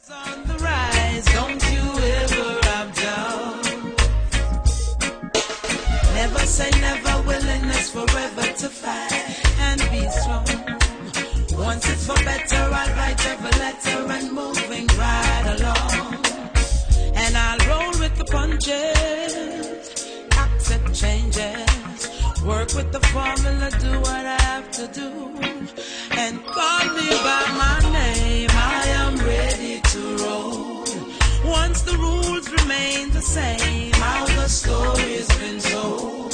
On the rise, don't you ever have doubt. Never say never, willingness forever to fight and be strong. Once it's for better, I'll write every letter and moving right along. And I'll roll with the punches, accept changes, work with the formula, do what I have to do, and call me by my name. I am ready to roll. Once the rules remain the same, how the story's been told.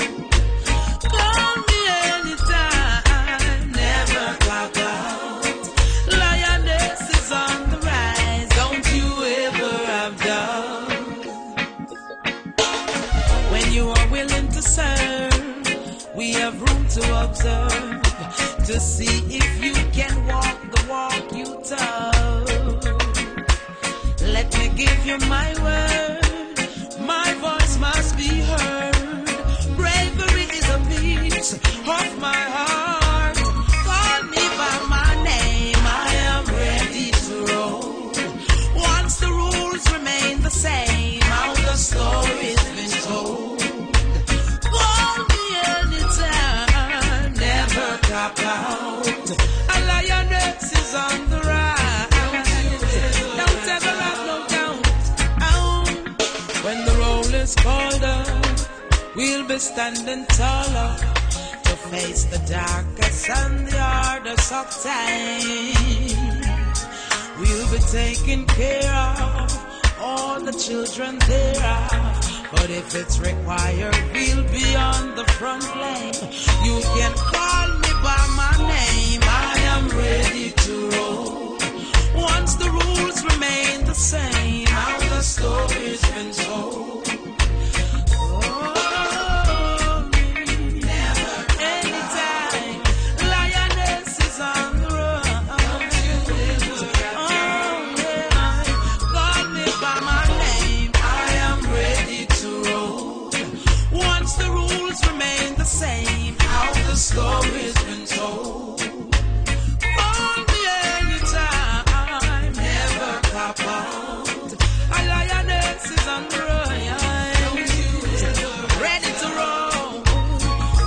Call me anytime, never clock out. Lioness is on the rise, don't you ever have doubt. When you are willing to serve, we have room to observe, to see if you can walk the walk you tell. Let me give you my word, my voice must be heard. Bravery is a piece of my heart. Call me by my name, I am ready to roll. Once the rules remain the same, how the story's been told. Call me anytime, never cop out. A lioness is on the rise. Don't ever have no doubt. When the roll is called up, we'll be standing taller to face the darkest and the hardest of time. We'll be taking care of all the children thereof. But if it's required, we'll be on the front line. You can call me by my name, I am ready to roll. Once the rules remain the same, how the story's been told. Oh, never, anytime, lioness is on the run. Oh, yeah, call me by my name, I am ready to roll. Once the rules remain the same, how the story's been told. Call me anytime, never cop out. A lioness is on the run, ready to roll.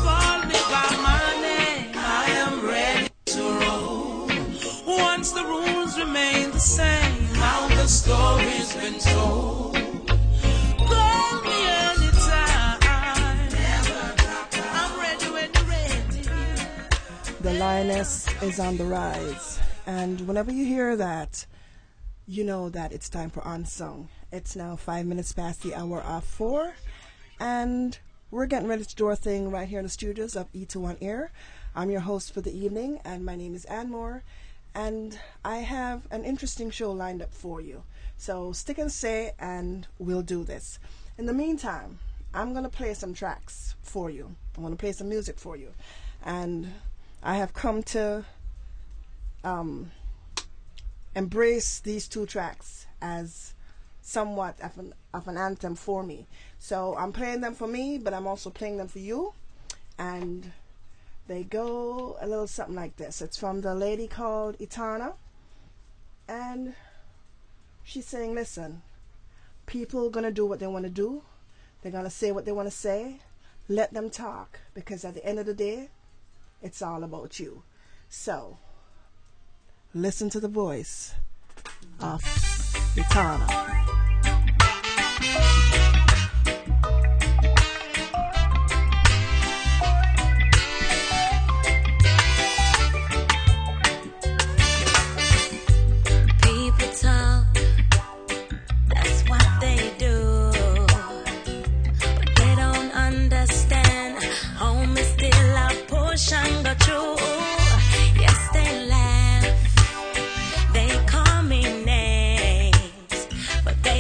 Call me by my name, I am ready to roll. Once the rules remain the same, how the story's been told. Call me anytime, never cop out. I'm ready. The lioness is on the rise. And whenever you hear that, you know that it's time for UnSung. It's now 5 minutes past the hour of 4. And we're getting ready to do our thing right here in the studios of E21 Air. I'm your host for the evening, and my name is Anmour. And I have an interesting show lined up for you. So stick and stay, and we'll do this. In the meantime, I'm going to play some tracks for you. I'm going to play some music for you. And I have come to embrace these two tracks as somewhat of an anthem for me. So I'm playing them for me, but I'm also playing them for you. And they go a little something like this. It's from the lady called Itana. And she's saying, listen, people are going to do what they want to do. They're going to say what they want to say. Let them talk, because at the end of the day, it's all about you. So, listen to the voice of Itana. They call me names, but they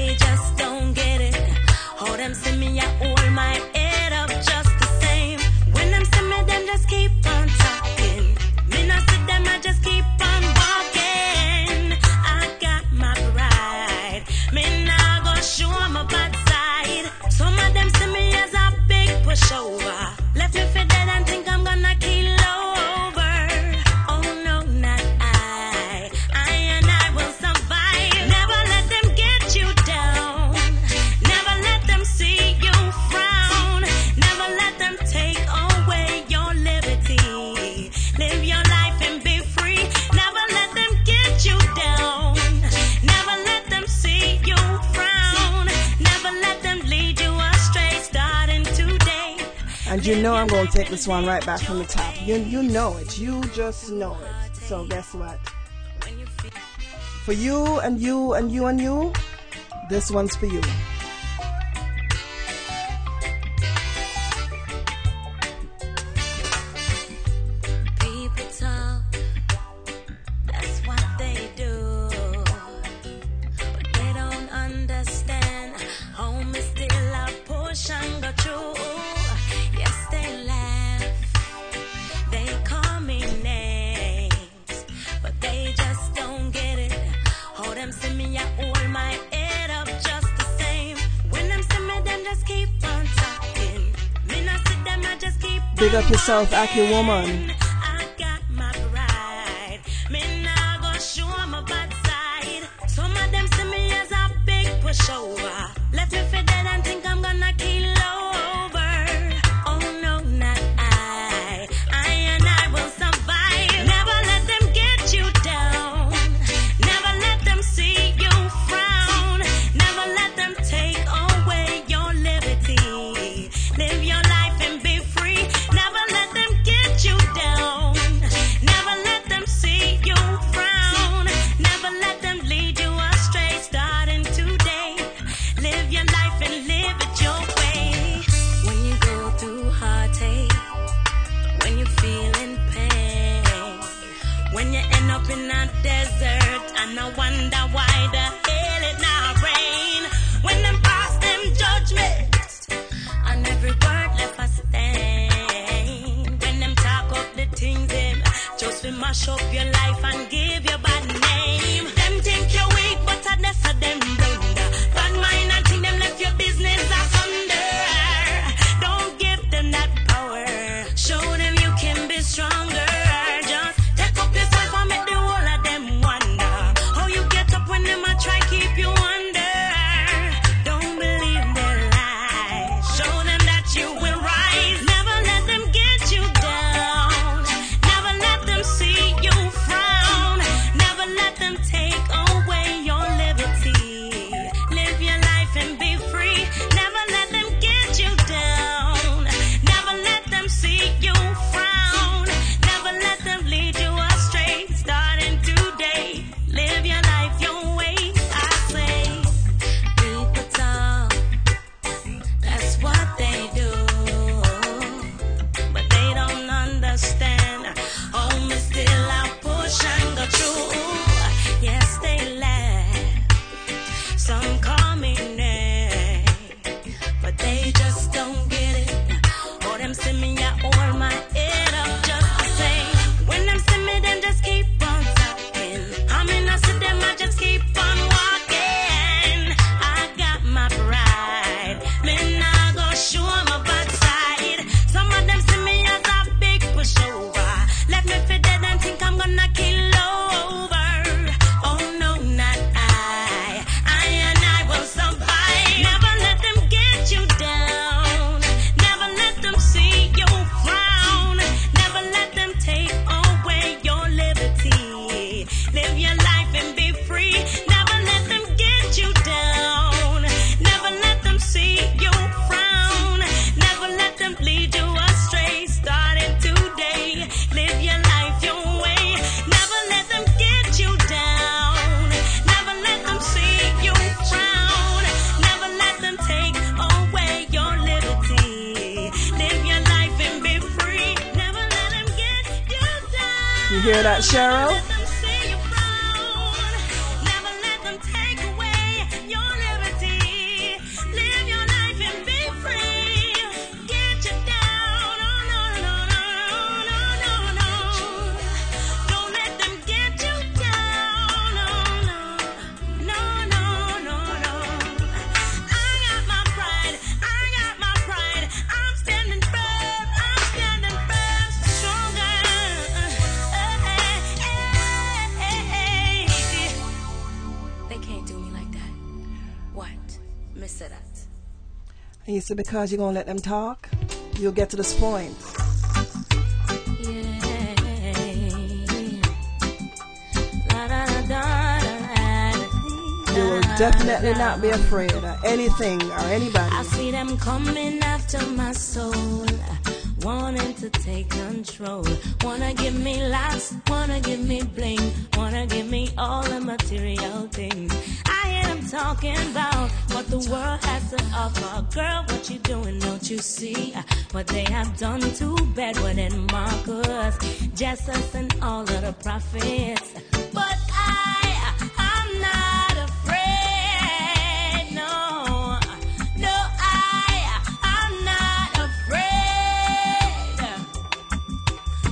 But you know I'm going to take this one right back from the top. You know it. You just know it. So guess what? For you and you and you and you, this one's for you. People talk, that's what they do, but they don't understand. Home is still a push and go through. Yes, they laugh, they call me names, but they just don't get it. Hold them, see me, I hold my head up just the same. When them see me, them just keep on talking. Me not see them, I just keep on Big up yourself, Aki woman. I got my pride. Me nah go show my bad side. Some of them see me as a big pushover. Left me for dead and think I'm gonna kill over. Oh no, not I. I and I will survive. Never let them get you down. Never let them see you frown. Never let them take away your liberty. Live your life and be free. Never let them get you down. Never let them see you frown. Never let them lead you astray. Starting today, live your life and live it your way. When you go through heartache, when you feel in pain, when you end up in a desert and I wonder why the hell it not rain. When them pass them judgments and every word left a stain. When them talk up the things them just to mash up your life and give you bad name. Them think you're weak, but I that's a them blunder. Bad mind and think them left your business asunder. Don't give them that power. Show them you can be stronger. Just take up yourself and make the whole of them wonder how you get up when them a try keep you under. Don't believe their lies. Show them that you will rise. Never let them get you down. Never let them see you frown. Never let them take away your liberty. Live your life and be free. Never let them get you down. Never let them see you frown. Never let them lead you astray. Starting today, live your life your way. I say, people talk, that's what they do, but they don't understand. Home is still a push and go through. Yes, they laugh, some call me name, but they just don't get it. Oh, them see me, I hold my head up just the same. When them see me, them just keep on talking. I mean, I see them, I just keep on walking. I got my pride. Me nah go show my bad side. Some of them see me as a big pushover. Let me fit dead and think I'm gonna kill over. Oh no, not I. I and I will survive. Never let them get you down. Never let them see you frown. Never let them take away your liberty. Live your life and be free. Never let them get you down. Never let them see you frown. Never let them lead you astray. Starting today, live your life your way. Never let them get you down. Never let them see you frown. Never let them take away your liberty. Live your life and be free. Never let them get you down. You hear that, Cheryl? Let them see you frown. Never let them take away your liberty. Live your life and be free. Get you down. Oh no, no, no, no, no, no. Don't let them get you down. Oh no, no, no, no, no. I got my pride. I got my pride. I'm standing firm. I'm standing firm. Stronger. They can't do me like that. What? M.C.F.A.D. And you said because you're going to let them talk, you'll get to this point. You will definitely not be afraid of anything or anybody. I see them coming after my soul. wanting to take control. Wanna give me laughs, wanna give me bling, wanna give me all the material things. I hear them talking about what the world has to offer. Girl, what you doing, don't you see what they have done to Bedouin and Marcus, Jesus and all of the prophets? But I'm not afraid, no, no, I'm not afraid,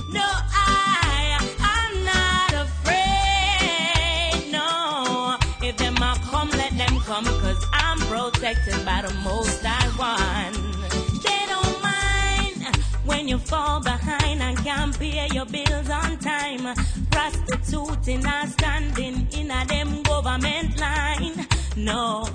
no, I'm not afraid, no. If them a come, let them come, 'cause I'm protected by the Most High One. They don't mind when you fall behind and can't pay your bills on time. Prostituting and standing in a them government line. No,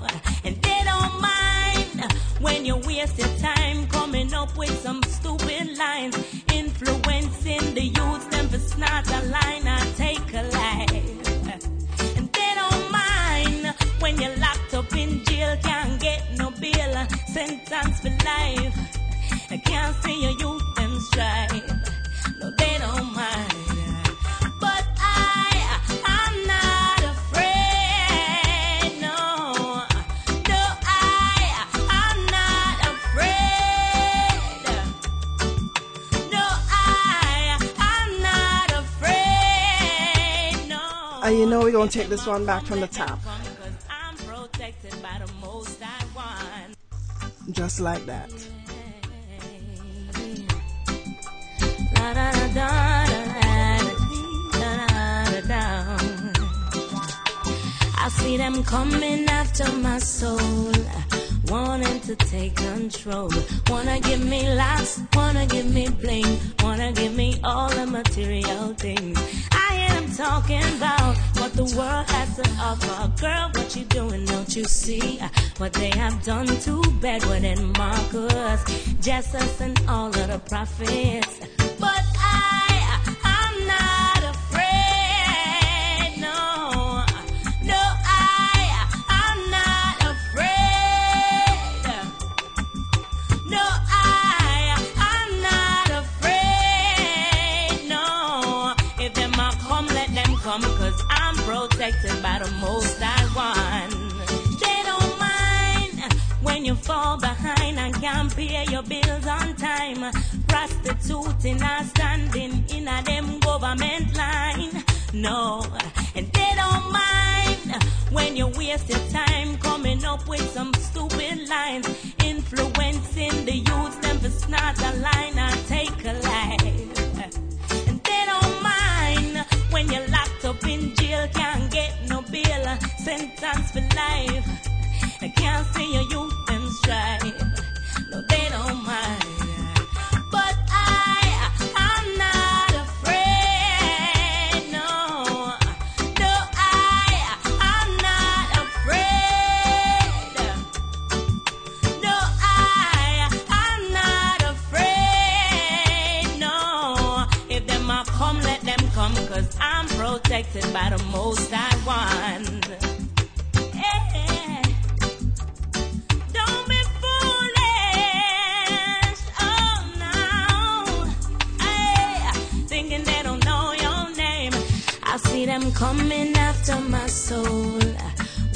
and they don't mind when you waste your time coming up with some stupid lines, influencing the youth them for snort a line and take a life. And they don't mind when you're locked up in jail, can't get no bail, sentence for life. I can't see your youth them strive. No, they don't mind. But I'm not afraid, no, no, I'm not afraid, no, I'm not afraid, no. You know we're gonna take this one back from the top. I'm protected by the Most High One. Just like that. Da, da, da, da, da, da, da, da. I see them coming after my soul, wanting to take control. Wanna give me laughs, wanna give me bling, wanna give me all the material things. I hear them talking about what the world has to offer. Girl, what you doing, don't you see what they have done to Bedouin and Marcus, Jesus and all of the prophets? But I'm not afraid, no, no, I'm not afraid, no, I'm not afraid, no. If them a come, let them come, 'cause I'm protected by the Most High One. They don't mind when you fall behind and can't pay your bills on time. Prostituting and standing in a them government line. No, and they don't mind when you waste your time coming up with some stupid lines, influencing the youth them for snort a line and take a life. And they don't mind when you're locked up in jail, can't get no bail, sentence for life. I can't see your youth them strive. No, they don't mind. But I'm not afraid, no, no, I'm not afraid, no, I'm not afraid, no. If them a come, let them come, 'cause I'm protected by the Most High One. Yeah. Don't be foolish, oh no, hey, thinking they don't know your name. I see them coming after my soul,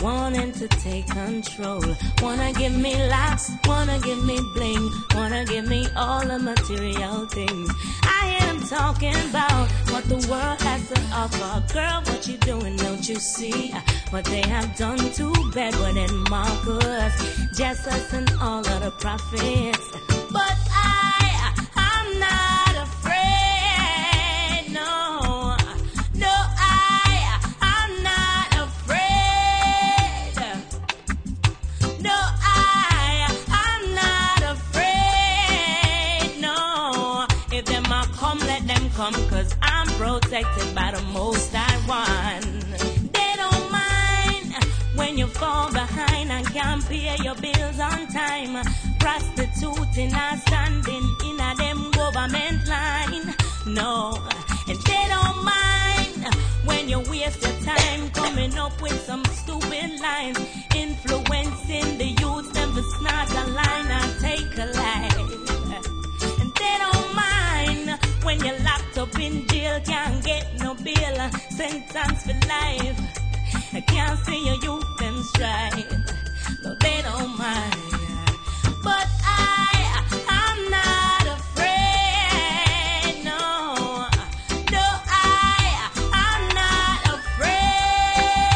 wanting to take control. Wanna give me laughs, wanna give me bling, wanna give me all the material things. I hear them talking about what the world has to offer. Girl, what you doing, don't you see what they have done to Bedouin and Marcus, Jesus and all of the prophets? But I'm not afraid, no, no, I'm not afraid, no, I'm not afraid, no. If them a come, let them come, 'cause I'm protected by the Most High One. They don't mind when you fall behind and can't pay your bills on time. Prostituting and standing in a them government line. No, and they don't mind when you waste your time coming up with some stupid lines, influencing the youth them for snort a line and take a life. And they don't mind can't get no bail. Sentence for life. I can't see your youth them strive. No, they don't mind. But I'm not afraid. No, no, I'm not afraid.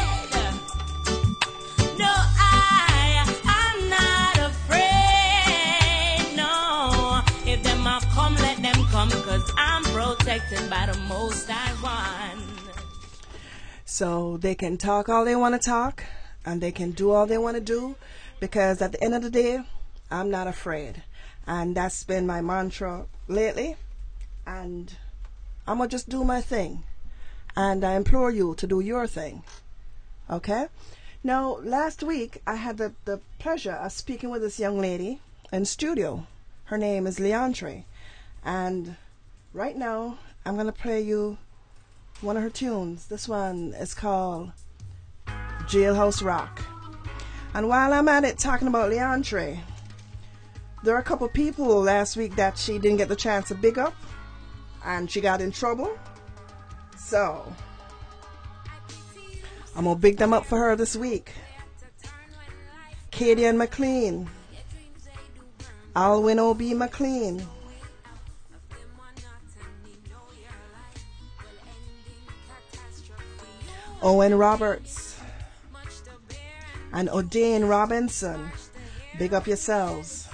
No, I'm not afraid. No, if them a come, let them come, 'cause I'm protected by the Most High One. So they can talk all they want to talk, and they can do all they want to do, because at the end of the day, I'm not afraid. And that's been my mantra lately. And I'm going to just do my thing. And I implore you to do your thing. Okay? Now, last week, I had the pleasure of speaking with this young lady in studio. Her name is Leandre. And right now, I'm going to play you one of her tunes. This one is called Jailhouse Rock. And while I'm at it talking about Leandre, there are a couple people last week that she didn't get the chance to big up, and she got in trouble. So I'm gonna big them up for her this week. Katie and McLean, Alwyn O.B. McLean, Owen Roberts, and O'Dane Robinson. Big up yourselves.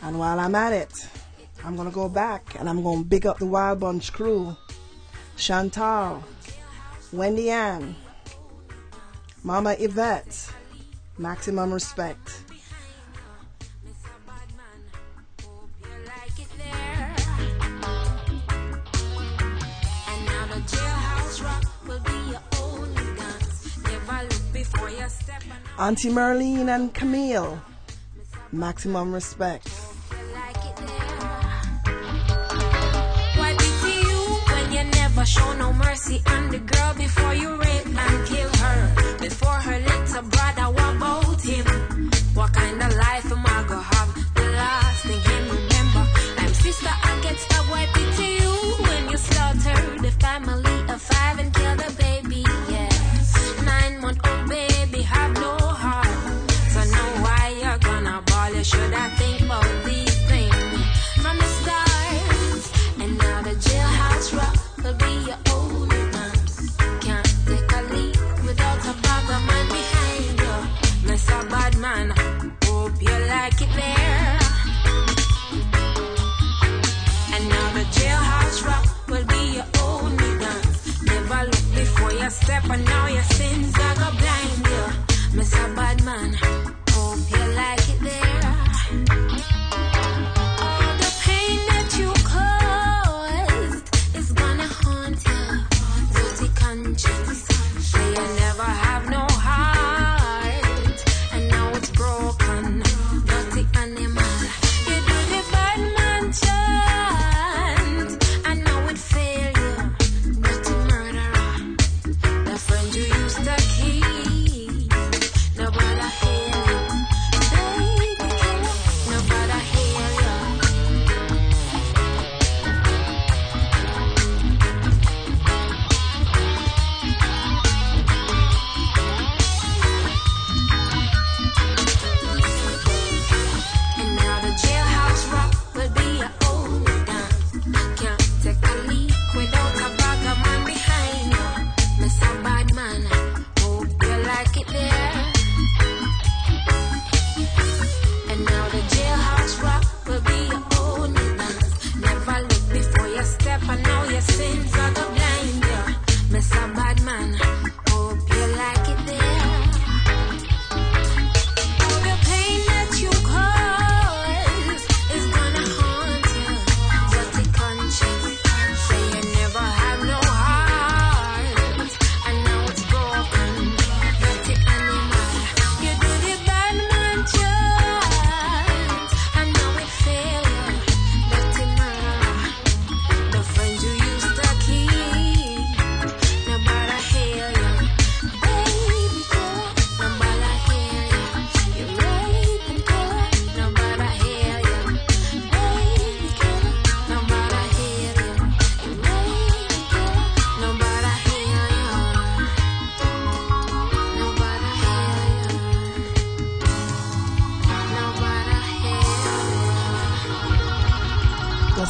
And while I'm at it, I'm going to go back and I'm going to big up the Wild Bunch crew. Chantal, Wendy Ann, Mama Yvette, maximum respect. Auntie Merlene and Camille, maximum respect. Why be to you when you never show no mercy on the girl before you rape and kill her? Before her little brother, what about him? What kind of life am I gonna have? The last thing him remember, I'm sister against the why be to you when you slaughter the family of 5 and kill the baby, yeah. 9-month-old baby have no heart. So know why you're gonna ball. You should have think about these things from the start. And now the jailhouse rock will be your only dance. Can't take a leap without a bag of man behind you. M.C.F.A.D man, hope you like it there. And now the jailhouse rock will be your only dance. Never look before you step, and now your sins are gonna blind you. M.C.F.A.D man, hope you like it there. All the pain that you caused is gonna haunt you. Guilty conscience, say you never have no heart, and now it's broken. Dirty animal, you do the bad man chant, and now it fail you. Dirty murderer, the friend you used to keep. Now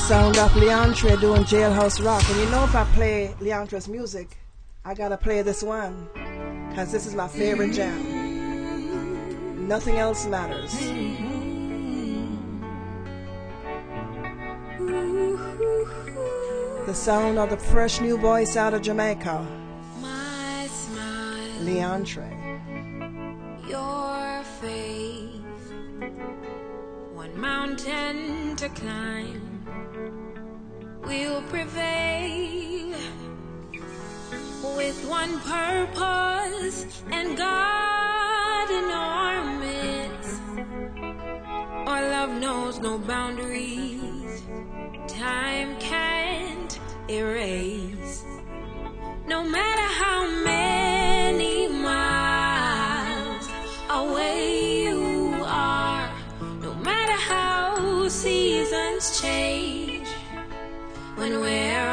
Sound of Leandre doing Jailhouse Rock. And you know, if I play Leandre's music, I gotta play this one, because this is my favorite jam. Nothing else matters. The sound of the fresh new voice out of Jamaica, My smile, Leandre. your faith, one mountain to climb, will prevail with one purpose and God in our midst. Our love knows no boundaries, time can't erase. No matter how many miles away you are, no matter how seasons change when we're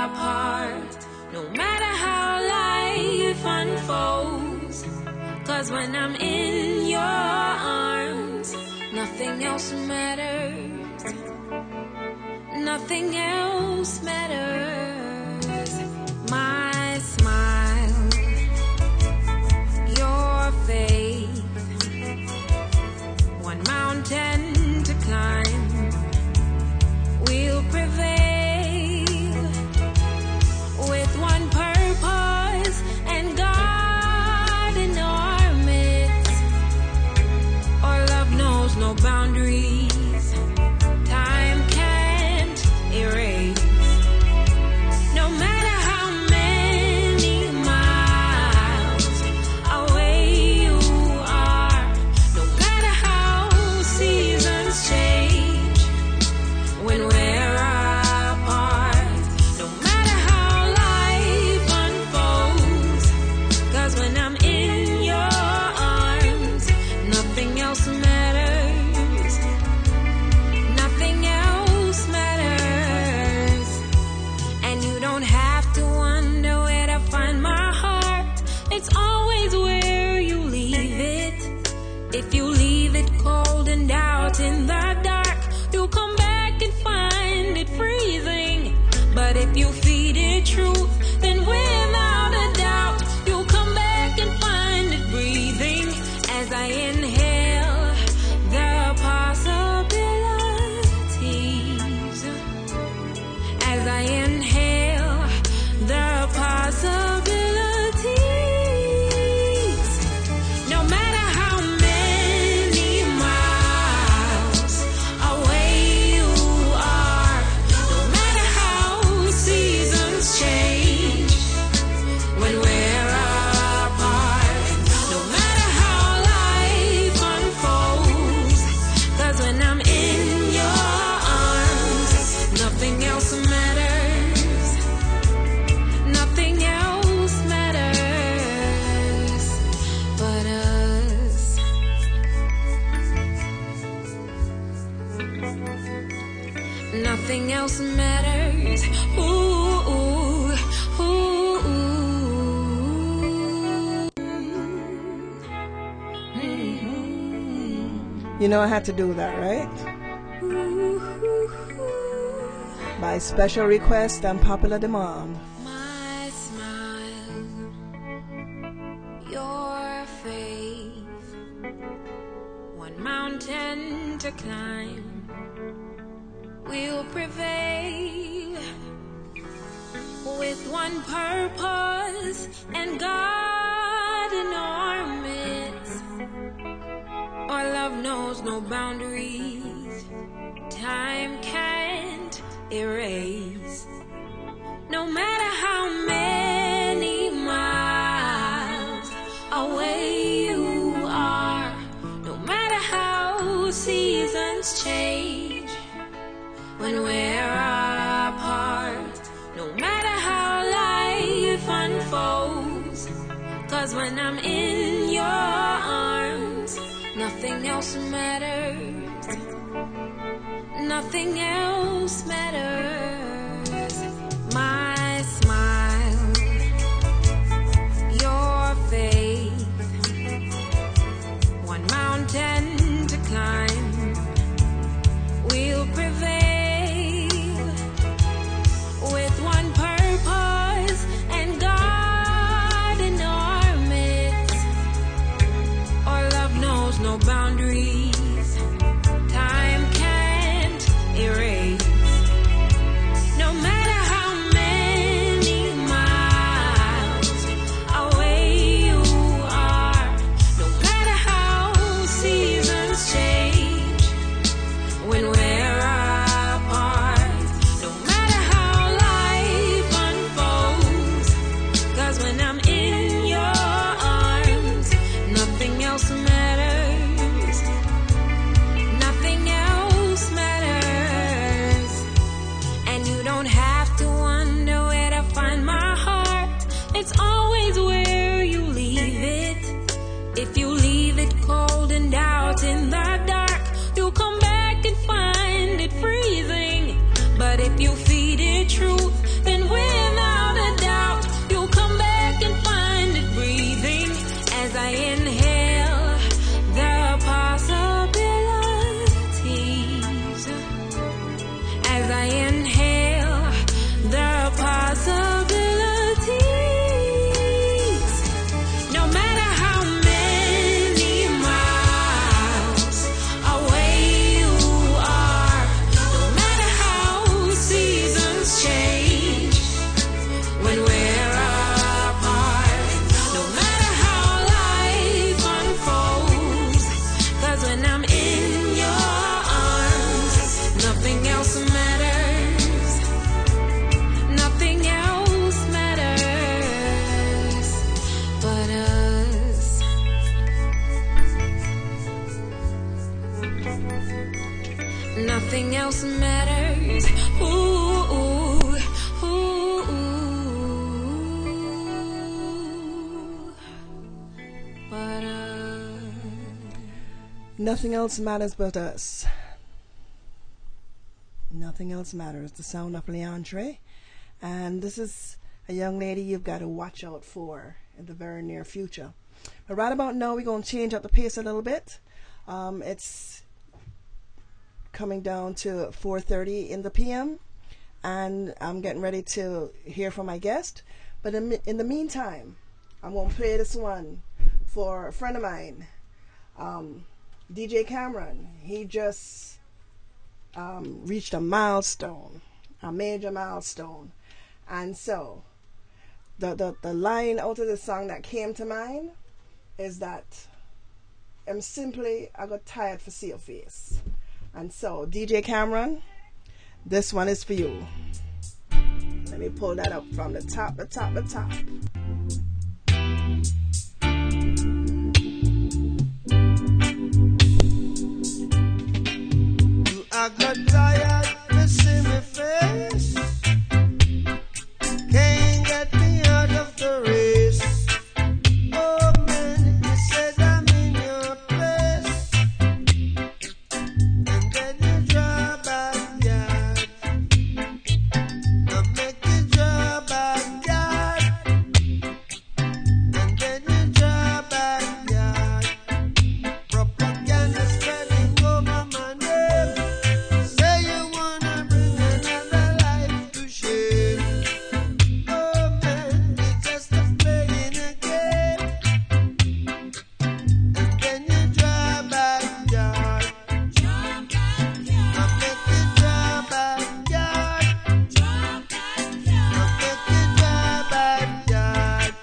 apart, no matter how life unfolds, 'cause when I'm in your arms, nothing else matters, nothing else matters. My smile, your faith, one mountain to climb, will prevail with one purpose and God in our midst. Our love knows no boundaries, time can't erase. No matter how many miles away you are, no matter how seasons change when we're apart, no matter how life unfolds, 'cause when I'm in your arms, nothing else matters, nothing else matters. And you don't have to wonder where to find my heart, it's always where you leave it. If you leave it cold and out in the dark, you'll come back and find it freezing. But if you feed it truth, then without a doubt, you'll come back and find it breathing. As I inhale the possibilities, as I inhale the possibilities, no matter how many miles away you are, no matter how seasons change when we're apart, no matter how life unfolds, 'cause when I'm in your arms, nothing else matters, nothing else matters but us. Nothing else matters. Ooh, ooh, ooh, You know, I had to do that, right? By special request and popular demand. My smile, your faith, one mountain to climb, will prevail with one purpose and God in our midst. Our love knows no boundaries, time can't erase. No matter how many miles away you are, no matter how seasons change when we're apart, no matter how life unfolds, 'cause when I'm in your arms, nothing else matters, nothing else matters. My smile, your faith, one mountain to climb, will prevail Nothing else matters but us. Nothing else matters. The sound of Leandre. And this is a young lady you've got to watch out for in the very near future. But right about now, we're going to change up the pace a little bit. It's coming down to 4:30 in the p.m. and I'm getting ready to hear from my guest. But in the meantime, I'm going to play this one for a friend of mine, DJ Cameron. He just reached a milestone, a major milestone. And so the line out of the song that came to mind is that I got tired for see your face. And so DJ Cameron, this one is for you. Let me pull that up from the top. I got tired to see my face. Can't get me out of the race. Oh man, you said I'm in your place. And then you draw backyard. I make you draw backyard. And then you draw backyard. Propaganda spreading over my name. Say you wanna bring another life to shame. Oh man, you're just playing a game. And then you draw backyard. I make you draw backyard. I make you draw backyard.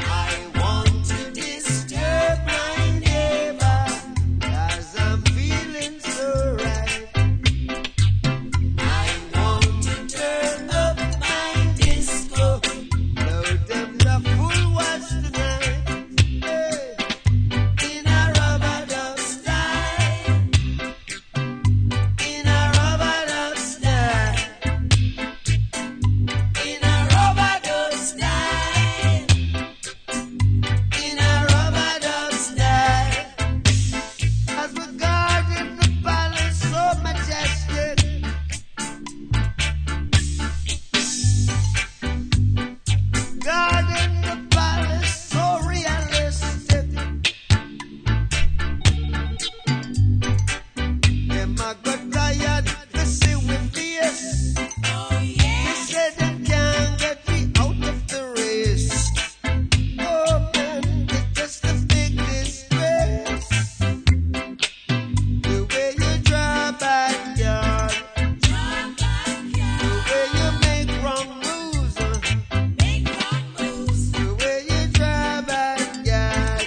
I want to disturb my neighbor, 'cause I'm feeling so right. I want to turn up my disco, load them the full watch tonight. Hey, in a rubber dub style, in a rubber dub style, in a rubber dub style, in a rubber dub style. As we guard in the palace so majestic, guard in the palace so realistic. Them a got tired to see we face. They said they can't get me out of the race. Oh man, it's just a big disgrace. The way you draw backyard, the way you make wrong moves, the way you draw backyard,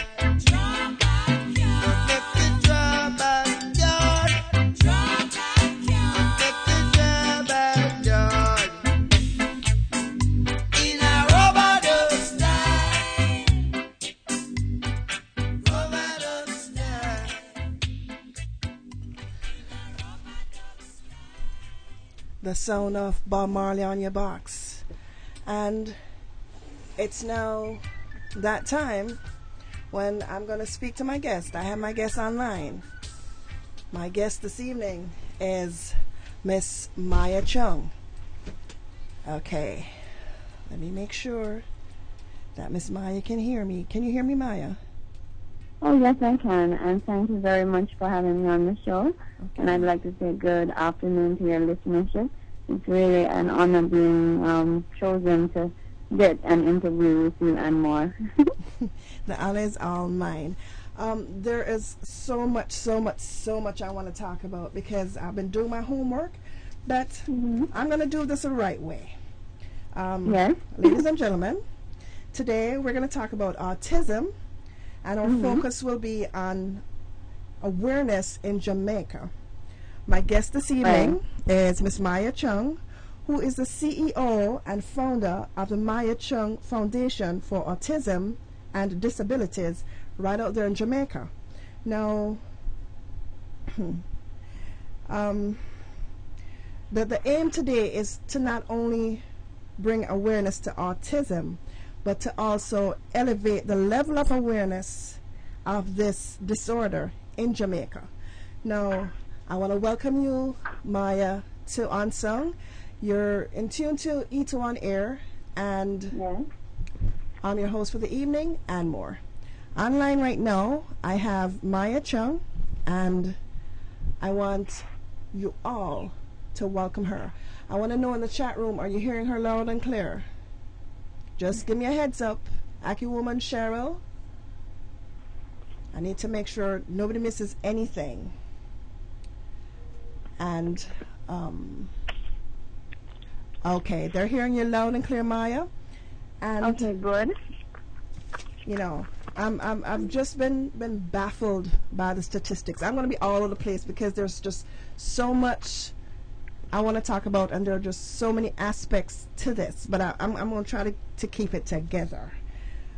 I make you draw backyard, I make you draw backyard. In a rubber dub style, rubber dub style. The sound of Bob Marley on your box. And it's now that time when I'm going to speak to my guest. I have my guest online. My guest this evening is Miss Maia Chung. Okay, let me make sure that Miss Maia can hear me. Can you hear me, Maia? Oh, yes, I can. And thank you very much for having me on the show. And I'd like to say good afternoon to your listenership. It's really an honor being chosen to get an interview with you and more. The honor is all mine. There is so much I want to talk about because I've been doing my homework, but I'm going to do this the right way. Yes. Ladies and gentlemen, today we're going to talk about autism, and our focus will be on awareness in Jamaica. My guest this evening is Miss Maia Chung, who is the CEO and founder of the Maia Chung Foundation for Autism and Disabilities right out there in Jamaica. Now, the aim today is to not only bring awareness to autism, but to also elevate the level of awareness of this disorder in Jamaica. Now, I want to welcome you, Maia, to UnSung. You're in tune to E2 on Air, and Yes. I'm your host for the evening, Anmour. Online right now, I have Maia Chung, and I want you all to welcome her. I want to know in the chat room, are you hearing her loud and clear? Just give me a heads up. AccuWoman Cheryl, I need to make sure nobody misses anything. And, okay, they're hearing you loud and clear, Maia. And, Okay, good. you know, I've just been baffled by the statistics. I'm going to be all over the place because there's just so much I want to talk about, and there are just so many aspects to this. But I'm going to try to keep it together.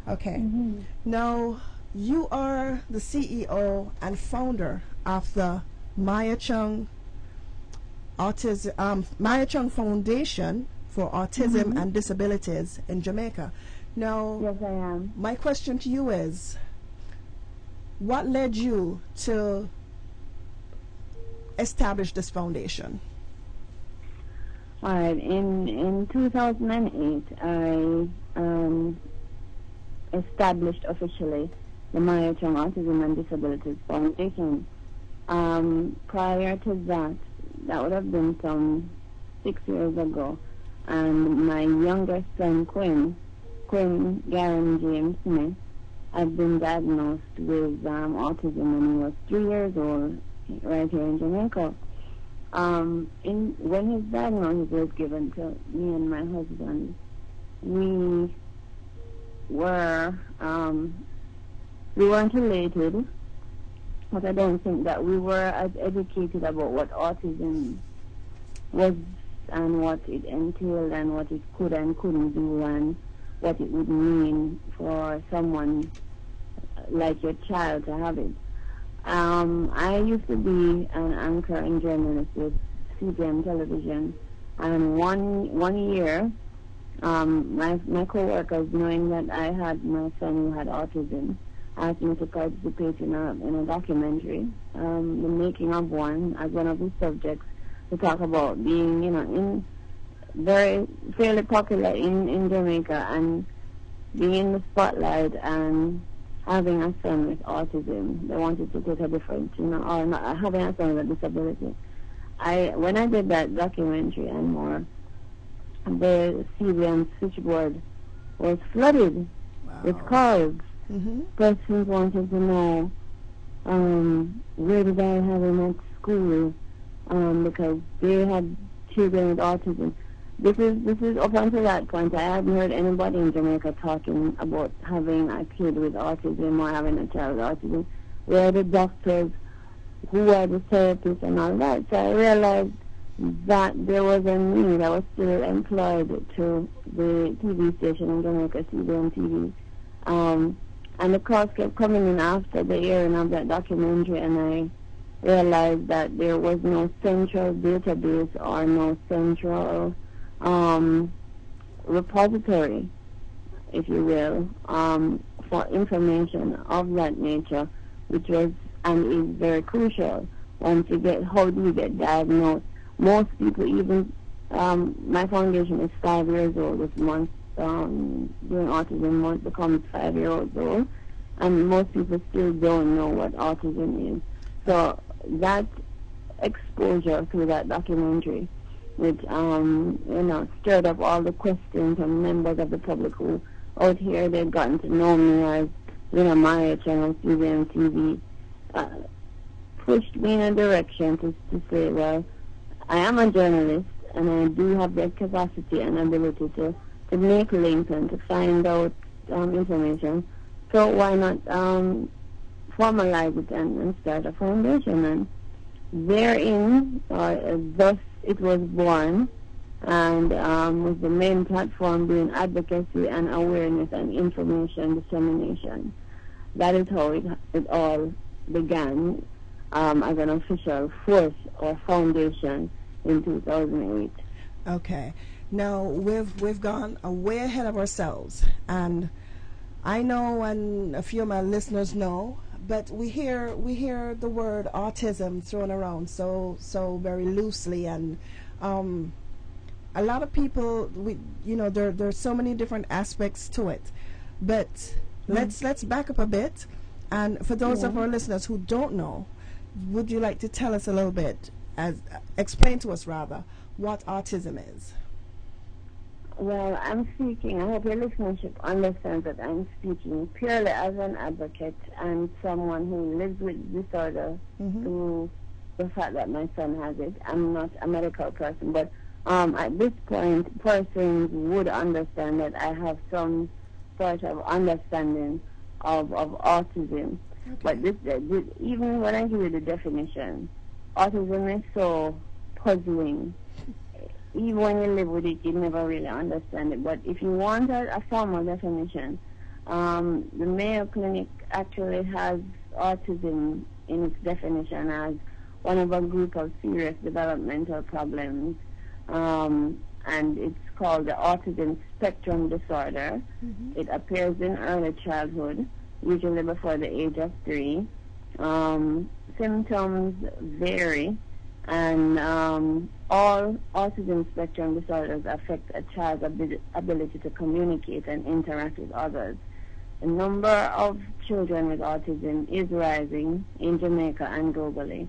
Okay. Mm-hmm. Now, you are the CEO and founder of the Maia Chung Maia Chung Foundation for Autism and Disabilities in Jamaica. Now, Yes, I am. my question to you is, what led you to establish this foundation? All right. In 2008, I established officially the Maia Chung Autism and Disabilities Foundation. Prior to that would have been some 6 years ago, and my younger son, Quinn Garen James Smith, had been diagnosed with autism when he was 3 years old, right here in Jamaica. When his diagnosis was given to me and my husband, we weren't elated, but I don't think that we were as educated about what autism was and what it entailed and what it could and couldn't do and what it would mean for someone like your child to have it. I used to be an anchor and journalist with CBM Television, and one year, my co-workers, knowing that I had my son who had autism, asked me to participate in a documentary, the making of one, as one of the subjects to talk about being, very fairly popular in Jamaica and being in the spotlight and having a son with autism. They wanted to take a difference, or not, having a son with a disability. When I did that documentary and more, the CBM switchboard was flooded with calls. Persons wanted to know where did I have him at school, because they had children with autism. This is up until that point. I hadn't heard anybody in Jamaica talking about having a kid with autism or having a child with autism. Where are the doctors? Who are the therapists and all that? So I realized that there was a need. I was still employed to the TV station in Jamaica, CBM TV. And the calls kept coming in after the airing of that documentary, and I realized that there was no central database or no central repository, if you will, for information of that nature, which was and is very crucial. Once you get, how do you get diagnosed? Most people, even my foundation is 5 years old this month. During Autism Month becomes 5 years old, and most people still don't know what autism is. So that exposure through that documentary, which stirred up all the questions from members of the public who out here they'd gotten to know me as Maia Chung on CBM TV, pushed me in a direction to say, well, I am a journalist and I do have the capacity and ability to make links and to find out information. So why not formalize it and start a foundation? And therein, thus it was born, and with the main platform being advocacy and awareness and information dissemination. That is how it all began as an official force or foundation in 2008. Okay. Now we've gone way ahead of ourselves, and I know, and a few of my listeners know, but we hear the word autism thrown around so very loosely, and a lot of people, there's so many different aspects to it, but let's back up a bit, and for those of our listeners who don't know, would you like to tell us a little bit, explain to us rather, what autism is? Well, I'm speaking, I hope your listenership understands that I'm speaking purely as an advocate and someone who lives with disorder through the fact that my son has it. I'm not a medical person, but at this point, persons would understand that I have some sort of understanding of autism. Okay. But even when I give you the definition, autism is so puzzling. Even when you live with it, you never really understand it. But if you want a formal definition, the Mayo Clinic actually has autism in its definition as one of a group of serious developmental problems, and it's called the autism spectrum disorder. It appears in early childhood, usually before the age of 3. Symptoms vary, and all autism spectrum disorders affect a child's ability to communicate and interact with others. The number of children with autism is rising in Jamaica and globally,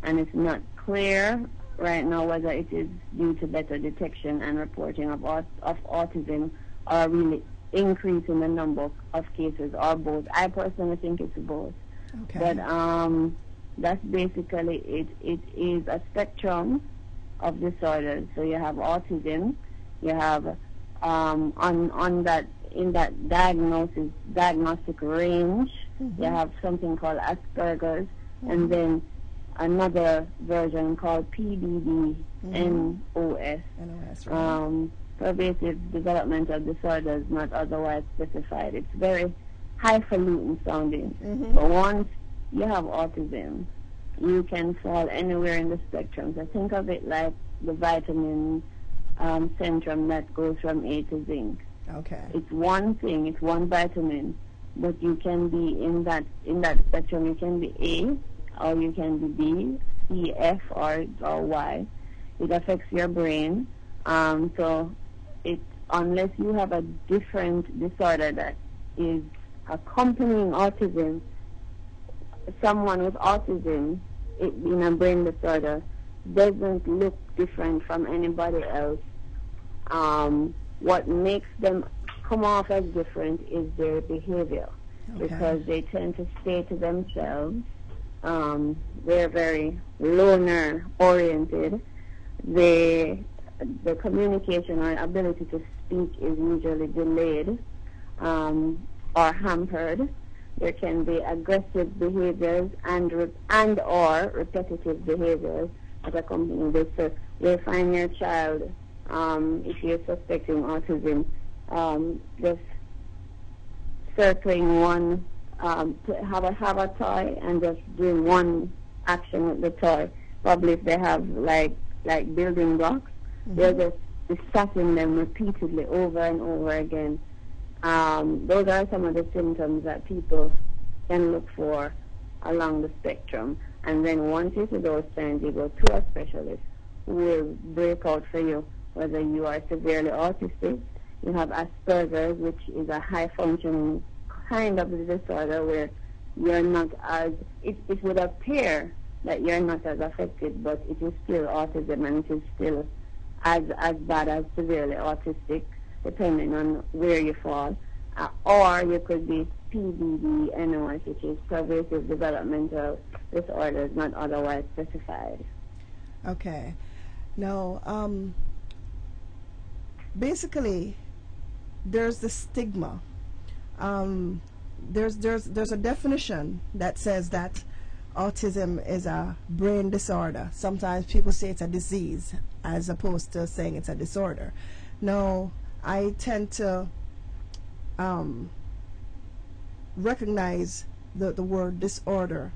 and it's not clear right now whether it is due to better detection and reporting of autism, or really increase in the number of cases, or both. I personally think it's both. Okay. But that's basically it. It is a spectrum of disorders. So you have autism, you have in that diagnostic range, you have something called Asperger's, and then another version called PDD, NOS. NOS, right. Pervasive developmental disorders not otherwise specified. It's very highfalutin sounding. But once you have autism, you can fall anywhere in the spectrum. So think of it like the vitamin spectrum that goes from A to zinc. Okay. It's one thing, it's one vitamin, but you can be in that spectrum. You can be A, or you can be B, C, F, or Y. It affects your brain. So unless you have a different disorder that is accompanying autism, someone with autism in a brain disorder doesn't look different from anybody else. What makes them come off as different is their behavior, because they tend to stay to themselves. They're very loner oriented. The communication or ability to speak is usually delayed or hampered. There can be aggressive behaviors and or repetitive behaviors that accompany this. So you'll find your child, if you're suspecting autism, just circling one, have a toy and just doing one action with the toy. Probably if they have like building blocks, they're just stacking them repeatedly over and over again. Those are some of the symptoms that people can look for along the spectrum. And then once you see those signs, you go to a specialist who will break out for you whether you are severely autistic. You have Asperger's, which is a high-functioning kind of disorder where you're not as, it would appear that you're not as affected, but it is still autism, and it is still as bad as severely autistic, depending on where you fall. Or you could be PDD, NOS, which is pervasive developmental disorders not otherwise specified. Okay. Now, basically, there's the stigma. There's a definition that says that autism is a brain disorder. Sometimes people say it's a disease as opposed to saying it's a disorder. Now, I tend to recognize the word disorder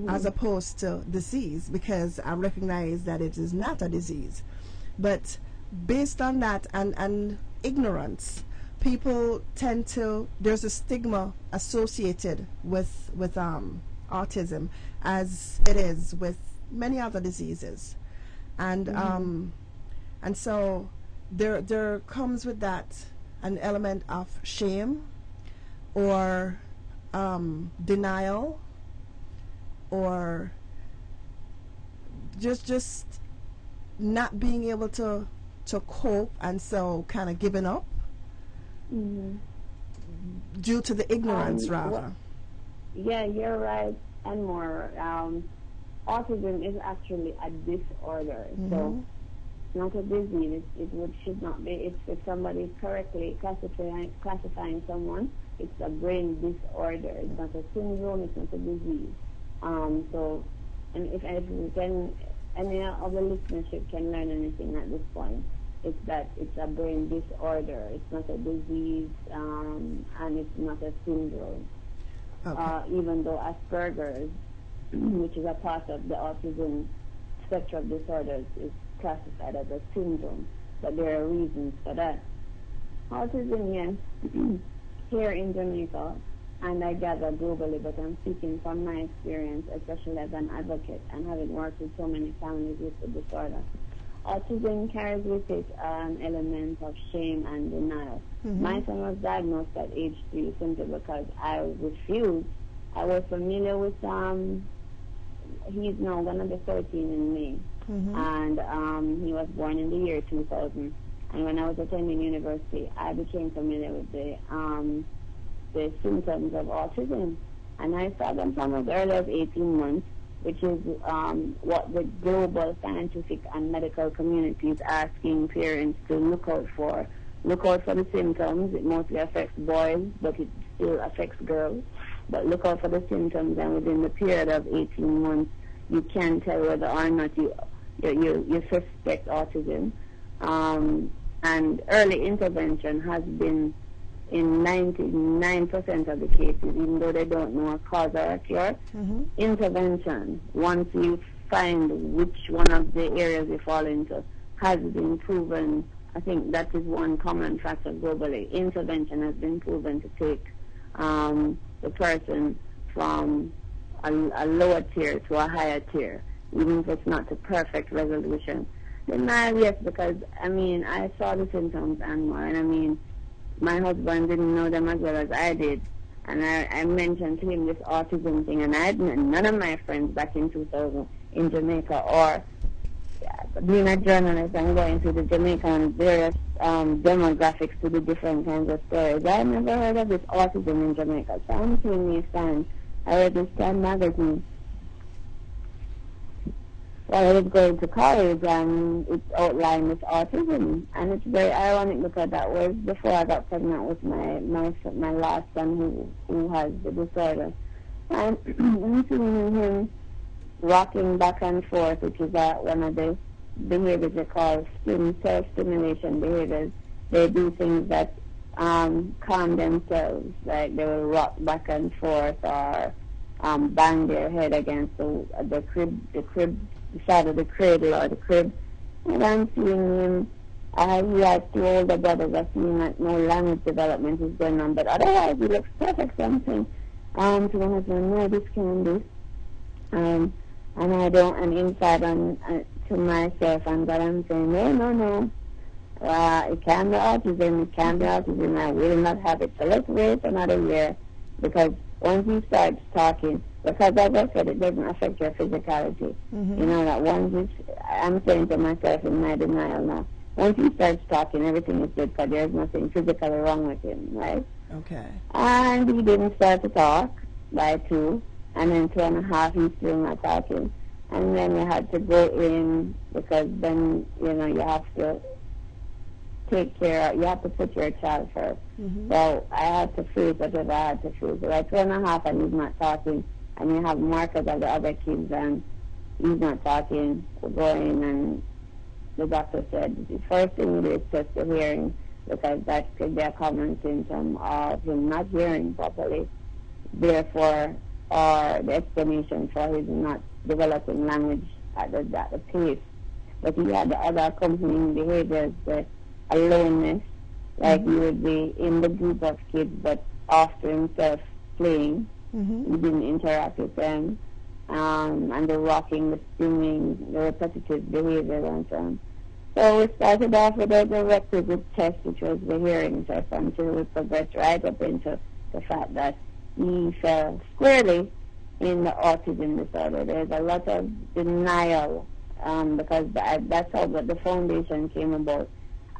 as opposed to disease, because I recognize that it is not a disease. But based on that and ignorance, people tend to, there's a stigma associated with autism, as it is with many other diseases, and and so there comes with that an element of shame or denial, or just not being able to cope, and so kind of giving up due to the ignorance, rather. Yeah, you're right, Anmour. Autism is actually a disorder, so it's not a disease. Should not be. If somebody is correctly classifying someone, it's a brain disorder. It's not a syndrome. It's not a disease. So, and if we can, any of the listenership can learn anything at this point, it's that it's a brain disorder. It's not a disease, and it's not a syndrome. Okay. Even though Asperger's, which is a part of the autism spectrum of disorders, is classified as a syndrome, but there are reasons for that. Autism, yes, here in Jamaica, and I gather globally, but I'm speaking from my experience, especially as an advocate and having worked with so many families with the disorder. Autism carries with it an element of shame and denial. My son was diagnosed at age 3 simply because I refused. I was familiar with he's now going to be 13 in May, and he was born in the year 2000. And when I was attending university, I became familiar with the symptoms of autism, and I saw them from as early as 18 months, which is what the global scientific and medical community is asking parents to look out for. Look out for the symptoms. It mostly affects boys, but it still affects girls. But look out for the symptoms, and within the period of 18 months, you can tell whether or not you suspect autism. And early intervention has been in 99% of the cases, even though they don't know a cause or a cure. Intervention, once you find which one of the areas you fall into, has been proven. I think that is one common factor globally. Intervention has been proven to take the person from a lower tier to a higher tier, even if it's not a perfect resolution. Denial, yes, because, I saw the symptoms and more, and my husband didn't know them as well as I did. And I mentioned to him this autism thing, and none of my friends back in 2000 in Jamaica, or being a journalist and going to the Jamaican various demographics to the different kinds of stories. I never heard of this autism in Jamaica. So I'm seeing these signs. I read this Time magazine while I was going to college, and it outlined this autism. And it's very ironic because that was before I got pregnant with my last son who has the disorder. And I'm seeing him rocking back and forth, which is one of the behaviors they call self-stimulation behaviors. They do things that calm themselves, like they will rock back and forth or bang their head against the side of the cradle or the crib. And I'm seeing him, he has 2 older brothers. I'm seeing that no language development is going on, but otherwise he looks perfect. Something to my husband, no, this can't be. And I don't, and inside to myself, and God, I'm saying, no. It can be autism, I will not have it. So let's wait another year, because once he starts talking, because as I said, it doesn't affect your physicality. You know, that I'm saying to myself in my denial now, once he starts talking, everything is good, because there's nothing physically wrong with him, right? Okay. And he didn't start to talk by 2, and then 2.5, he's still not talking. And then you had to go in, because then, you have to take care, you have to put your child first. So I had to face whatever I had to face. So at 2.5 and he's not talking, and you have markers of the other kids and he's not talking, we're going, and the doctor said the first thing we do is test the hearing, because that could be a common symptom of him not hearing properly. Therefore, or the explanation for his not developing language at the pace but he had the other accompanying behaviors, the aloneness, like he would be in the group of kids, but after himself playing. He didn't interact with them, and the rocking, the singing, the repetitive behavior and so on. So we started off with the requisite test, which was the hearing test, until we progressed right up into the fact that he fell squarely in the autism disorder. There's a lot of denial, because that's how the foundation came about.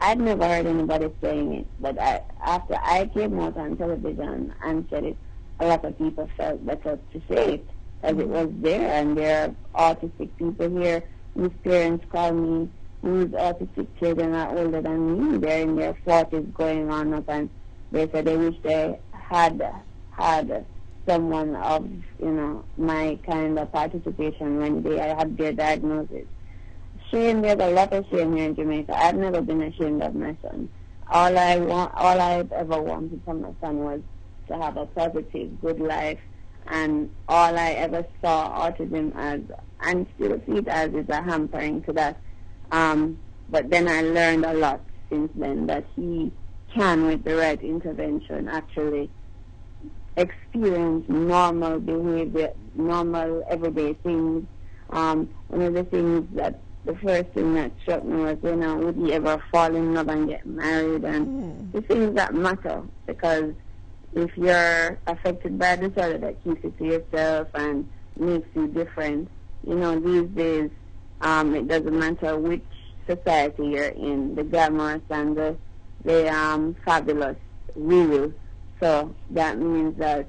I'd never heard anybody saying it, but after I came out on television and said it, a lot of people felt better to say it, as it was there, and there are autistic people here whose parents call me, whose autistic children are older than me. They're in their 40s going on up, and they said they wish they had someone of, my kind of participation when they had their diagnosis. Shame, there's a lot of shame here in Jamaica. I've never been ashamed of my son. All I ever wanted from my son was to have a positive, good life, and all I ever saw autism as, and still see it as, is a hampering to that. But then I learned a lot since then, that he can, with the right intervention, actually experience normal behavior, normal everyday things. One of the things that the first thing that struck me was, would he ever fall in love and get married, and the things that matter, because if you're affected by a disorder that keeps it to yourself and makes you different, these days, it doesn't matter which society you're in, the glamorous and the fabulous rule. So that means that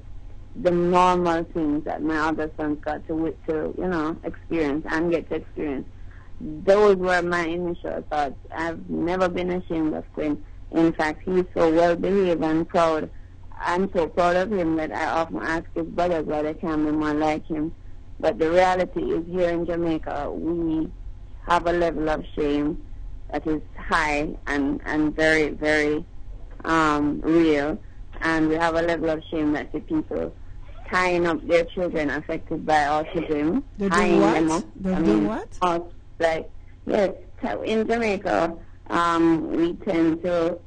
the normal things that my other sons got to experience and get to experience, those were my initial thoughts. I've never been ashamed of Quinn. In fact, he's so well behaved and proud. I'm so proud of him that I often ask his brothers why they can't be more like him. But the reality is, here in Jamaica, we have a level of shame that is high and very, very real. And we have a level of shame that the people tying up their children affected by autism. They're doing what? They're doing what? Yes, in Jamaica, we tend to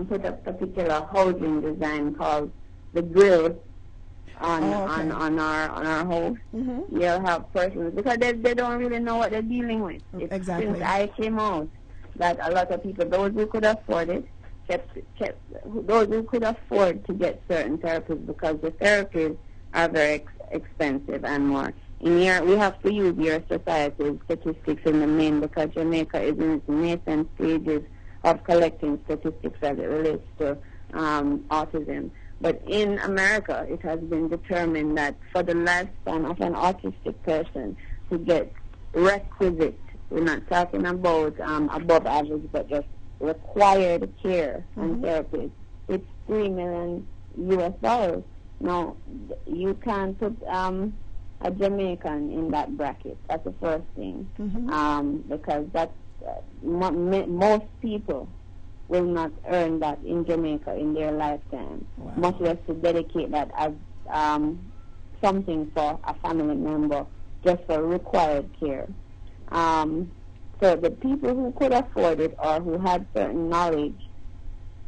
put a particular housing design called the grill on our house. You'll have persons, because they don't really know what they're dealing with. Exactly. Since I came out, that a lot of people, those who could afford it, those who could afford to get certain therapies, because the therapies are very expensive and more. In here, we have to use your society's statistics in the main, because Jamaica is in its nascent stages of collecting statistics as it relates to autism. But in America, it has been determined that for the lifespan of an autistic person to get requisite, we're not talking about above average, but just required care and therapy, it's $3 million US. Now, you can't put a Jamaican in that bracket. That's the first thing, because that's most people will not earn that in Jamaica in their lifetime, much less to dedicate that as something for a family member, just for required care. So the people who could afford it, or who had certain knowledge,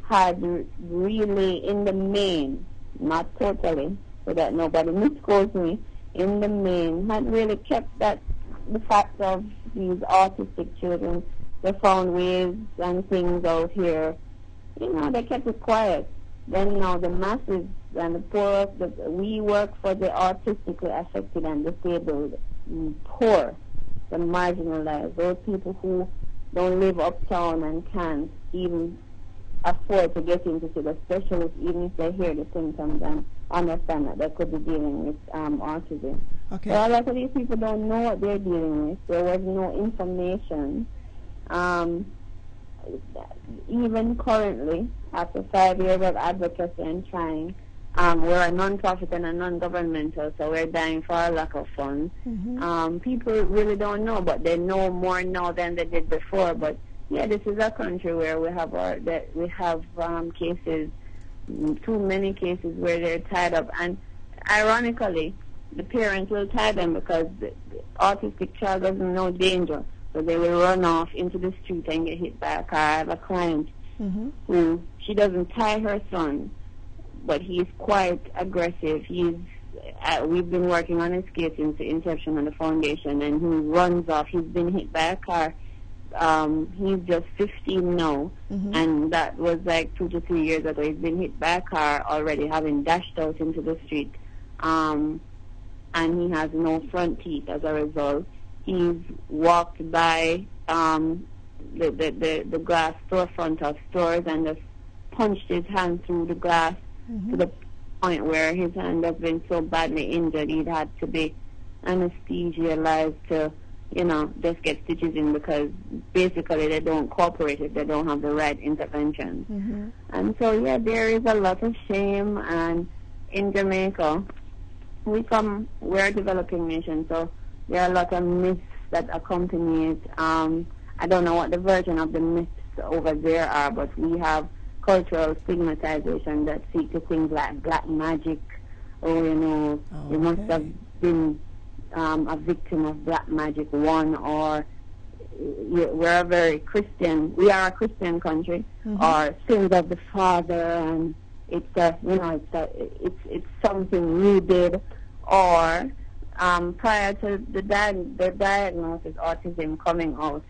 had really, in the main, not totally, so that nobody misquotes me, in the main, had really kept the fact of these autistic children. They found ways and things out here. They kept it quiet. Then now the masses and the poor, we work for the autistically affected and disabled poor, the marginalized, those people who don't live uptown and can't even afford to get into the specialist, even if they hear the symptoms and understand that they could be dealing with autism. Okay. So a lot of these people don't know what they're dealing with. There was no information. Even currently, after 5 years of advocacy and trying, we're a non-profit and a non-governmental, so we're dying for a lack of funds. People really don't know, but they know more now than they did before. But yeah, this is a country where we have cases, too many cases where they're tied up, and ironically, the parents will tie them because the autistic child doesn't know danger. So they will run off into the street and get hit by a car. I have a client who, she doesn't tie her son, but he's quite aggressive. We've been working on his case since the inception of the foundation, and he runs off. He's been hit by a car. He's just 15 now, and that was like 2 to 3 years ago. He's been hit by a car already, having dashed out into the street, and he has no front teeth as a result. He's walked by the glass storefront of stores and just punched his hand through the glass to the point where his hand has been so badly injured he'd had to be anesthesialized to, just get stitches in, because basically they don't cooperate if they don't have the right intervention. And so, there is a lot of shame. And in Jamaica, we're a developing nation, so there are a lot of myths that accompany it. I don't know what the version of the myths over there are, but we have cultural stigmatization that seek to things like black magic, or, you must have been a victim of black magic one, or we're a very Christian, we are a Christian country, or sins of the father, and it's something we did, or prior to the diagnosis autism coming out,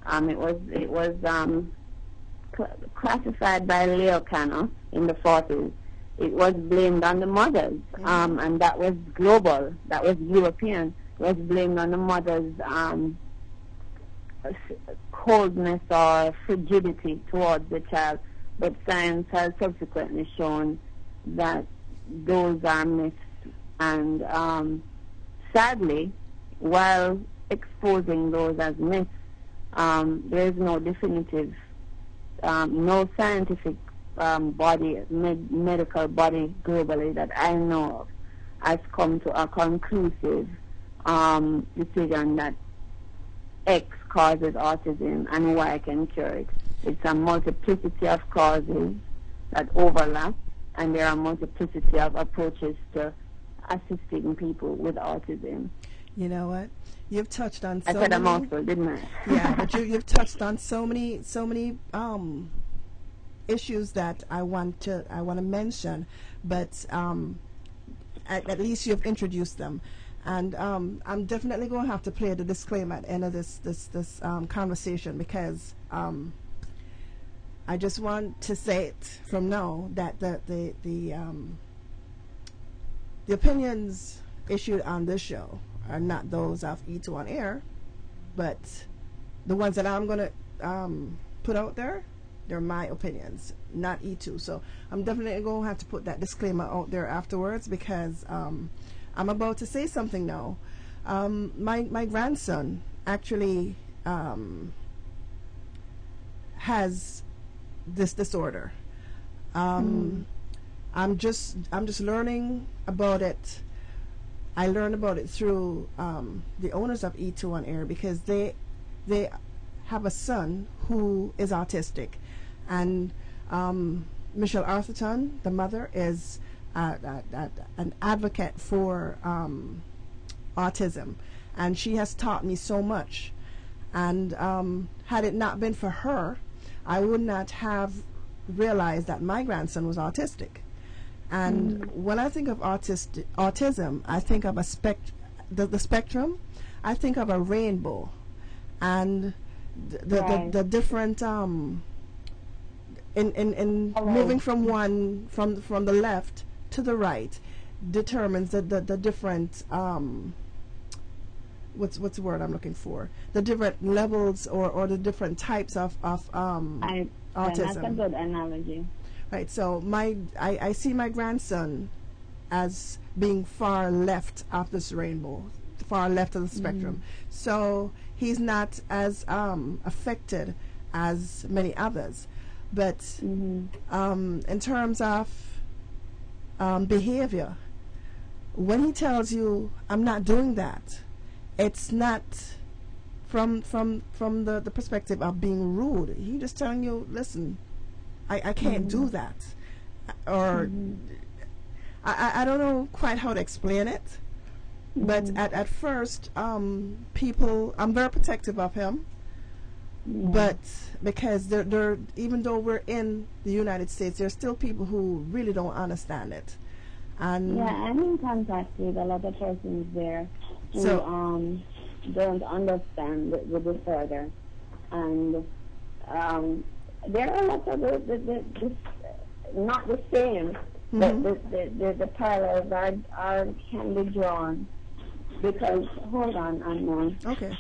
it was classified by Leo Kanner in the 40s. It was blamed on the mothers, and that was global, that was European. It was blamed on the mothers' coldness or frigidity towards the child. But science has subsequently shown that those are myths. And sadly, while exposing those as myths, there is no definitive, no scientific medical body globally that I know of has come to a conclusive decision that X causes autism and Y can cure it. It's a multiplicity of causes that overlap, and there are multiplicity of approaches to assisting people with autism. You know what? You've touched on I said a mouthful, didn't I? Yeah, but you've touched on so many issues that I want to mention, but at least you've introduced them, and I'm definitely going to have to play the disclaimer at the end of this conversation, because I just want to say it from now that the opinions issued on this show are not those of E2 on air, but the ones that I'm going to put out there, they're my opinions, not E2. So I'm definitely going to have to put that disclaimer out there afterwards, because I'm about to say something now. My grandson actually has this disorder. I'm just learning about it. I learned about it through the owners of E2 on air, because they have a son who is autistic, and Michelle Arthurton, the mother, is an advocate for autism, and she has taught me so much. And had it not been for her, I would not have realized that my grandson was autistic. And when I think of autism, I think of the spectrum. I think of a rainbow, and the different in moving from the left to the right determines the different what's the word I'm looking for? The different levels or the different types of autism. That's a good analogy. Right, so I see my grandson as being far left of this rainbow, far left of the spectrum. So he's not as affected as many others. But in terms of behavior, when he tells you, I'm not doing that, it's not from the perspective of being rude. He's just telling you, listen, I can't do that, or I don't know quite how to explain it, But at first, people, I'm very protective of him. But because they're even though we're in the United States, there's still people who really don't understand it. And yeah, I'm in contact with a lot of persons there who don't understand the disorder, and there are a lot of the not the same, but the parallels are can be drawn because hold on, Anmour. Okay.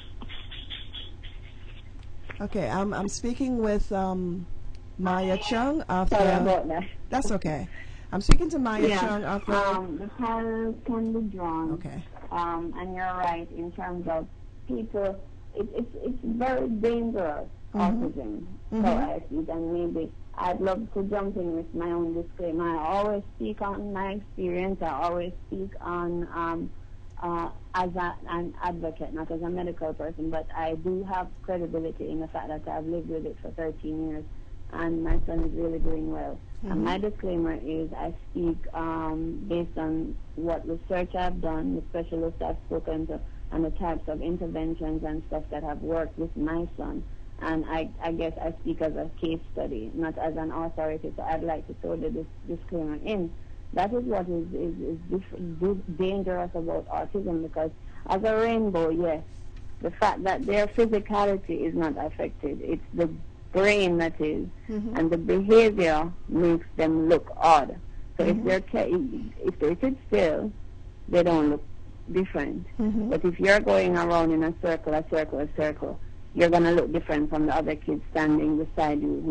Okay, I'm speaking with Maia Chung of Sorry about that. That's okay. I'm speaking to Maia Chung of the parallels can be drawn. Okay. And you're right in terms of people. It's very dangerous autism. So I see, and maybe I'd love to jump in with my own disclaimer. I always speak on my experience. I always speak on as an advocate, not as a medical person, but I do have credibility in the fact that I've lived with it for 13 years, and my son is really doing well. And my disclaimer is I speak based on what research I've done, the specialists I've spoken to, and the types of interventions and stuff that have worked with my son. And I guess I speak as a case study, not as an authority, so I'd like to throw the disclaimer in. That is what is dangerous about autism, because as a rainbow, yes, the fact that their physicality is not affected, it's the brain that is, and the behavior makes them look odd. So if they sit still, they don't look different. But if you're going around in a circle, you're going to look different from the other kids standing beside you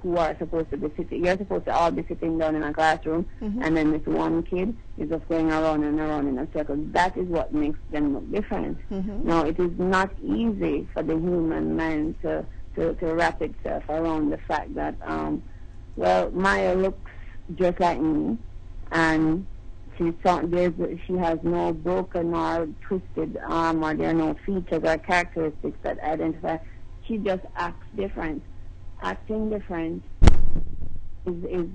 who are supposed to be sitting. You're supposed to all be sitting down in a classroom, and then this one kid is just going around and around in a circle. That is what makes them look different. Now, it is not easy for the human mind to wrap itself around the fact that, Maya looks just like me, and she has no broken or twisted arm, or there are no features or characteristics that identify. She just acts different. Acting different is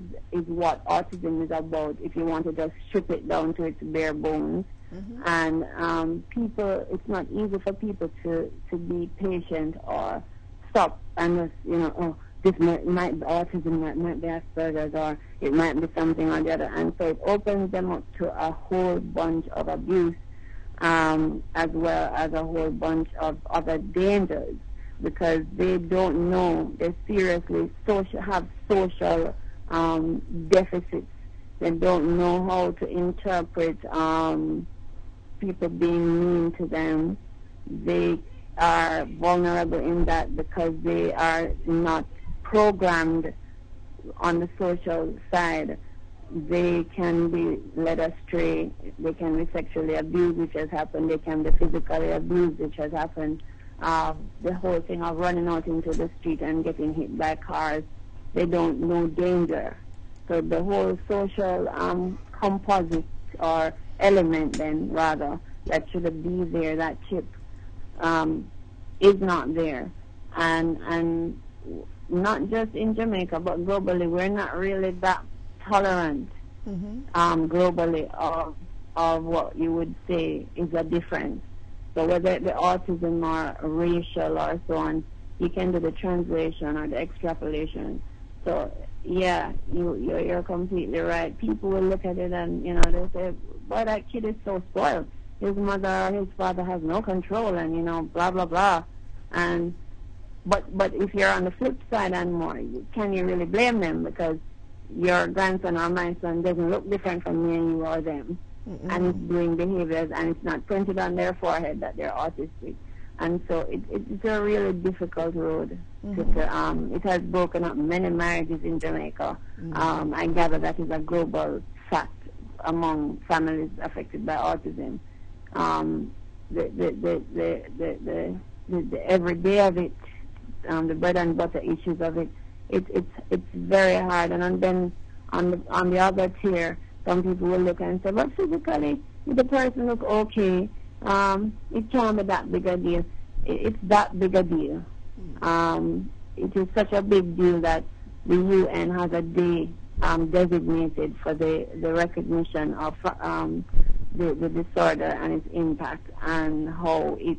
what autism is about, if you want to just strip it down to its bare bones. And it's not easy for people to be patient or stop and just, this might be autism, might be Asperger's, or it might be something or the other. And so it opens them up to a whole bunch of abuse, as well as a whole bunch of other dangers, because they don't know, they seriously have social deficits. They don't know how to interpret people being mean to them. They are vulnerable in that because they are not programmed on the social side. They can be led astray. They can be sexually abused, which has happened. They can be physically abused, which has happened. The whole thing of running out into the street and getting hit by cars, they don't know danger. So the whole social composite or element then, rather, that should be there, that chip, is not there. And not just in Jamaica, but globally, we're not really that tolerant globally of what you would say is a difference. So whether it be autism or racial or so on, you can do the translation or the extrapolation. So yeah, you're completely right. People will look at it and they say, "Boy, that kid is so spoiled. His mother or his father has no control," and blah blah blah. And but if you're on the flip side and more, can you really blame them, because your grandson or my son doesn't look different from me and you or them, and it's doing behaviors and it's not printed on their forehead that they're autistic. And so it's a really difficult road. It has broken up many marriages in Jamaica. I gather that is a global fact among families affected by autism. The everyday of it, the bread and butter issues of it, it's very hard. And then on the other tier, some people will look and say, "But physically, the person look okay. It can't be that big a deal." It's that big a deal. It is such a big deal that the UN has a day designated for the recognition of the disorder and its impact and how it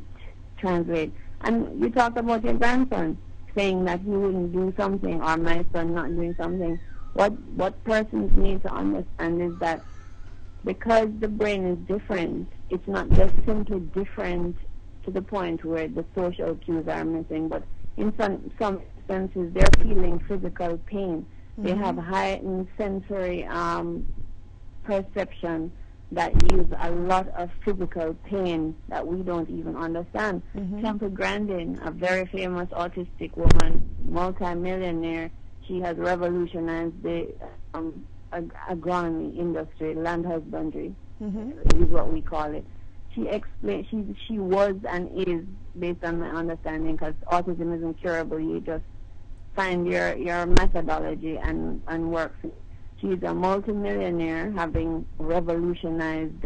translates. And you talked about your grandson saying that he wouldn't do something, or my son not doing something. What persons need to understand is that because the brain is different, it's not just simply different to the point where the social cues are missing, but in some instances they're feeling physical pain. They have heightened sensory perception that use a lot of physical pain that we don't even understand. Temple Grandin, a very famous autistic woman, multi-millionaire, she has revolutionized the agronomy industry, land husbandry, is what we call it. She explained, she was and is, based on my understanding, because autism isn't curable, you just find your methodology and work. She's a multimillionaire, having revolutionized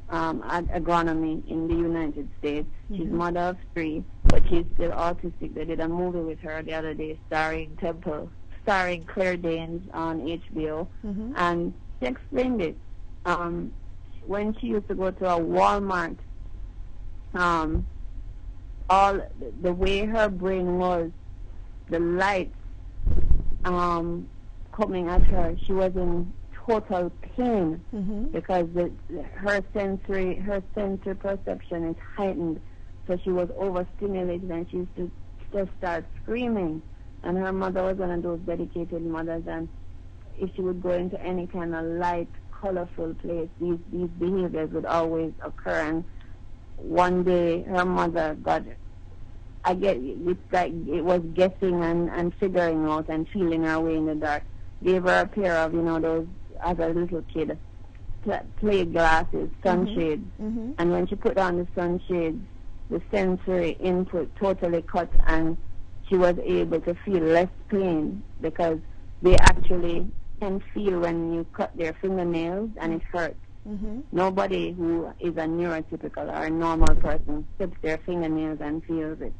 agronomy in the United States. She's mother of 3, but she's still autistic. They did a movie with her the other day starring Claire Danes on HBO, and she explained it. When she used to go to a Walmart, all the way her brain was, the lights coming at her, she was in total pain because her sensory perception is heightened. So she was overstimulated, and she used to just start screaming. And her mother was one of those dedicated mothers, and if she would go into any kind of light, colorful place, these behaviors would always occur. And one day her mother it's like it was guessing and figuring out and feeling her way in the dark. Gave her a pair of, those, as a little kid, play glasses, sunshades. And when she put on the sunshades, the sensory input totally cut, and she was able to feel less pain, because they actually can feel when you cut their fingernails and it hurts. Nobody who is a neurotypical or a normal person cuts their fingernails and feels it.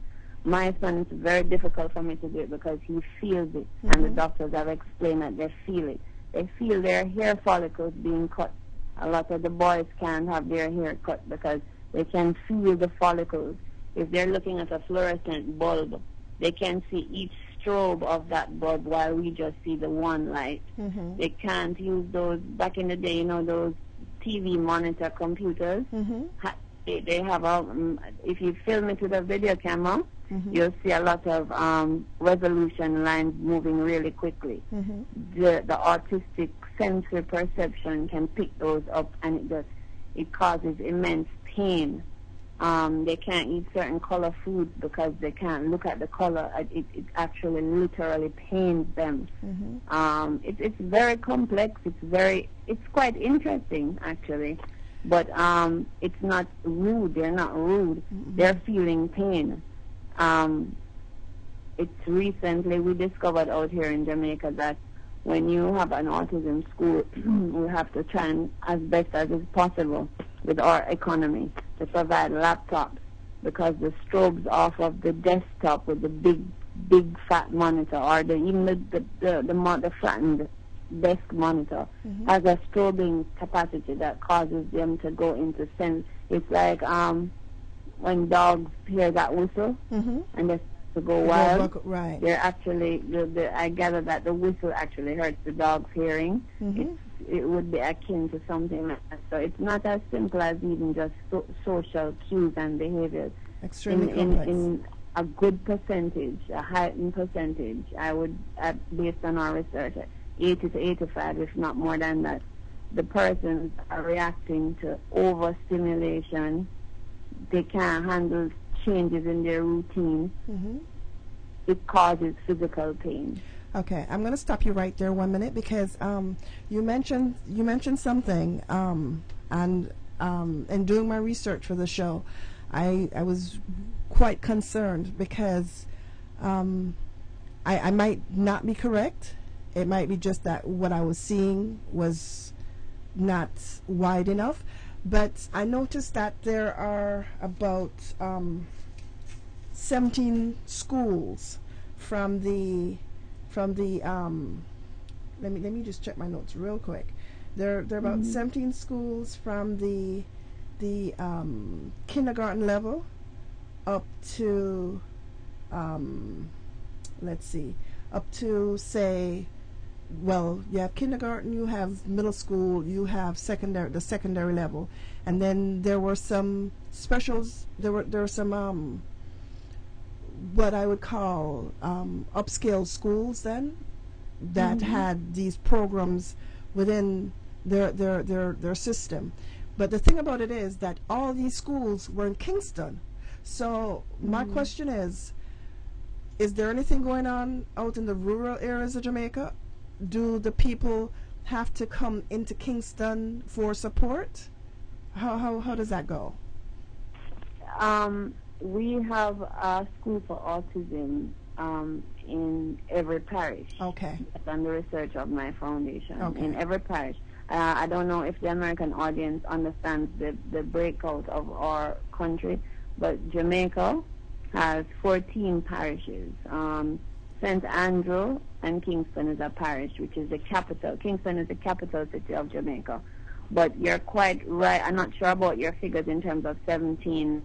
My son, it's very difficult for me to do it because he feels it, and the doctors have explained that they feel it. They feel their hair follicles being cut. A lot of the boys can't have their hair cut because they can feel the follicles. If they're looking at a fluorescent bulb, they can see each strobe of that bulb, while we just see the one light. They can't use those, back in the day, those TV monitor computers. They have if you film it with a video camera, you'll see a lot of resolution lines moving really quickly. The autistic sensory perception can pick those up, and it causes immense pain. They can't eat certain color foods because they can't look at the color. It actually literally pains them. It's very complex. It's quite interesting, actually. But it's not rude. They're not rude. They're feeling pain. It's recently we discovered out here in Jamaica that when you have an autism school, we have to try and, as best as is possible with our economy, to provide laptops, because the strobes off of the desktop with the big fat monitor, or even the flattened desk monitor, has a strobing capacity that causes them to go into sense. It's like when dogs hear that whistle and they to go wild. Right. They're actually, I gather that the whistle actually hurts the dog's hearing. It would be akin to something like that. So it's not as simple as even just social cues and behaviors. Extremely complex. In a good percentage, a heightened percentage, I would, based on our research, 80 to 85, if not more than that, the persons are reacting to overstimulation. They can't handle changes in their routine. It causes physical pain. Okay, I'm going to stop you right there 1 minute, because you mentioned something, and in doing my research for the show, I was quite concerned because I might not be correct. It might be just that what I was seeing was not wide enough. But I noticed that there are about 17 schools from the let me just check my notes real quick. There are about 17 schools from the kindergarten level up to let's see, up to say, well, you have kindergarten, you have middle school, you have the secondary level, and then there were some specials. There were some what I would call upscale schools then that had these programs within their system. But the thing about it is that all these schools were in Kingston. So my question is there anything going on out in the rural areas of Jamaica? Do the people have to come into Kingston for support? How does that go? We have a school for autism in every parish. Okay. That's on the research of my foundation. Okay. In every parish. I don't know if the American audience understands the breakout of our country, but Jamaica has 14 parishes. St. Andrew and Kingston is a parish, which is the capital. Kingston is the capital city of Jamaica. But you're quite right. I'm not sure about your figures in terms of 17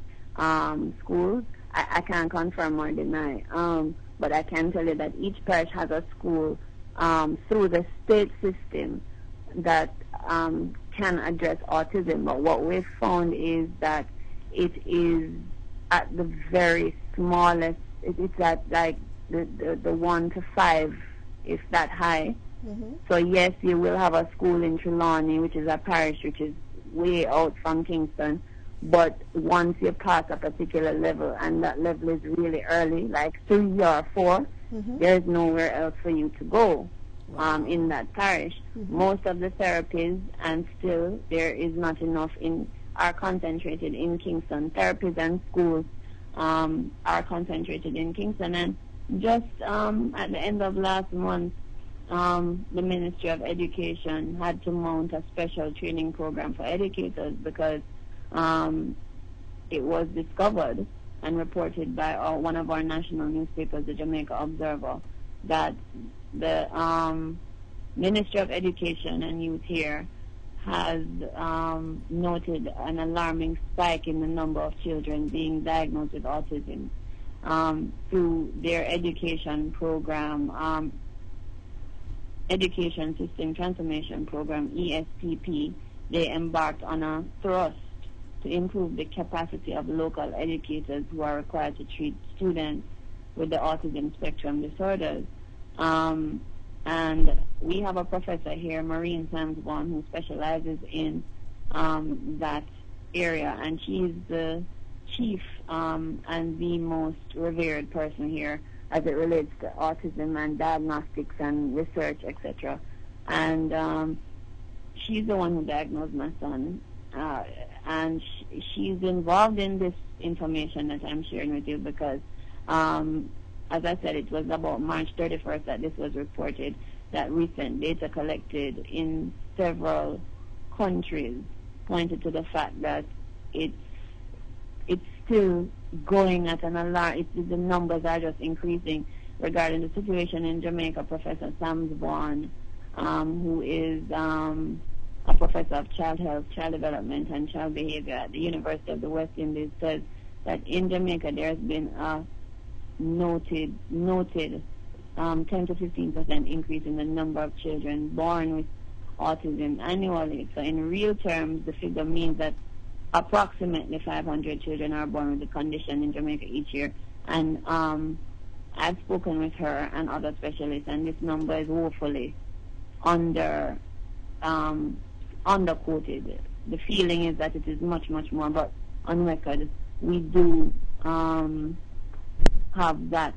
schools. I can't confirm or deny. But I can tell you that each parish has a school through the state system that can address autism. But what we've found is that it is at the very smallest. It's at like the 1 to 5, if that high. So yes, you will have a school in Trelawney, which is a parish which is way out from Kingston. But once you pass a particular level, and that level is really early, like 3 or 4, there is nowhere else for you to go in that parish. Most of the therapies, and still there is not enough are concentrated in Kingston. Therapies and schools are concentrated in Kingston. And just at the end of last month, the Ministry of Education had to mount a special training program for educators because it was discovered and reported by one of our national newspapers, the Jamaica Observer, that the Ministry of Education and Youth here has noted an alarming spike in the number of children being diagnosed with autism. Through their education program, Education System Transformation Program, ESTP, they embarked on a thrust to improve the capacity of local educators who are required to treat students with the autism spectrum disorders. And we have a professor here, Maureen Samsborn, who specializes in that area, and she's the chief and the most revered person here as it relates to autism and diagnostics and research, etc. And she's the one who diagnosed my son, and she's involved in this information that I'm sharing with you because, as I said, it was about March 31st that this was reported, that recent data collected in several countries pointed to the fact that it's still going at an alarm. The numbers are just increasing. Regarding the situation in Jamaica, Professor Samsborn, who is a professor of child health, child development, and child behavior at the University of the West Indies, says that in Jamaica there has been a noted 10 to 15% increase in the number of children born with autism annually. So in real terms, the figure means that approximately 500 children are born with the condition in Jamaica each year. And I've spoken with her and other specialists, and this number is woefully underquoted. The feeling is that it is much, much more, but on record, we do have that.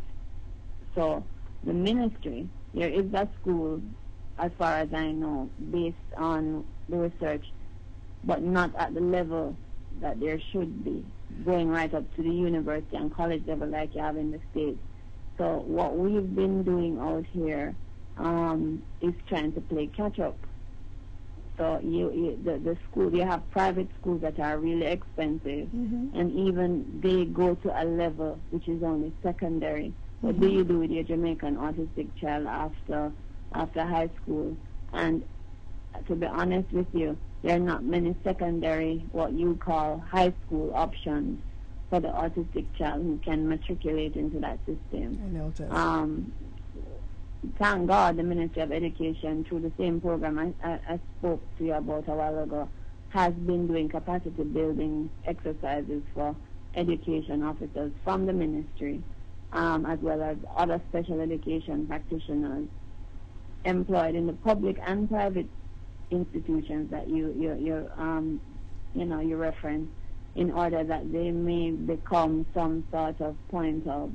So the ministry, there is a school, as far as I know, based on the research, but not at the level that there should be, going right up to the university and college level like you have in the States. So what we've been doing out here is trying to play catch-up. So the school, you have private schools that are really expensive, and even they go to a level which is only secondary. What do you do with your Jamaican autistic child after high school? And to be honest with you, there are not many secondary, what you call high school options for the autistic child who can matriculate into that system. I noticed. Thank God the Ministry of Education, through the same program I spoke to you about a while ago, has been doing capacity building exercises for education officers from the ministry, as well as other special education practitioners employed in the public and private institutions that you reference, in order that they may become some sort of point of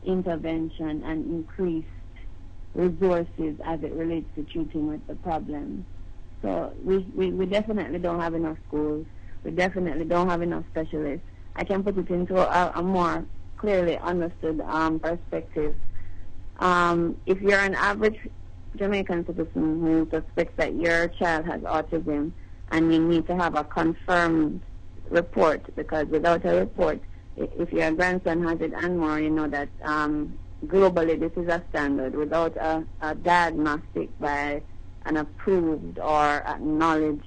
intervention and increased resources as it relates to treating with the problem. So we definitely don't have enough schools. We definitely don't have enough specialists. I can put it into a more clearly understood perspective. If you're an average Jamaican citizen who suspects that your child has autism, and you need to have a confirmed report, because without a report, if your grandson has it and more, you know that globally this is a standard. Without a diagnostic by an approved or acknowledged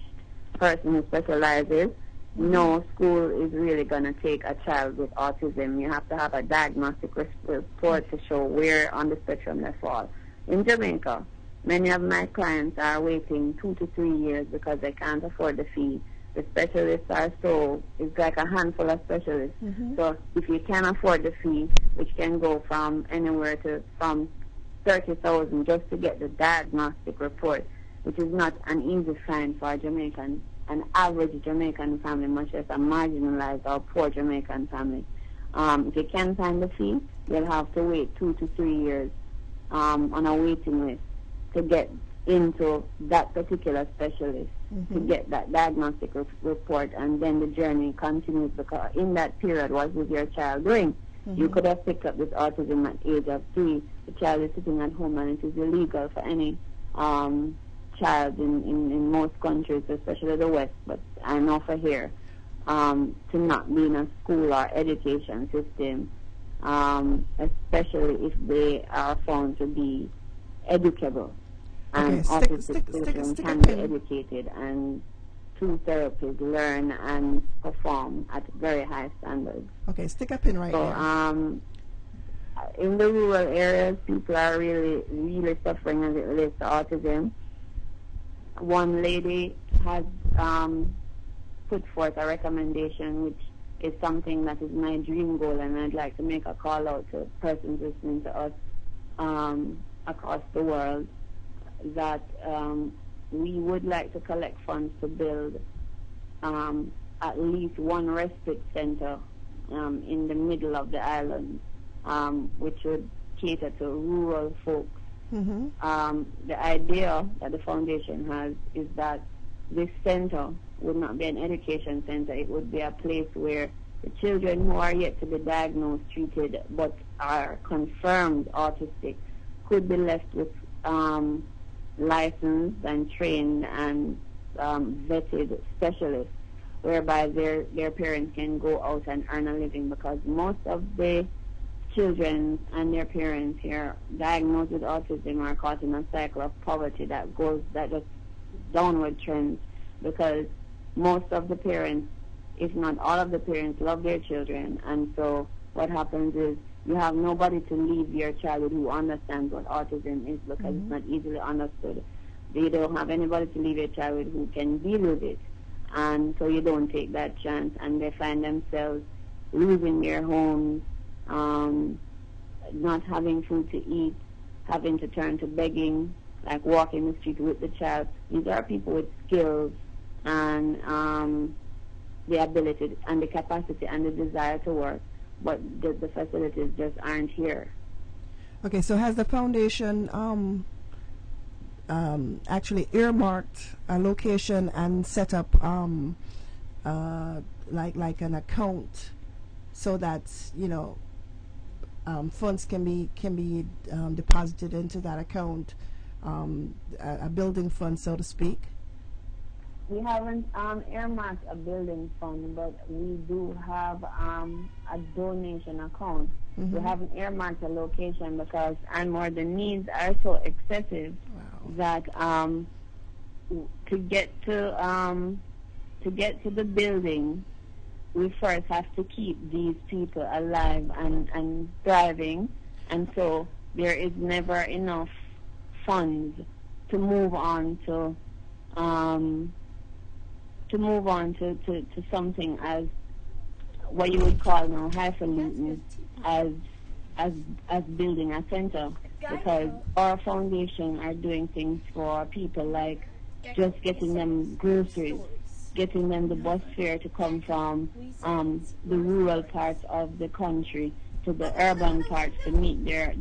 person who specializes, no school is really going to take a child with autism. You have to have a diagnostic report to show where on the spectrum they fall. In Jamaica, many of my clients are waiting 2 to 3 years because they can't afford the fee. The specialists are it's like a handful of specialists. Mm-hmm. So if you can afford the fee, which can go from anywhere from 30,000 just to get the diagnostic report, which is not an easy find for a Jamaican, an average Jamaican family, much less a marginalized or poor Jamaican family. If you can find the fee, you'll have to wait 2 to 3 years on a waiting list to get into that particular specialist, to get that diagnostic report, and then the journey continues, because in that period, what was your child doing? You could have picked up this autism at age of 3. The child is sitting at home, and it is illegal for any child in most countries, especially the West, but I know for here, to not be in a school or education system, especially if they are found to be educable. And autistic children can be educated, and through therapies learn and perform at very high standards. Okay, stick a pin right there. In the rural areas, people are really, really suffering as it relates to autism. One lady has put forth a recommendation, which is something that is my dream goal, and I'd like to make a call out to persons listening to us across the world, that we would like to collect funds to build at least one respite center in the middle of the island, which would cater to rural folks. The idea that the foundation has is that this center would not be an education center. It would be a place where the children who are yet to be diagnosed, treated, but are confirmed autistic could be left with licensed and trained and vetted specialists, whereby their parents can go out and earn a living, because most of the children and their parents here diagnosed with autism are caught in a cycle of poverty that just downward trends, because most of the parents, if not all of the parents, love their children, and so what happens is you have nobody to leave your child with who understands what autism is, because it's not easily understood. They don't have anybody to leave your child with who can deal with it, and so you don't take that chance, and they find themselves losing their homes, not having food to eat, having to turn to begging, like walking the street with the child. These are people with skills and the ability and the capacity and the desire to work, but the facilities just aren't here. Okay, so has the foundation actually earmarked a location and set up like an account, so that funds can be deposited into that account, a building fund, so to speak? We haven't earmarked a building fund, but we do have a donation account. We haven't earmarked a location because, and more, the needs are so excessive that to get to the building, we first have to keep these people alive and thriving, and so there is never enough funds to move on to something as what you would call now highfalutin as building a center, because our foundation are doing things for people like just getting them groceries, getting them the bus fare to come from the rural parts of the country to the urban parts to meet their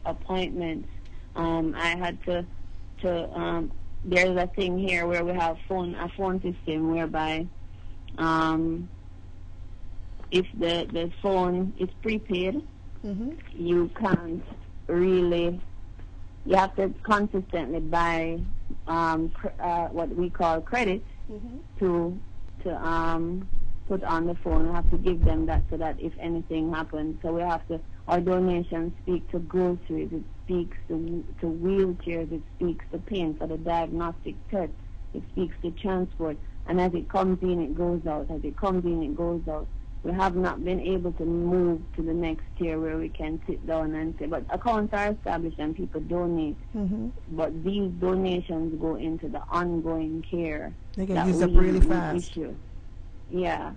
appointments. I had to there's a thing here where we have a phone system whereby if the phone is prepaid, you can't really, you have to consistently buy what we call credit to put on the phone. We have to give them that so that if anything happens, so we have to, our donations speak to groceries, it speaks to wheelchairs, it speaks to pain for the diagnostic test, it speaks to transport, and as it comes in, it goes out, as it comes in, it goes out. We have not been able to move to the next tier where we can sit down and say, but accounts are established and people donate, but these donations go into the ongoing care. They get used up really fast. Issue. Yeah.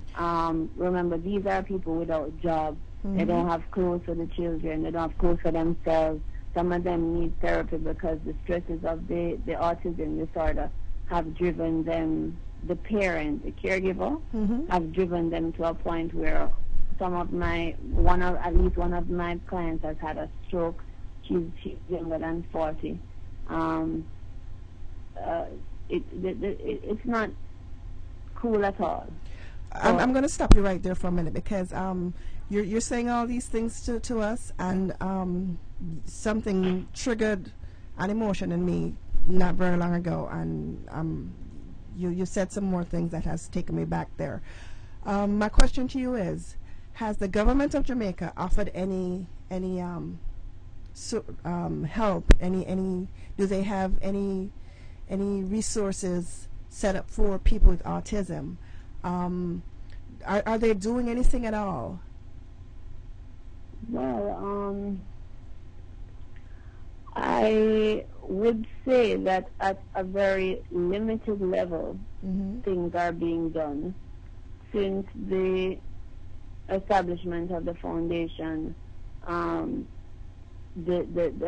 Remember, these are people without jobs. They don't have clothes for the children. They don't have clothes for themselves. Some of them need therapy because the stresses of the autism disorder have driven them, the parent, the caregiver, have driven them to a point where at least one of my clients has had a stroke. She's younger than 40. It's not cool at all. I'm going to stop you right there for a minute, because you're saying all these things to us, and something triggered an emotion in me not very long ago, and you said some more things that has taken me back there. My question to you is, has the government of Jamaica offered any help? Do they have any resources set up for people with autism? Are they doing anything at all? Well, I would say that at a very limited level, things are being done. Since the establishment of the foundation, the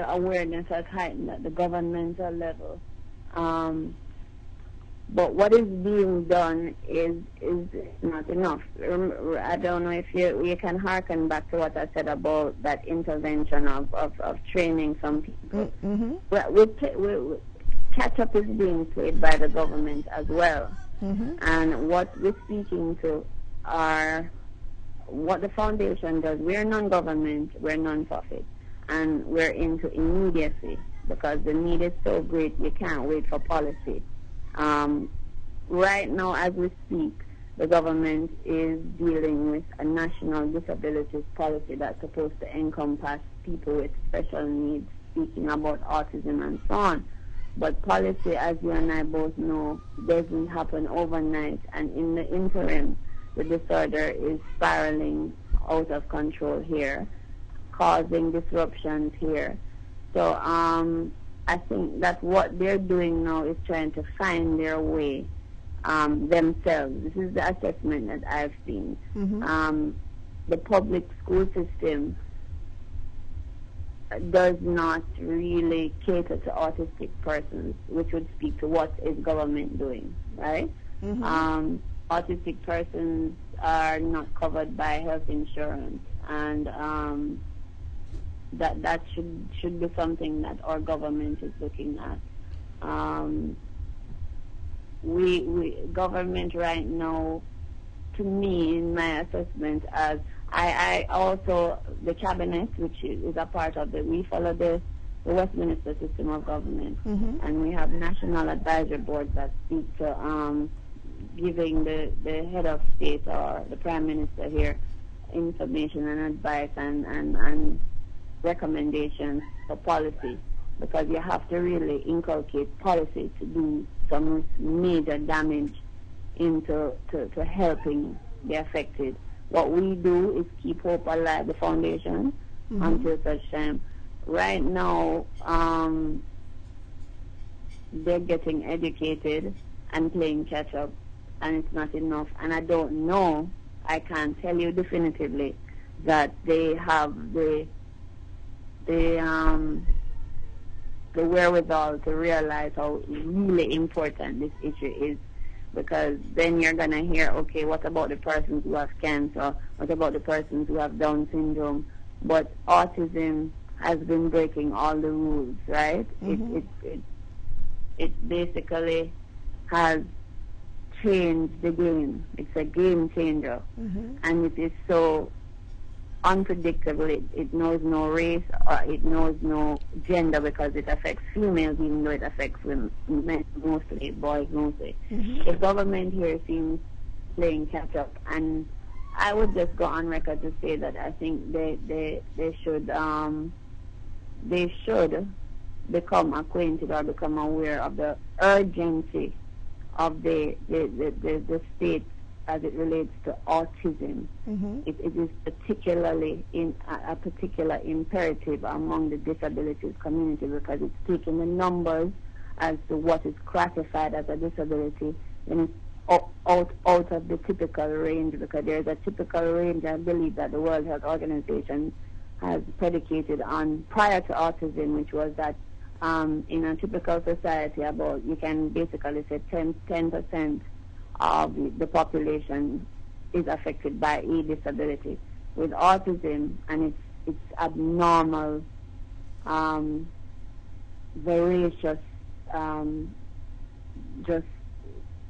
awareness has heightened at the governmental level. But what is being done is not enough. I don't know if you can hearken back to what I said about that intervention of training some people. Catch-up is being played by the government as well. And what we're speaking to are what the foundation does. We're non-government, we're non-profit, and we're into immediacy because the need is so great you can't wait for policy. Right now, as we speak, the government is dealing with a national disabilities policy that's supposed to encompass people with special needs, speaking about autism and so on. But policy, as you and I both know, doesn't happen overnight, and in the interim, the disorder is spiraling out of control here, causing disruptions here. So I think that what they're doing now is trying to find their way themselves. This is the assessment that I've seen. The public school system does not really cater to autistic persons, which would speak to what is government doing, right? Autistic persons are not covered by health insurance, and that should be something that our government is looking at. We government right now, to me, in my assessment, as I also, the cabinet, which is a part of we follow the Westminster system of government, and we have national advisory boards that speak to giving the head of state or the prime minister here information and advice and recommendations for policy. because you have to really inculcate policy to do some major damage into to helping the affected. What we do is keep hope alive, the foundation, until such time. Right now, they're getting educated and playing catch up, and it's not enough. And I don't know, I can't tell you definitively that they have the wherewithal to realize how really important this issue is, because then you're going to hear, okay, what about the persons who have cancer? What about the persons who have Down syndrome? But autism has been breaking all the rules, right? It basically has changed the game. It's a game changer. And it is so unpredictable. It knows no race, or it knows no gender, because it affects females even though it affects women, men mostly, boys mostly. The government here seems playing catch up, and I would just go on record to say that I think they should become acquainted or become aware of the urgency of the state as it relates to autism. It is particularly a particular imperative among the disabilities community, because it's taking the numbers as to what is classified as a disability, and it's out of the typical range, because there's a typical range, I believe, that the World Health Organization has predicated on prior to autism, which was that in a typical society, about, you can basically say 10% of the population is affected by a disability. With autism and its abnormal, voracious, just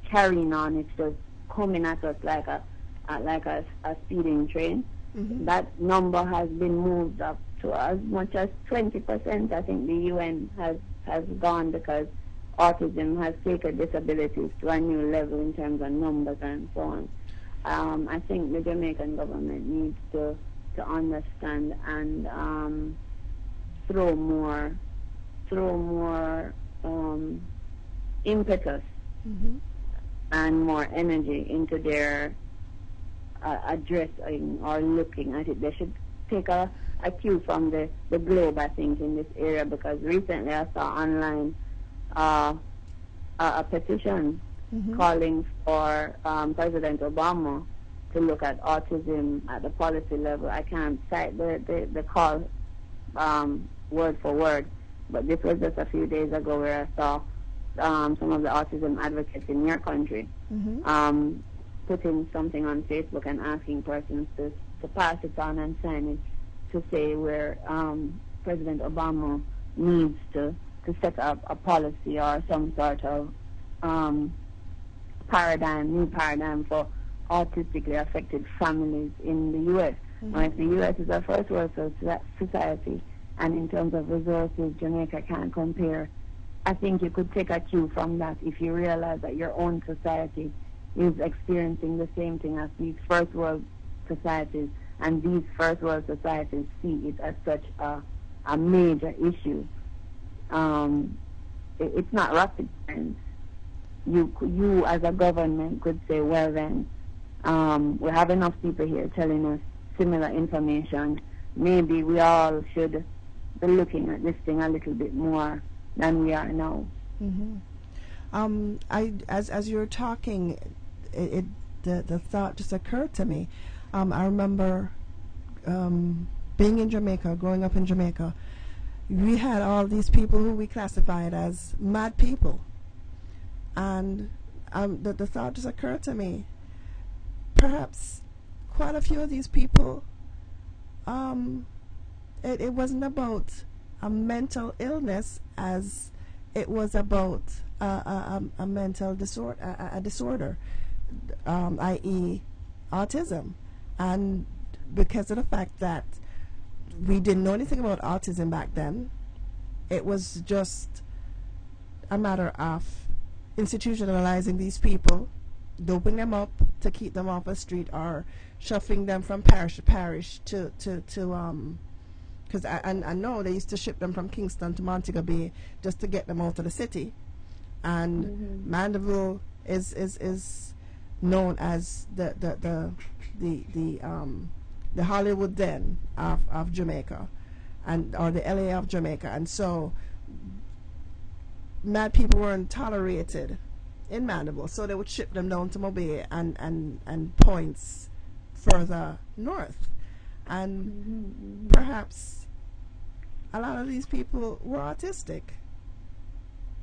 carrying on, it's just coming at us like a speeding train. That number has been moved up to as much as 20%. I think the UN has gone, because autism has taken disabilities to a new level in terms of numbers and so on. I think the Jamaican government needs to understand and throw more impetus and more energy into their addressing or looking at it. They should take a cue from the globe, I think, in this area, because recently I saw online a petition calling for President Obama to look at autism at the policy level. I can't cite the call word for word, but this was just a few days ago where I saw some of the autism advocates in your country putting something on Facebook and asking persons to pass it on and sign it, to say where President Obama needs to set up a policy or some sort of new paradigm for autistically affected families in the U.S. Now, if the U.S. is a first world society, and in terms of resources, Jamaica can't compare, I think you could take a cue from that if you realize that your own society is experiencing the same thing as these first world societies, and these first world societies see it as such a major issue. It's not rocket science. You as a government could say, well then, we have enough people here telling us similar information. Maybe we all should be looking at this thing a little bit more than we are now. As you were talking, the thought just occurred to me. I remember being in Jamaica, growing up in Jamaica. We had all these people who we classified as mad people, and the thought just occurred to me. Perhaps quite a few of these people, it wasn't about a mental illness as it was about a mental disorder, a disorder, i.e. autism. And because of the fact that we didn't know anything about autism back then, it was just a matter of institutionalizing these people, doping them up to keep them off the street, or shuffling them from parish to parish to because I know they used to ship them from Kingston to Montego Bay just to get them out of the city. And Mandeville is known as the Hollywood Den of Jamaica, and or the LA of Jamaica, and so mad people weren't tolerated in Mandeville, so they would ship them down to Mobay and points further north, and perhaps a lot of these people were autistic.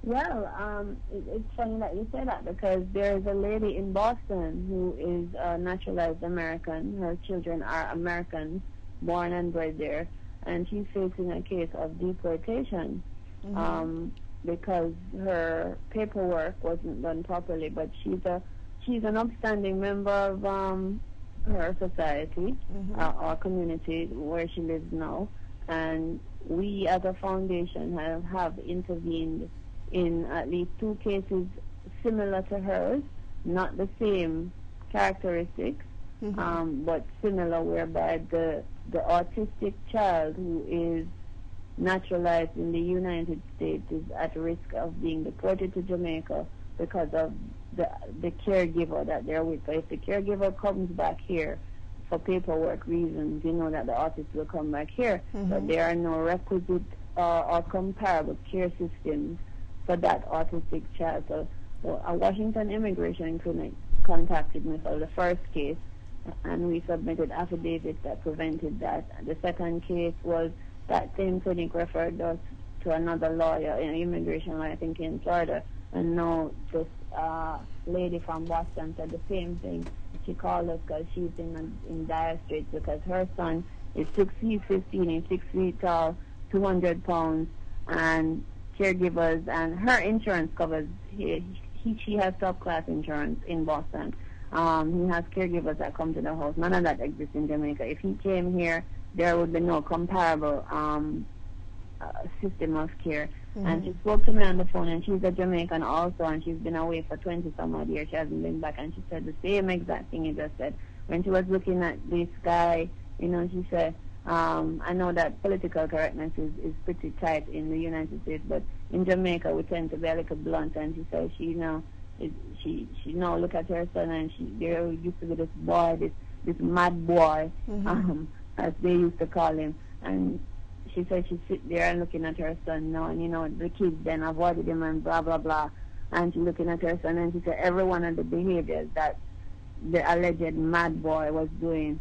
Well, it's funny that you say that, because there's a lady in Boston who is a naturalized American. Her children are Americans, born and bred there, and she's facing a case of deportation because her paperwork wasn't done properly. But she's an upstanding member of her society, our community where she lives now, and we as a foundation have intervened in at least 2 cases similar to hers, not the same characteristics, but similar, whereby the autistic child who is naturalized in the United States is at risk of being deported to Jamaica because of the caregiver that they're with. So if the caregiver comes back here for paperwork reasons, you know that the artist will come back here, but there are no requisite or comparable care systems for that autistic child. So a Washington Immigration Clinic contacted me for the first case, and we submitted affidavits that prevented that. The second case was that same clinic referred us to another lawyer, an immigration lawyer, I think in Florida, and now this lady from Boston said the same thing. She called us because she's in dire straits because her son is 6 feet 15, he's 6 feet tall, 200 pounds, and caregivers, and her insurance covers, she has top-class insurance in Boston. He has caregivers that come to the house. None of that exists in Jamaica. If he came here, there would be no comparable system of care. And she spoke to me on the phone, and she's a Jamaican also, and she's been away for 20-some-odd years. She hasn't been back, and she said the same exact thing you just said. When she was looking at this guy, you know, she said, I know that political correctness is pretty tight in the United States, but in Jamaica we tend to be a little blunt. And she said she now look at her son, and there used to be this boy, this mad boy, as they used to call him. And she said she sit there and looking at her son now, and you know the kids then avoided him and blah blah blah. And she looking at her son, and she said every one of the behaviors that the alleged mad boy was doing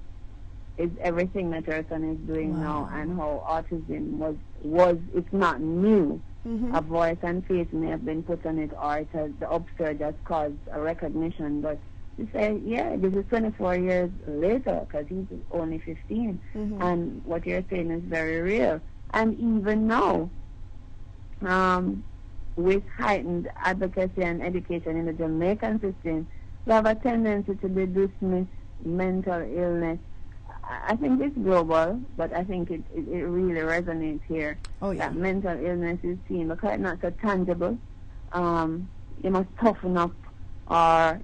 is everything that her son is doing now, and how autism was it's not new. A voice and face may have been put on it, or the upsurge has caused a recognition, but she said, yeah, this is 24 years later, because he's only 15, and what you're saying is very real. And even now, with heightened advocacy and education in the Jamaican system, we have a tendency to dismiss mental illness. I think it's global, but I think it really resonates here. Oh, yeah. That mental illness is seen because it's not so tangible. You must toughen up or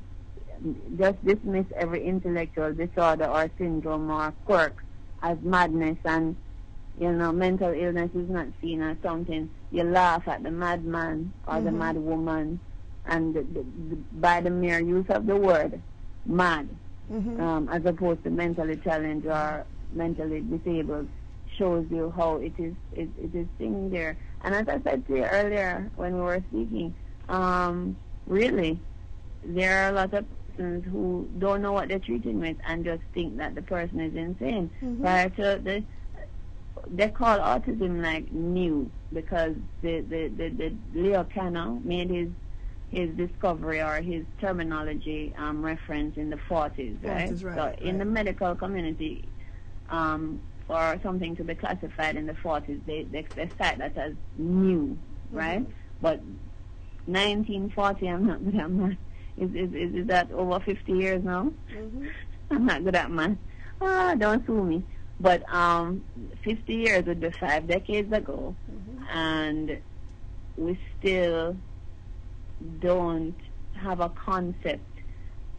just dismiss every intellectual disorder or syndrome or quirk as madness, and you know, mental illness is not seen as something you laugh at the madman or the mad woman, and by the mere use of the word mad, as opposed to mentally challenged or mentally disabled, shows you how it is seen there. And as I said to you earlier when we were speaking, really, there are a lot of persons who don't know what they're treating with and just think that the person is insane. Prior to they call autism like new, because the Leo Canna made his discovery or his terminology reference in the 40s, right? So in the medical community, for something to be classified in the 40s, they cite that as new, right? But 1940, I'm not good at math. Is that over 50 years now? I'm not good at math. Don't sue me. But 50 years would be 5 decades ago, and we still don't have a concept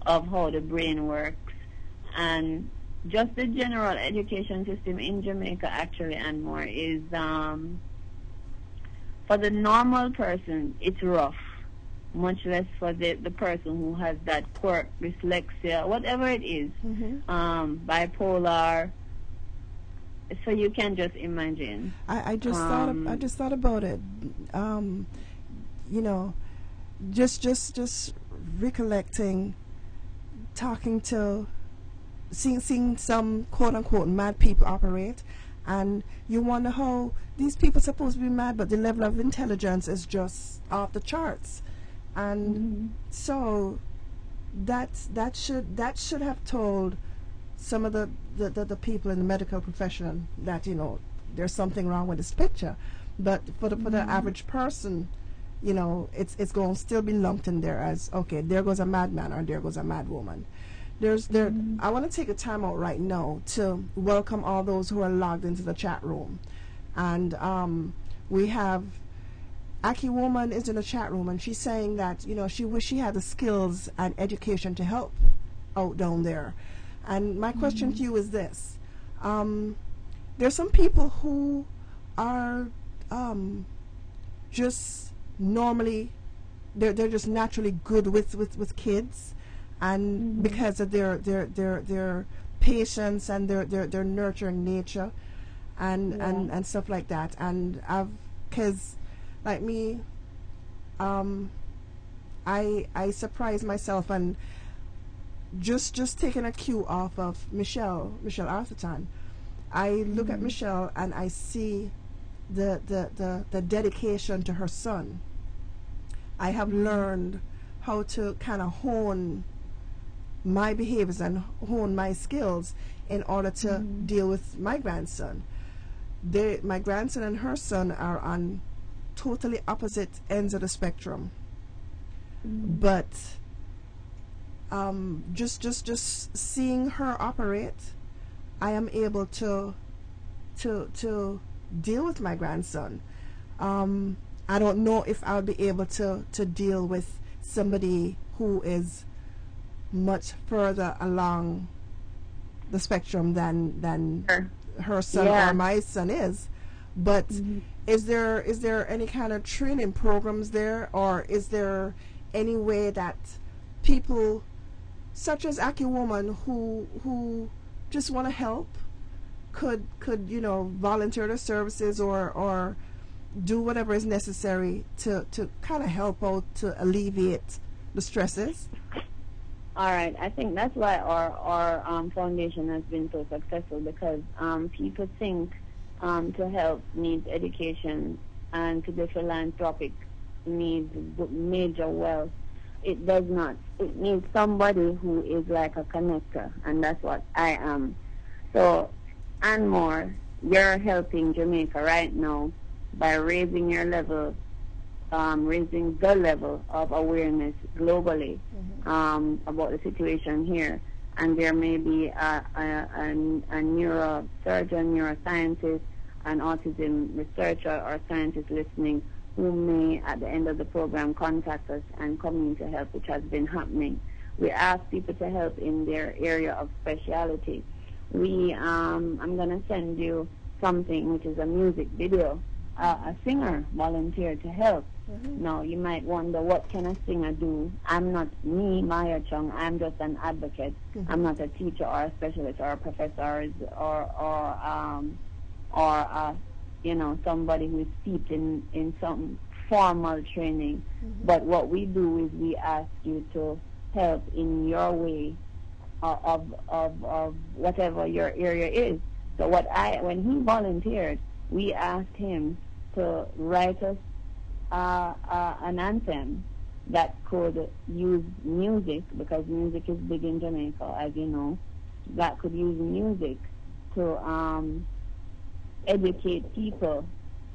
of how the brain works, and just the general education system in Jamaica, actually, and more, is for the normal person, it's rough. Much less for the person who has that quirk, dyslexia, whatever it is, bipolar. So you can just imagine. I just thought about it. You know, just recollecting, talking to, seeing some quote unquote mad people operate, and you wonder how these people are supposed to be mad, but the level of intelligence is just off the charts. And so that should have told some of the people in the medical profession that, you know, there's something wrong with this picture. But for the average person, you know, it's going to still be lumped in there as, okay, there goes a madman or there goes a mad woman. I want to take a time out right now to welcome all those who are logged into the chat room. And we have Aki Woman is in the chat room, and she's saying that, you know, she wish she had the skills and education to help out down there. And my question to you is this. There's some people who are just normally, they're just naturally good with kids, and because of their patience and their nurturing nature and stuff like that. And because like me, I surprised myself and just taking a cue off of Michelle Arthurton. I look at Michelle and I see the dedication to her son. I have learned how to kind of hone my behaviors and hone my skills in order to deal with my grandson. My grandson and her son are on totally opposite ends of the spectrum, but just seeing her operate, I am able to deal with my grandson. I don't know if I'll be able to deal with somebody who is much further along the spectrum than her son or my son is. But is there any kind of training programs there, or is there any way that people such as Aki Woman who just want to help could you know, volunteer their services or do whatever is necessary to kind of help out to alleviate the stresses? All right, I think that's why our foundation has been so successful, because people think to help needs education, and to be philanthropic needs major wealth. It does not. It needs somebody who is like a connector, and that's what I am. So, Anmour, you're helping Jamaica right now by raising your level, raising the level of awareness globally about the situation here. And there may be a neurosurgeon, neuroscientist, an autism researcher or scientist listening who may, at the end of the program, contact us and come in to help, which has been happening. We ask people to help in their area of speciality. I'm going to send you something which is a music video. A singer volunteered to help. Now, you might wonder, what can a singer do? I'm not me, Maia Chung. I'm just an advocate. I'm not a teacher or a specialist or a professor or you know, somebody who is steeped in some formal training. But what we do is we ask you to help in your way of whatever your area is. So when he volunteered, we asked him to write us an anthem that could use music, because music is big in Jamaica, as you know, that could use music to educate people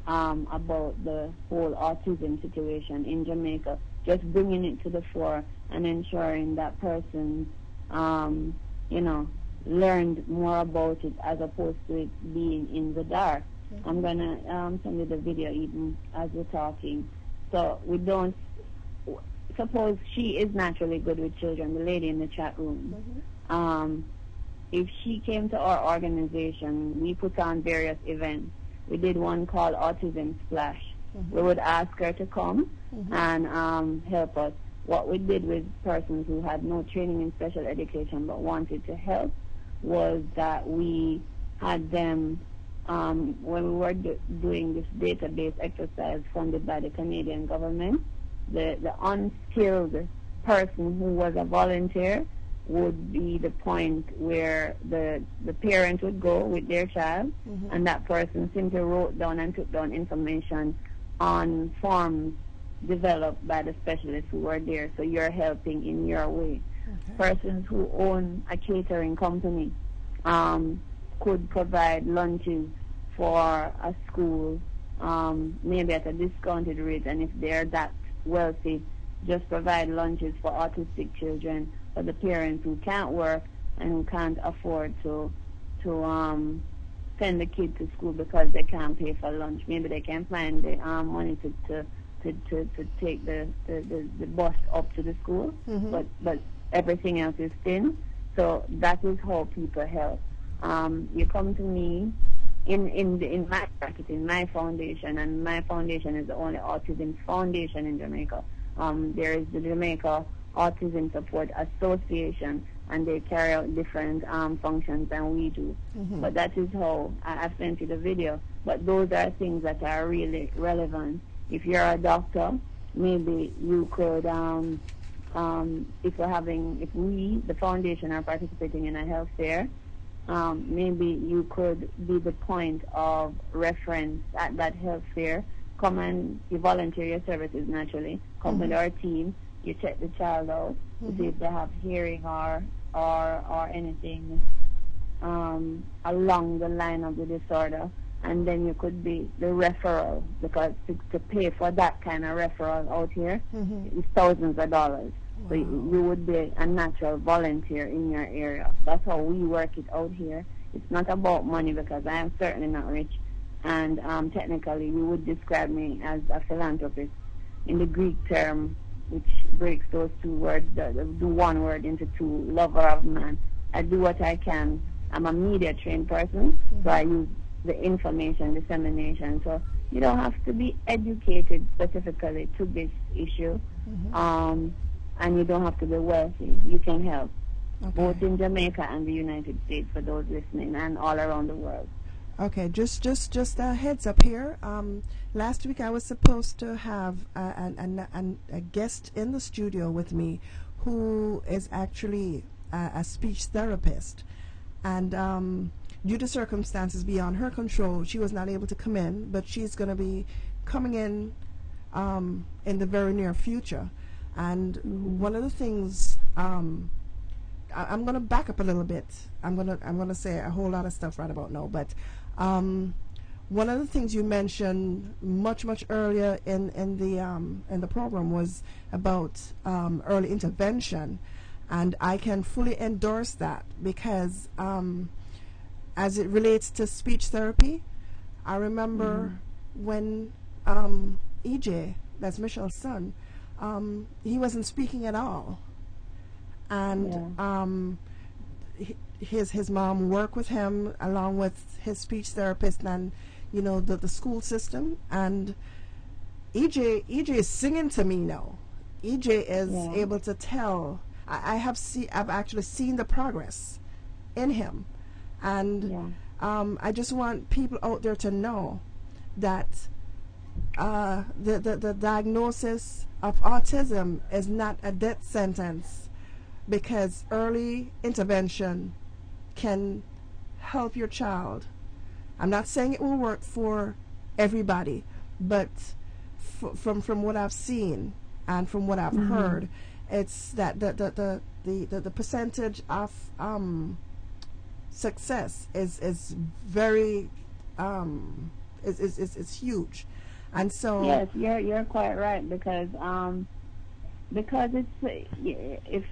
about the whole autism situation in Jamaica, just bringing it to the fore and ensuring that person, you know, learned more about it as opposed to it being in the dark. I'm going to send you the video even as we're talking. So we don't, suppose she is naturally good with children, the lady in the chat room. if she came to our organization, we put on various events. We did one called Autism Splash. We would ask her to come and help us. What we did with persons who had no training in special education but wanted to help was that we had them, when we were doing this database exercise funded by the Canadian government, the unskilled person who was a volunteer would be the point where the parent would go with their child, and that person simply wrote down and took down information on forms developed by the specialists who were there. So you're helping in your way. Persons who own a catering company could provide lunches for a school, maybe at a discounted rate, and if they're that wealthy, just provide lunches for autistic children, for the parents who can't work and who can't afford to send the kid to school because they can't pay for lunch. Maybe they can find the money to take the bus up to the school, but everything else is thin. So that is how people help. You come to me in my practice, in my foundation, and my foundation is the only autism foundation in Jamaica. There is the Jamaica Autism Support Association, and they carry out different functions than we do. But that is how I've sent you the video. But those are things that are really relevant. If you're a doctor, maybe you could, if we, the foundation, are participating in a health fair, maybe you could be the point of reference at that health fair. Come and you volunteer your services naturally. Come with our team. You check the child out to see if they have hearing or anything along the line of the disorder, and then you could be the referral, because to pay for that kind of referral out here is thousands of dollars. Wow. So you would be a natural volunteer in your area. That's how we work it out here. It's not about money, because I am certainly not rich, and technically you would describe me as a philanthropist in the Greek term, which breaks those two words, the one word into two, lover of man. I do what I can. I'm a media trained person, so I use the information dissemination. So you don't have to be educated specifically to this issue, and you don't have to be wealthy. You can help, both in Jamaica and the United States, for those listening, and all around the world. Okay, just a heads up here. Last week I was supposed to have a guest in the studio with me who is actually a speech therapist, and due to circumstances beyond her control, she was not able to come in, but she's going to be coming in the very near future. And one of the things, I'm going to back up a little bit. I'm going to say a whole lot of stuff right about now, but one of the things you mentioned much earlier in the program was about early intervention, and I can fully endorse that, because as it relates to speech therapy, I remember when EJ, that's Michelle's son, he wasn't speaking at all, and his mom worked with him along with his speech therapist and the school system, and EJ is singing to me now. EJ is able to tell. I've actually seen the progress in him, and I just want people out there to know that the diagnosis of autism is not a death sentence, because early intervention can help your child. I'm not saying it will work for everybody, but from what I've seen and from what I've heard, it's that the percentage of success is very is huge, and so yes, you're quite right, because it's if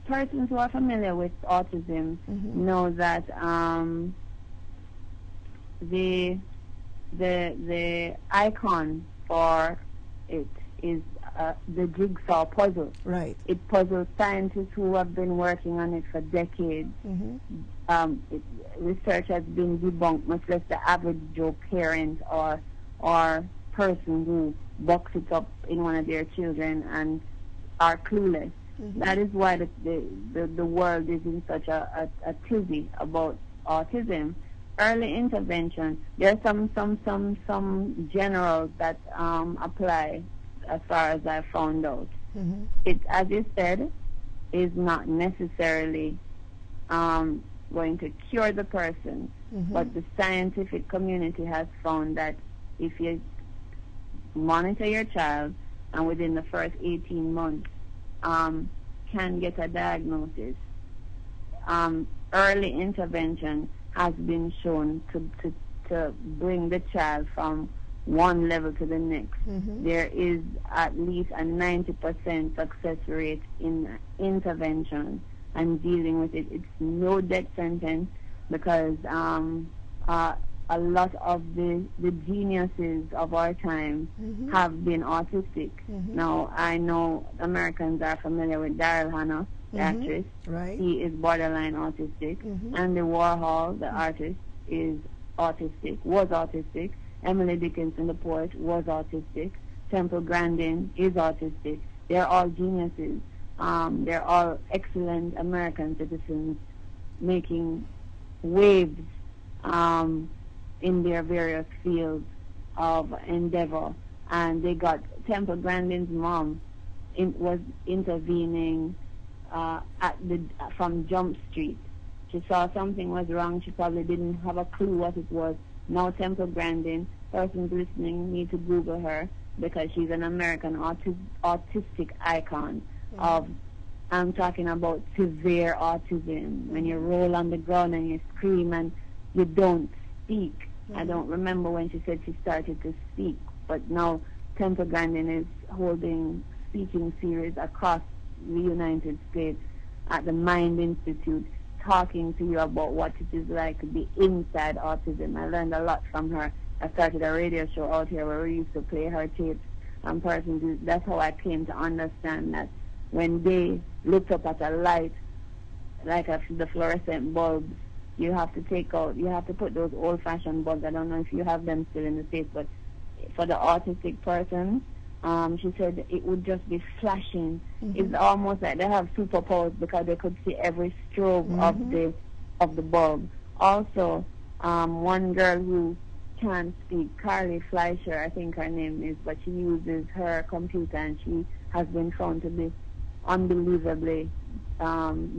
persons who are familiar with autism know that the icon for it is the jigsaw puzzle. Right. It puzzles scientists who have been working on it for decades. Research has been debunked, much less the average Joe parent or person who box it up in one of their children and are clueless. That is why the world is in such a tizzy about autism. Early intervention, there are some generals that apply as far as I found out. It, as you said, is not necessarily going to cure the person, but the scientific community has found that if you monitor your child and within the first 18 months can get a diagnosis, early intervention has been shown to bring the child from one level to the next. There is at least a 90% success rate in intervention and dealing with it. It's no death sentence because a lot of the geniuses of our time have been autistic. Now, I know Americans are familiar with Daryl Hannah, the actress. Right. He is borderline autistic. Andy Warhol, the artist, is autistic, was autistic. Emily Dickinson, the poet, was autistic. Temple Grandin is autistic. They're all geniuses. They're all excellent American citizens making waves in their various fields of endeavor. And they got Temple Grandin's mom was intervening from Jump Street. She saw something was wrong. She probably didn't have a clue what it was. Now Temple Grandin, persons listening need to Google her because she's an American autistic icon of, I'm talking about severe autism, when you roll on the ground and you scream and you don't speak. I don't remember when she said she started to speak, but now Temple Grandin is holding speaking series across the United States at the Mind Institute, talking to you about what it is like to be inside autism. I learned a lot from her. I started a radio show out here where we used to play her tapes and persons. That's how I came to understand that when they looked up at a light, like the fluorescent bulbs, you have to put those old-fashioned bulbs. I don't know if you have them still in the States, but for the autistic person, she said it would just be flashing. It's almost like they have superpowers because they could see every strobe of the bulb. Also, one girl who can't speak, Carly Fleischer, I think her name is, but she uses her computer and she has been found to be unbelievably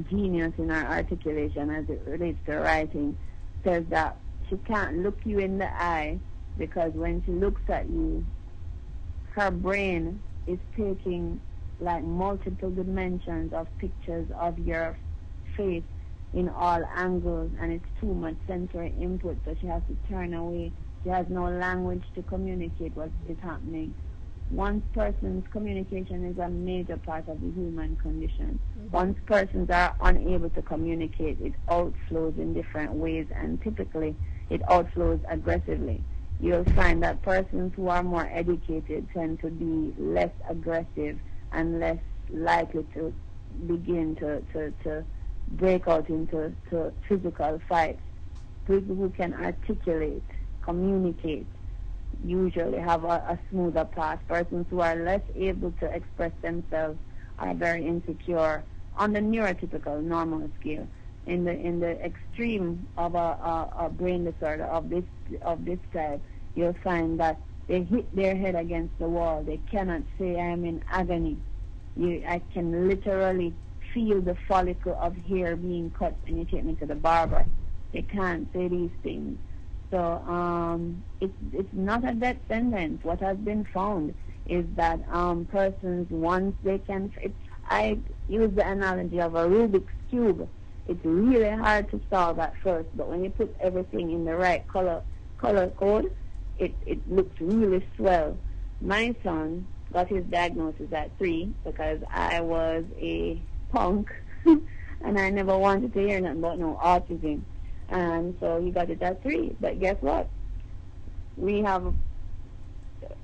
genius in her articulation as it relates to writing. Says that she can't look you in the eye because when she looks at you, her brain is taking like multiple dimensions of pictures of your face in all angles, and it's too much sensory input, so she has to turn away. She has no language to communicate what is happening. One person's communication is a major part of the human condition. Once persons are unable to communicate, it outflows in different ways, and typically it outflows aggressively. You'll find that persons who are more educated tend to be less aggressive and less likely to begin to break out into physical fights. People who can articulate, communicate, usually have a smoother path. Persons who are less able to express themselves are very insecure on the neurotypical normal scale. In the extreme of a brain disorder of this type, you'll find that they hit their head against the wall. They cannot say, I am in agony. I can literally feel the follicle of hair being cut when you take me to the barber. They can't say these things. So it's not a death sentence. What has been found is that persons, once they can, I use the analogy of a Rubik's Cube. It's really hard to solve at first, but when you put everything in the right color code, it looks really swell. My son got his diagnosis at 3 because I was a punk and I never wanted to hear nothing about no autism. And so he got it at 3. But guess what? We have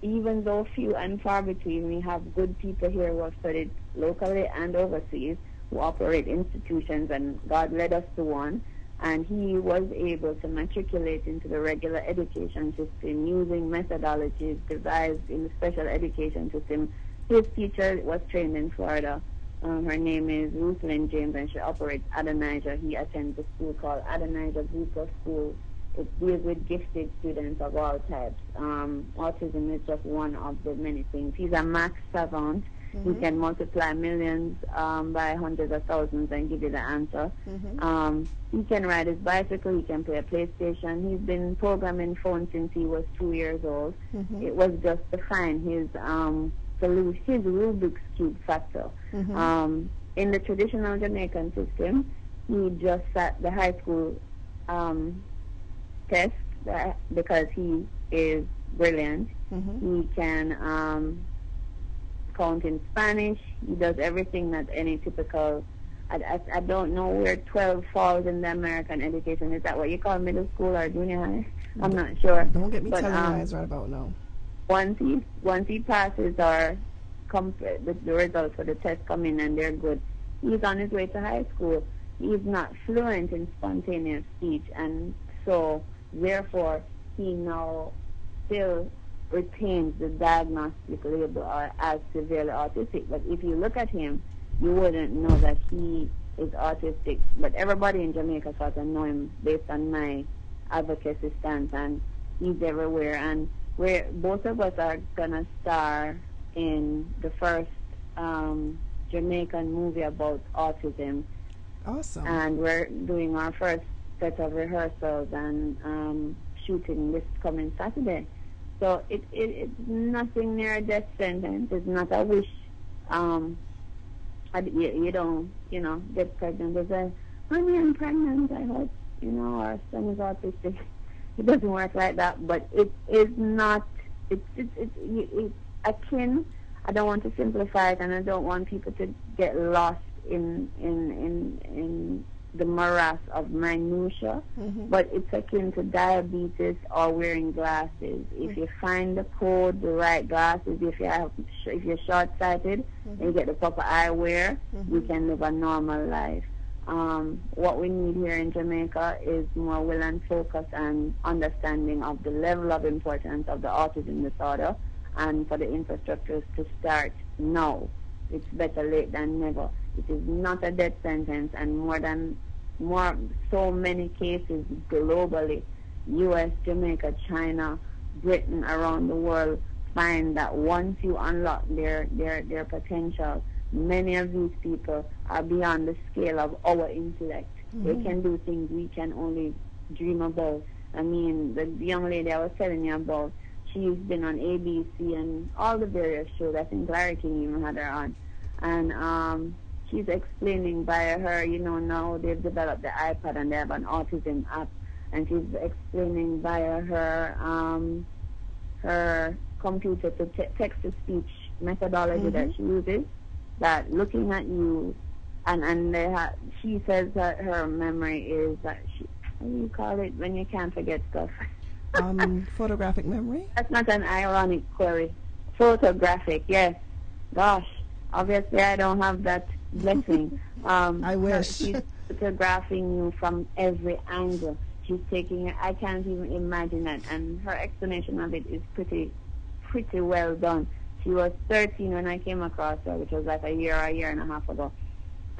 even though few and far between, we have good people here who have studied locally and overseas, who operate institutions, and God led us to one. And he was able to matriculate into the regular education system using methodologies devised in the special education system. His teacher was trained in Florida. Her name is Ruthlyn James, and she operates Adonijah. He attends a school called Adonijah Group of Schools. It deals with gifted students of all types. Autism is just one of the many things. He's a math savant. He can multiply millions by hundreds of thousands and give you the answer. He can ride his bicycle. He can play a PlayStation. He's been programming phones since he was 2 years old. It was just to find his his Rubik's Cube factor. In the traditional Jamaican system, he just sat the high school test because he is brilliant. He can count in Spanish. He does everything that any typical, I don't know where 12 falls in the American education. Is that what you call middle school or junior high? I'm not sure. Don't get me telling lies right about now. Once he passes or the results for the test come in and they're good, he's on his way to high school. He's not fluent in spontaneous speech, and so therefore he now still retains the diagnostic label as severely autistic. But if you look at him, you wouldn't know that he is autistic. But everybody in Jamaica sort of know him based on my advocacy stance, and he's everywhere. And both of us are gonna star in the first Jamaican movie about autism. Awesome. And we're doing our first set of rehearsals and shooting this coming Saturday. So it's nothing near a death sentence. It's not a wish. You don't, get pregnant. They say, honey, I'm pregnant, I hope, our son is autistic. It doesn't work like that. But it is not, it's akin. I don't want to simplify it, and I don't want people to get lost in the morass of minutia, but it's akin to diabetes or wearing glasses. If you find the code, the right glasses, if you're short-sighted and you get the proper eyewear, you can live a normal life. What we need here in Jamaica is more will and focus and understanding of the level of importance of the autism disorder, and for the infrastructures to start now. It's better late than never. It is not a death sentence, and so many cases globally, U.S., Jamaica, China, Britain, around the world, find that once you unlock their potential, many of these people are beyond the scale of our intellect. They can do things we can only dream about. I mean, the young lady I was telling you about, she's been on ABC and all the various shows. I think Larry King even had her on. And she's explaining via her, now they've developed the iPad and they have an autism app. And she's explaining via her her computer to text-to-speech methodology that she uses, that looking at you, and she says that her memory is that what do you call it when you can't forget stuff? Photographic memory? That's not an ironic query. Photographic, yes. Gosh, obviously I don't have that blessing. I wish. She's photographing you from every angle. She's taking it. I can't even imagine that. And her explanation of it is pretty well done. She was 13 when I came across her, which was like a year and a half ago.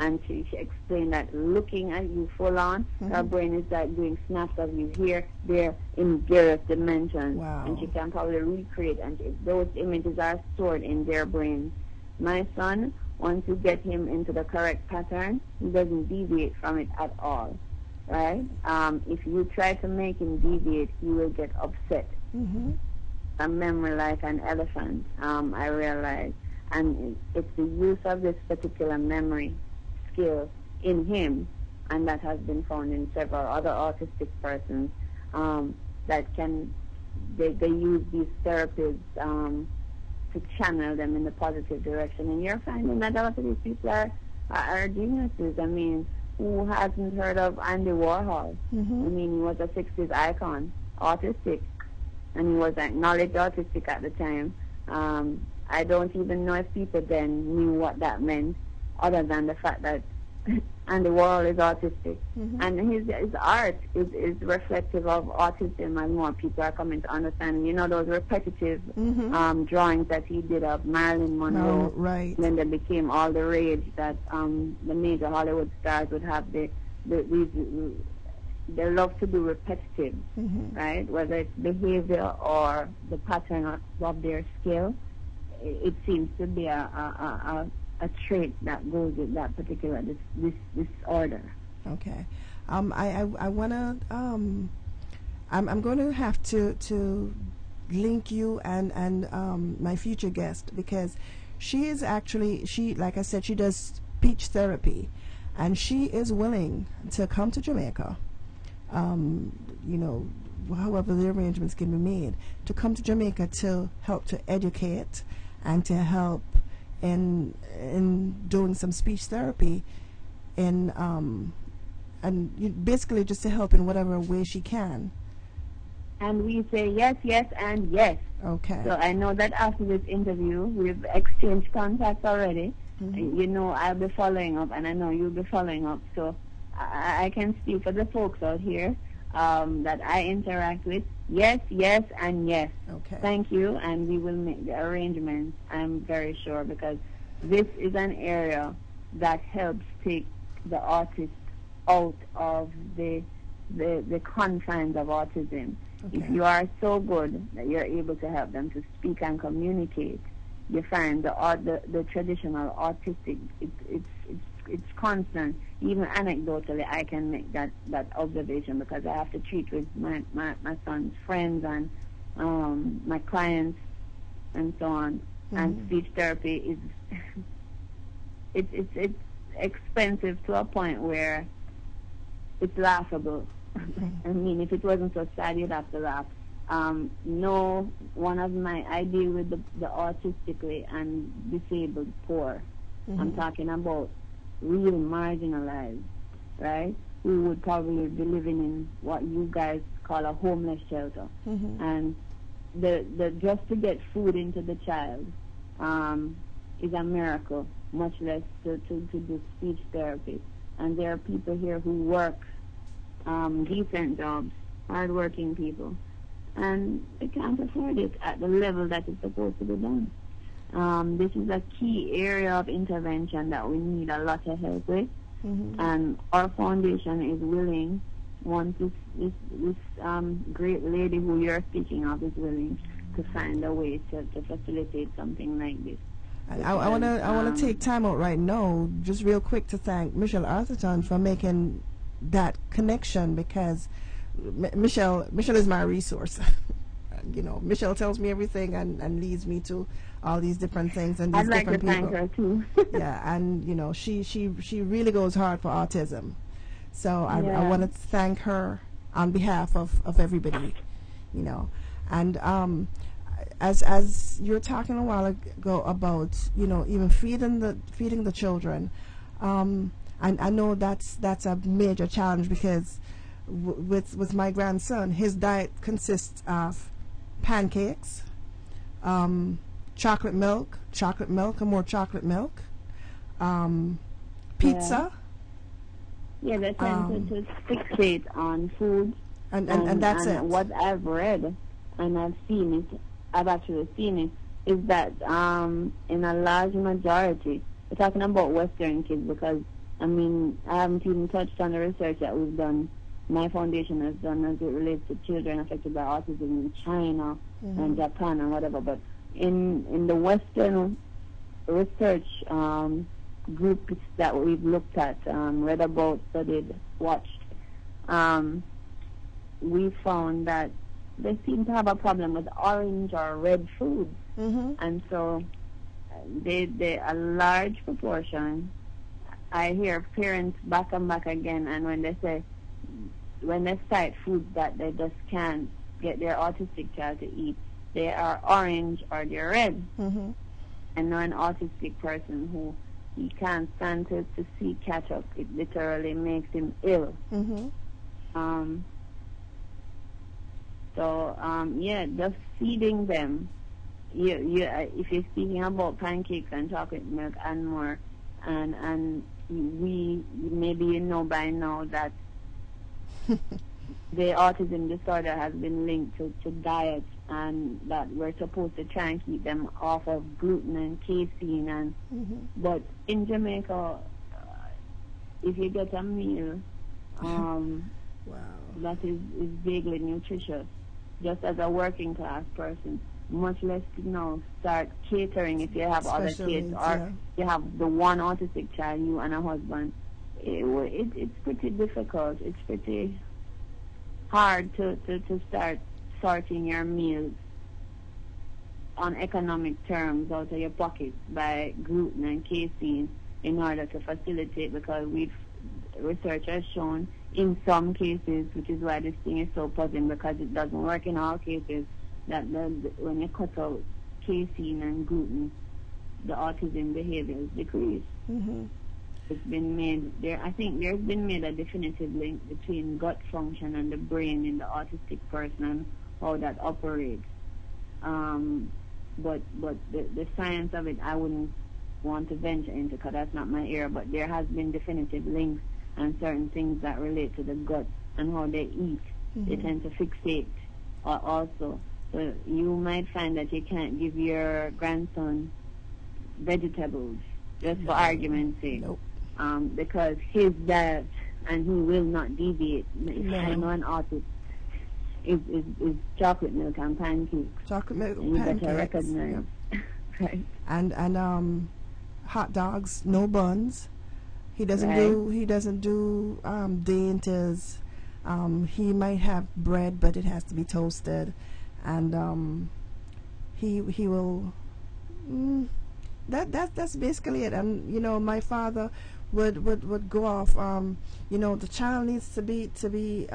And she explained that looking at you full on, her brain is like doing snaps of you here, there, in various dimensions. Wow. And she can probably recreate, and those images are stored in their brains. My son, once you get him into the correct pattern, he doesn't deviate from it at all, right? If you try to make him deviate, he will get upset. A memory like an elephant, I realize. And it's the use of this particular memory skill in him, and that has been found in several other autistic persons, that they use these therapies to channel them in the positive direction. And you're finding that a lot of these people are geniuses. I mean, who hasn't heard of Andy Warhol? I mean, he was a 60s icon, autistic. and he was acknowledged autistic at the time. I don't even know if people then knew what that meant, other than the fact that and the world is autistic. And his art is reflective of autism, and more people are coming to understand. You know, those repetitive drawings that he did of Marilyn Monroe, right. when they became all the rage that the major Hollywood stars would have they love to be repetitive, right? Whether it's behavior or the pattern of their skill, it seems to be a trait that goes with that particular disorder. Okay. I wanna I'm going to have to link you and my future guest, because she is actually, like I said, she does speech therapy, and she is willing to come to Jamaica, you know, however the arrangements can be made, to come to Jamaica to help to educate and to help in doing some speech therapy, and basically just to help in whatever way she can. And we say yes, yes, and yes. Okay. So I know that after this interview, we've exchanged contacts already. You know, I'll be following up, and I know you'll be following up. So I can speak for the folks out here that I interact with. Yes, yes, and yes. Okay. Thank you, and we will make the arrangements, I'm very sure, because this is an area that helps take the artist out of the confines of autism. Okay. If you are so good that you're able to help them to speak and communicate, you find the traditional autistic, it's constant. Even anecdotally, I can make that observation, because I have to treat with my son's friends and my clients and so on. And speech therapy is it's expensive to a point where it's laughable. I mean, if it wasn't so sad, you'd have to laugh. No, I deal with the autistically and disabled poor. I'm talking about real marginalized, right? Who would probably be living in what you guys call a homeless shelter. And the just to get food into the child is a miracle, much less to do speech therapy. And there are people here who work decent jobs, hardworking people, and they can't afford it at the level that it's supposed to be done. This is a key area of intervention that we need a lot of help with, and our foundation is willing, once this great lady who you're speaking of is willing to find a way to facilitate something like this. I wanna take time out right now, just real quick, to thank Michelle Atherton for making that connection, because Michelle is my resource. You know, Michelle tells me everything and leads me to all these different things and these I'd like different to people. thank her too. Yeah, and you know, she really goes hard for autism. So I want to thank her on behalf of everybody, you know. And as you were talking a while ago about, you know, even feeding the children, and I know that's a major challenge, because with my grandson, his diet consists of pancakes, chocolate milk, and more chocolate milk, pizza. Yeah, they tend to fixate on food. And that's it. What I've read, and I've actually seen it, is that in a large majority, we're talking about Western kids, because, I mean, I haven't even touched on the research that we've done, my foundation has done, as it relates to children affected by autism in China and Japan and whatever. But in the Western research groups that we've looked at, read about, studied, watched, we found that they seem to have a problem with orange or red foods. And so they a large proportion, I hear parents back and back again, and when they cite foods that they just can't get their autistic child to eat, they are orange or they're red. I know an autistic person who he can't stand to see ketchup. It literally makes him ill. So yeah, just feeding them. If you're speaking about pancakes and chocolate milk and more, and we maybe you know by now that the autism disorder has been linked to diet, and that we're supposed to try and keep them off of gluten and casein. And but in Jamaica, if you get a meal that is vaguely nutritious, just as a working class person, much less start catering if you have other kids, or you have the one autistic child, you and a husband. It's pretty difficult. It's pretty hard to start sorting your meals on economic terms out of your pocket by gluten and casein in order to facilitate, because research has shown in some cases, which is why this thing is so puzzling, because it doesn't work in all cases, that when you cut out casein and gluten, the autism behaviors decrease. It's been made there. I think there's been made a definitive link between gut function and the brain in the autistic person and how that operates. But the science of it, I wouldn't want to venture into, because that's not my area. But there has been definitive links and certain things that relate to the gut and how they eat. They tend to fixate also. So you might find that you can't give your grandson vegetables, just for argument's sake. Because his diet, and he will not deviate. I know an artist is chocolate milk and pancakes. Chocolate milk and you pancakes. better recognize. Right. And hot dogs, no buns. He doesn't do dainties. He might have bread, but it has to be toasted, and he will. That's basically it. And my father would go off. The child needs to be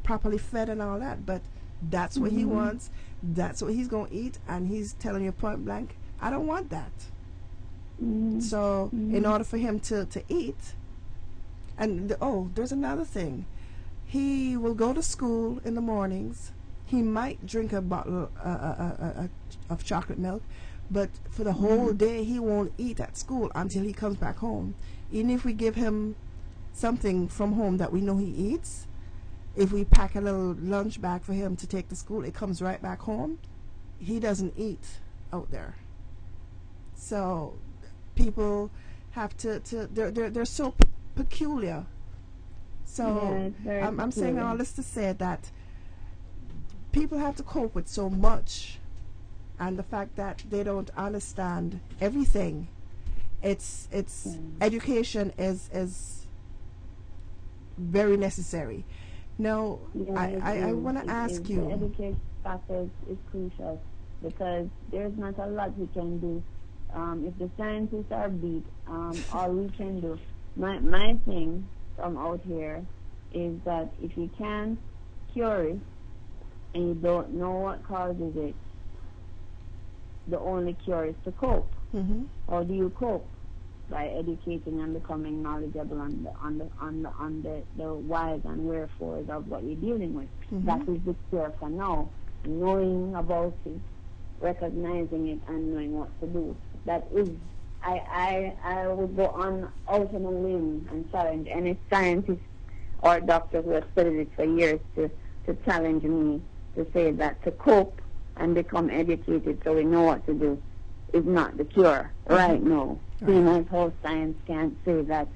properly fed and all that, but that's what he wants. That's what he's gonna eat, and he's telling you point blank, I don't want that. So in order for him to eat, and there's another thing. He will go to school in the mornings. He might drink a bottle of chocolate milk, but for the whole day he won't eat at school until he comes back home. Even if we give him something from home that we know he eats, if we pack a little lunch bag for him to take to school, it comes right back home. He doesn't eat out there. So people have to they're so peculiar. So I'm saying all this to say that people have to cope with so much, and the fact that they don't understand everything. It's education is very necessary. Now, I want to ask you. The education factor is crucial, because there's not a lot we can do. If the scientists are beat, all we can do. My thing from out here is that if you can't cure it and you don't know what causes it, the only cure is to cope. How do you cope? By educating and becoming knowledgeable on the whys and wherefores of what you're dealing with. That is the cure for now. Knowing about it, recognizing it, and knowing what to do. That is, I would go on out on a limb and challenge any scientist or doctor who has studied it for years to challenge me to say that to cope and become educated so we know what to do is not the cure right now. Seeing as how science can't say that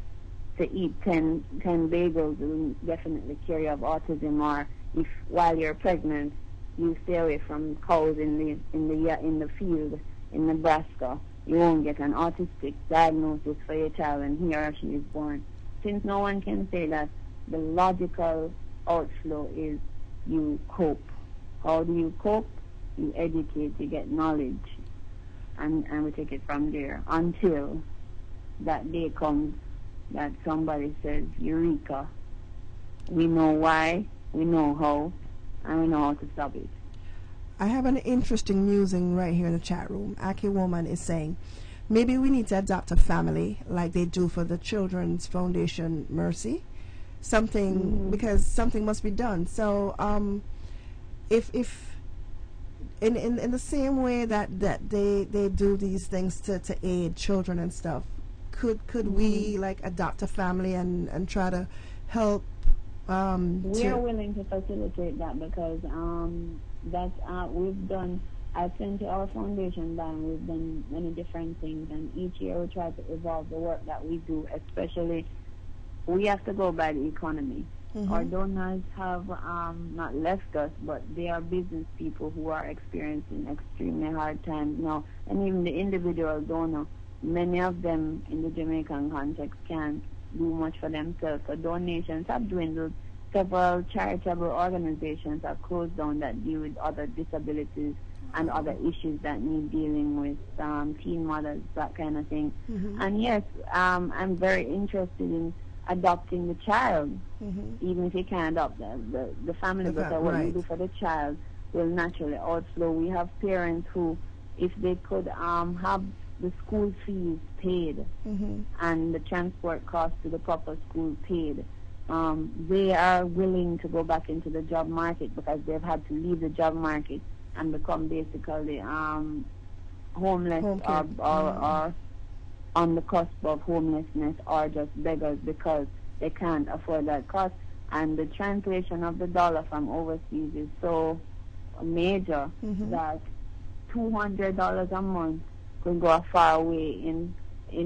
to eat 10 bagels will definitely cure you of autism, or if while you're pregnant you stay away from cows in the field in Nebraska, you won't get an autistic diagnosis for your child when he or she is born. Since no one can say that, the logical outflow is you cope. How do you cope? You educate, you get knowledge, and we take it from there until that day comes that somebody says, Eureka, we know why, we know how, and we know how to stop it. I have an interesting musing right here in the chat room. Aki Woman is saying, maybe we need to adopt a family like they do for the Children's Foundation Mercy. Something, because something must be done. So if in the same way that they do these things to aid children and stuff, could we like adopt a family and try to help? We are willing to facilitate that because that's we've done. I've sent to our foundation and we've done many different things, and each year we try to evolve the work that we do. Especially, we have to go by the economy. Our donors have not left us, but they are business people who are experiencing extremely hard times now. And even the individual donor, many of them in the Jamaican context can't do much for themselves. So donations have dwindled. Several charitable organizations are closed down that deal with other disabilities and other issues that need dealing with teen mothers, that kind of thing. And yes, I'm very interested in adopting the child, even if you can't adopt the family, because what you do for the child will naturally outflow. We have parents who, if they could have the school fees paid and the transport costs to the proper school paid, they are willing to go back into the job market because they've had to leave the job market and become basically homeless or on the cusp of homelessness or just beggars because they can't afford that cost. And the translation of the dollar from overseas is so major that $200 a month could go a far way in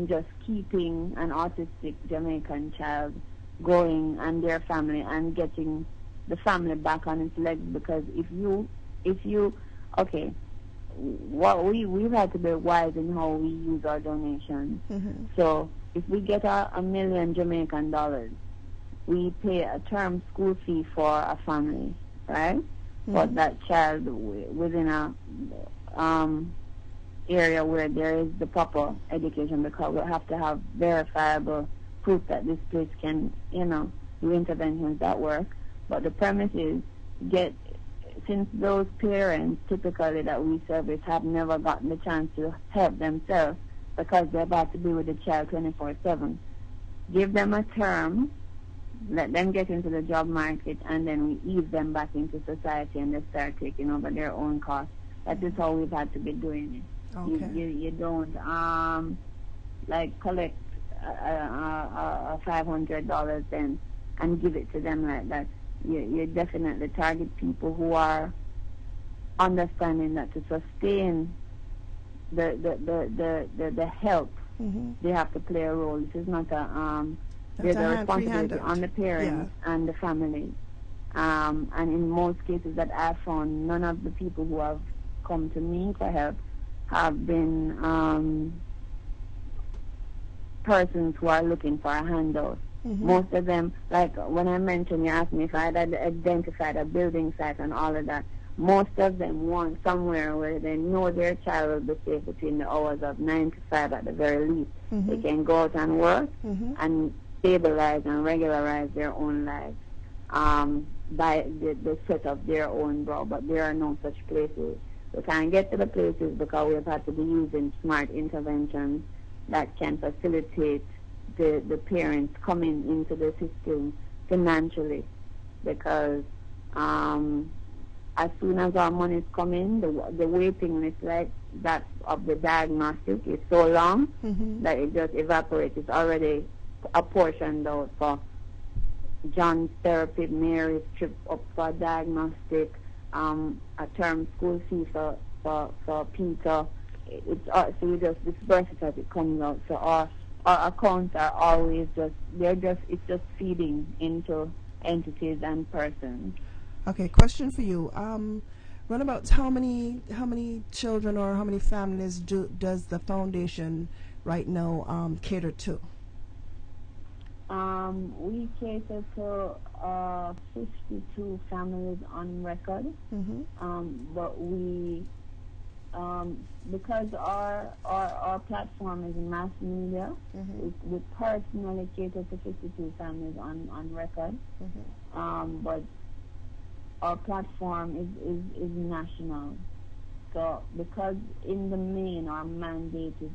just keeping an autistic Jamaican child going and their family and getting the family back on its legs. Because if you what we've had to be wise in how we use our donations. So if we get $1 million Jamaican dollars, we pay a term school fee for a family, right? But that child within a area where there is the proper education, because we have to have verifiable proof that this place can, do interventions that work. But the premise is since those parents typically that we service have never gotten the chance to help themselves because they're about to be with the child 24/7, give them a term, let them get into the job market, and then we ease them back into society and they start taking over their own costs. That is how we've had to be doing it. Okay. You don't collect $500 then and give it to them like that. You definitely target people who are understanding that to sustain the help, they have to play a role. This is not there's a responsibility on the parents and the families. And in most cases that I've found, none of the people who have come to me for help have been persons who are looking for a handout. Most of them, like when I mentioned, you asked me if I had identified a building site and all of that, most of them want somewhere where they know their child will be safe between the hours of 9 to 5 at the very least. They can go out and work and stabilize and regularize their own lives by the sweat of their own brow. But there are no such places. We can't get to the places because we've had to be using smart interventions that can facilitate the parents coming into the system financially, because as soon as our monies come in, the waiting list like that of the diagnostic is so long that it just evaporates. It's already apportioned out for John's therapy, Mary's trip up for diagnostic, a term school fee for Peter. So we just disperse it as it comes out. So our accounts are always it's just feeding into entities and persons. Okay, question for you. Runabout, how many children or how many families does the foundation right now cater to? We cater to 52 families on record, but we because our platform is mass media, we personally cater to 52 families on record, but our platform is national. So because in the main our mandate is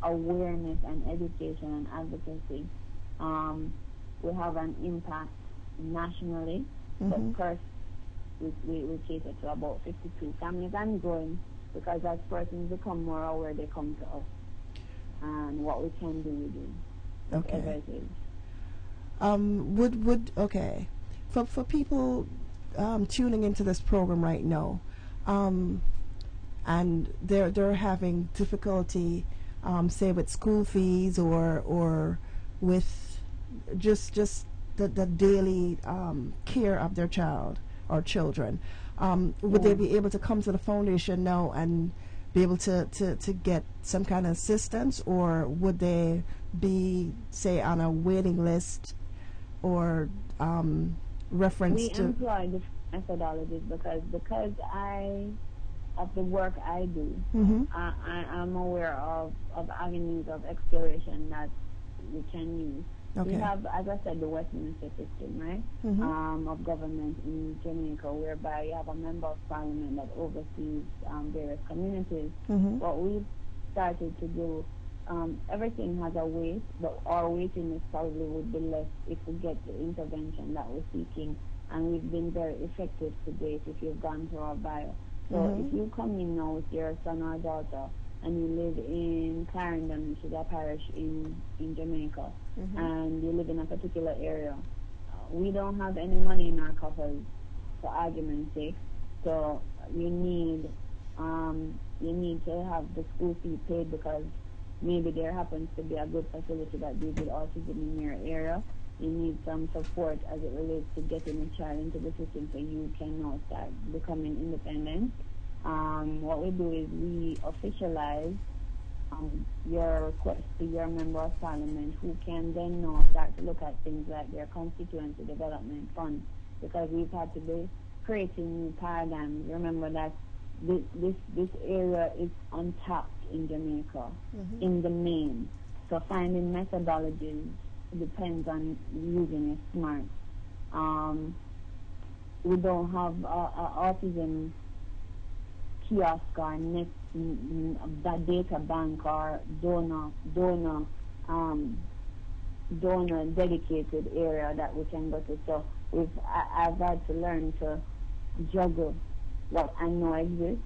awareness and education and advocacy, we have an impact nationally, but we cater to about 52 families and growing, because as persons become more aware, they come to us. And what we can do, we do. Whatever Okay. it is. Okay, for people tuning into this program right now, and they're having difficulty, say with school fees or with just the daily care of their child or children, would they be able to come to the foundation now and be able to get some kind of assistance, or would they be, say, on a waiting list or reference We to? employ the methodologies because of the work I do. Mm-hmm. I'm aware of avenues of exploration that we can use. Okay. We have, as I said, the Westminster system, right? Mm-hmm. Of government in Jamaica, whereby you have a member of parliament that oversees various communities. Mm-hmm. What we've started to do, everything has a weight, but our waiting probably would be less if we get the intervention that we're seeking. And we've been very effective to date if you've gone through our bio. So Mm-hmm. if you come in now with your son or daughter and you live in Clarendon, which is a parish in Jamaica, Mm-hmm. and you live in a particular area, we don't have any money in our coffers, for argument's sake. So you need to have the school fee paid, because maybe there happens to be a good facility that deals with autism in your area. You need some support as it relates to getting a child into the system so you can now start becoming independent. What we do is we officialize your request to your member of parliament, who can then now start to look at things like their constituency development fund, because we've had to be creating new paradigms. Remember that this area is untapped in Jamaica, Mm-hmm. in the main. So finding methodologies depends on using your smart. We don't have autism kiosk or net data bank or donor dedicated area that we can go to. So I've had to learn to juggle what I know exists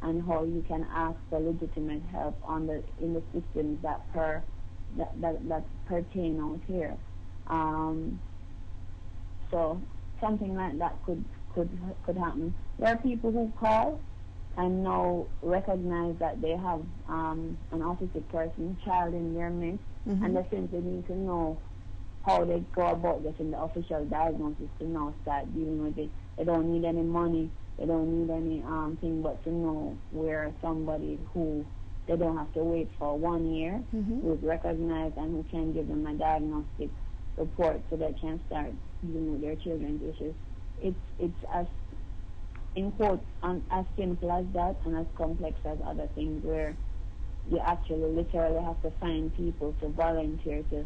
and how you can ask for legitimate help in the systems that pertain out here. So something like that could happen. There are people who call and now recognize that they have an autistic child in their midst, Mm-hmm. and they simply need to know how they go about getting the official diagnosis to now start dealing with it. They don't need any money. They don't need any thing but to know where somebody who they don't have to wait for 1 year, Mm-hmm. who is recognized and who can give them a diagnostic report so they can start dealing with their children's issues. It's as, in quotes, as simple as that and as complex as other things, where you actually literally have to find people to volunteer to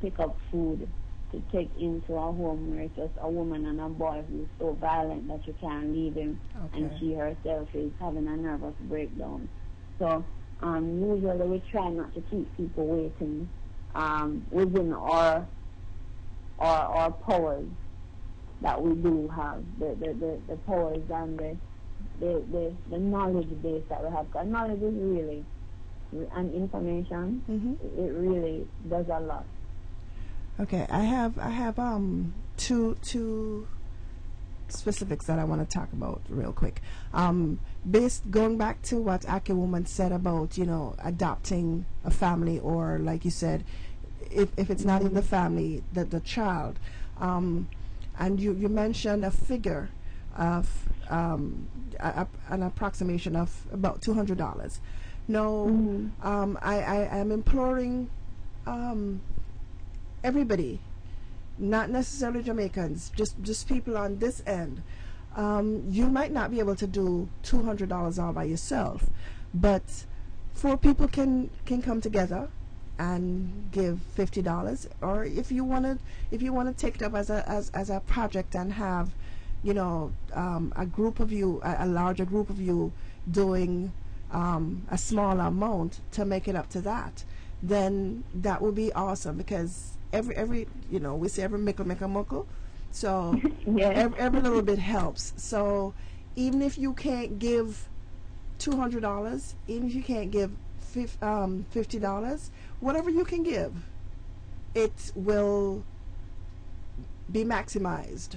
pick up food, to take into a home where it's just a woman and a boy who's so violent that you can't leave him, and Okay. she herself is having a nervous breakdown. So usually we try not to keep people waiting within our powers that we do have, the powers and the knowledge base that we have. Because knowledge is really, and information, Mm-hmm. it really does a lot. Okay, I have two specifics that I want to talk about real quick. Going back to what Aki Woman said about, adopting a family, or like you said, if it's not in the family, the child, and you mentioned a figure of an approximation of about $200. No, I am imploring everybody, not necessarily Jamaicans, just people on this end. You might not be able to do $200 all by yourself, but 4 people can come together and give $50. Or if you want to take it up as a project and have, a group of you, a larger group of you doing a small amount to make it up to that, then that will be awesome, because every we say every mickle make a muckle, So Yes. every little bit helps. So even if you can't give $200, even if you can't give $50, whatever you can give, it will be maximized.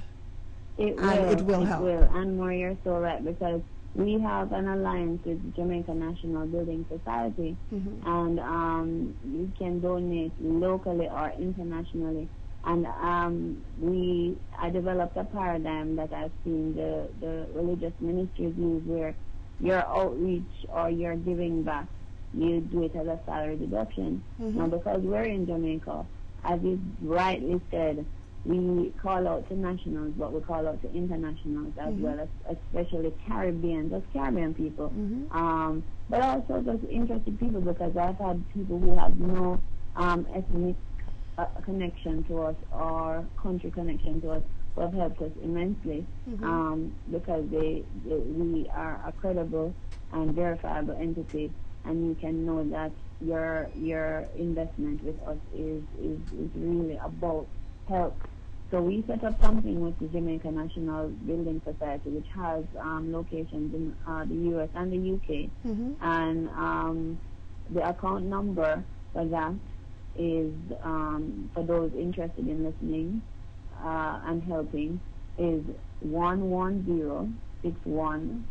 It will. And it will It help. will. And more, you're so right, because we have an alliance with Jamaica National Building Society, Mm-hmm. and you can donate locally or internationally. And I developed a paradigm that I've seen the religious ministries use, where your outreach or your giving back, you do it as a salary deduction. Mm-hmm. Now, because we're in Jamaica, as you rightly said, we call out to nationals, but we call out to internationals as Mm-hmm. well, especially Caribbean, just Caribbean people. Mm-hmm. But also just interested people, because I've had people who have no ethnic connection to us or country connection to us, who have helped us immensely, Mm-hmm. because we are a credible and verifiable entity, and you can know that your investment with us is really about help. So we set up something with the Jamaica National Building Society, which has locations in the U.S. and the U.K. Mm-hmm. And the account number for that is, for those interested in listening and helping, is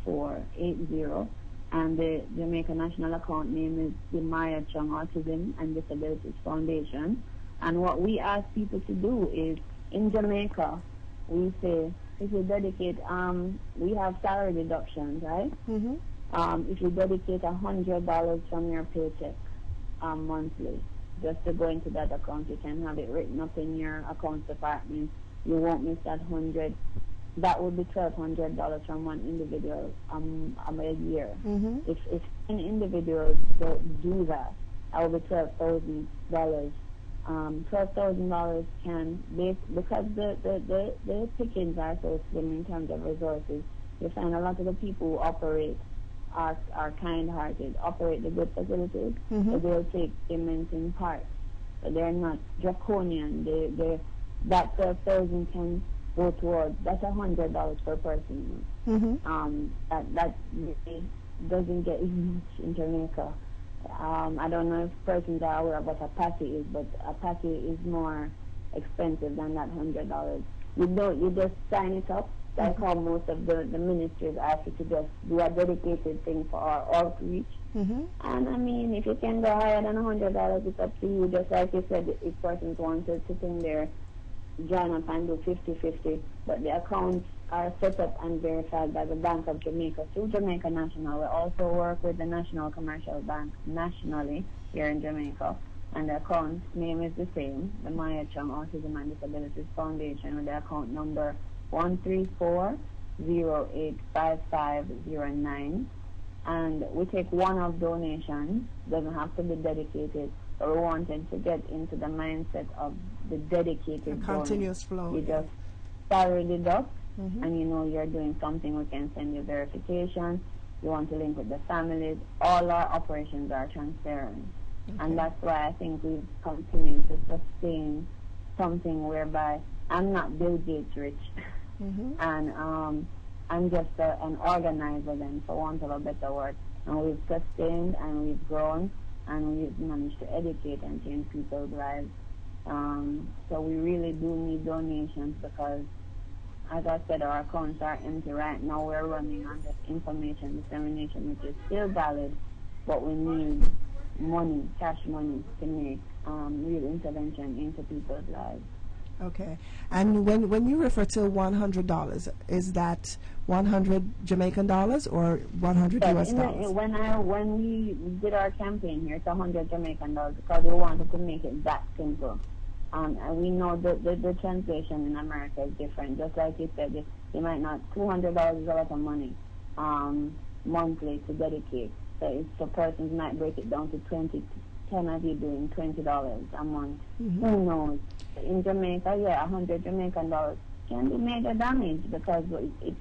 110-614-80. And the Jamaica National account name is the Maia Chung Autism and Disabilities Foundation. And what we ask people to do is, in Jamaica, we say, if you dedicate, we have salary deductions, right? Mm-hmm. If you dedicate $100 from your paycheck monthly, just to go into that account, you can have it written up in your accounts department. You won't miss that 100. That would be $1,200 from one individual a year. Mm-hmm. If 10 individuals do that, that would be $12,000. $12,000 can, because the pickings are so slim in terms of resources. You find a lot of the people who operate are kind-hearted, operate the good facilities, Mm-hmm. so they'll take payments in parts. So they're not draconian. That 12,000 can go towards, that's $100 per person. Mm-hmm. That really doesn't get much in Jamaica. I don't know if persons are aware of what a patty is, but a patty is more expensive than that $100. You just sign it up. That's how most of the ministries ask you to just do a dedicated thing for our outreach. Mm-hmm. And I mean, if you can go higher than $100, it's up to you. Just like you said, if persons wanted to think there, join up and do 50-50, but the accounts are set up and verified by the Bank of Jamaica through Jamaica National. We also work with the National Commercial Bank nationally here in Jamaica, and the account name is the same, the Maia Chung Autism and Disabilities Foundation, with the account number 134085509. And we take one-off donations, doesn't have to be dedicated. So we wanted to get into the mindset of the dedicated Continuous donor. flow. You Yeah. just salary deduct, Mm-hmm. and you know you're doing something. We can send you verification. You want to link with the families. All our operations are transparent. Okay. And that's why I think we've continued to sustain something whereby I'm not Bill Gates rich. Mm-hmm. And I'm just an organizer then, for want of a better word. And we've sustained and we've grown and we've managed to educate and change people's lives. So we really do need donations, because, as I said, our accounts are empty right now. We're running on just information dissemination, which is still valid, but we need money, cash money, to make real intervention into people's lives. Okay. And when you refer to $100, is that 100 Jamaican dollars or 100 US dollars? When we did our campaign here, it's 100 Jamaican dollars, because we wanted to make it that simple. And we know that the translation in America is different. Just like you said, you might not, $200 is a lot of money monthly to dedicate. So persons might break it down to 10 of you doing $20 a month. Mm-hmm. Who knows? In Jamaica, 100 Jamaican dollars can be major damage, because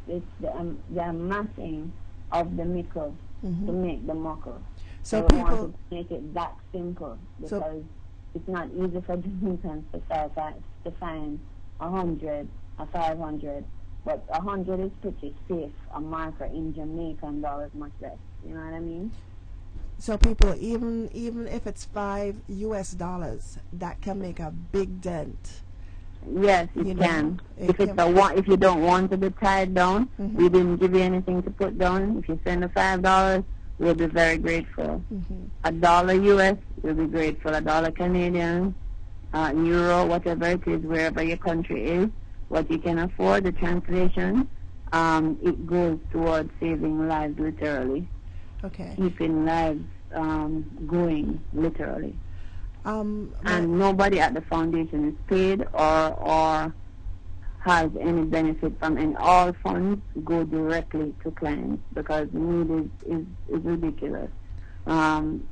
it's the amassing of the mickle Mm-hmm. to make the muckle. So we people, want to make it that simple, because it's not easy for Jamaicans to find 100 a 500. But 100 is pretty safe. A marker in Jamaican dollars much less. You know what I mean? So people, even if it's $5, that can make a big dent. Yes, it You know, can. it If it's can- if you don't want to be tied down, Mhm. we didn't give you anything to put down. If you send the $5, we'll be very grateful. $1 US, we'll be grateful. $1 Canadian, euro, whatever it is, wherever your country is, what you can afford, the translation, it goes towards saving lives literally, Okay. keeping lives going literally. My- And nobody at the foundation is paid or has any benefit from, and all funds go directly to clients because the need is ridiculous.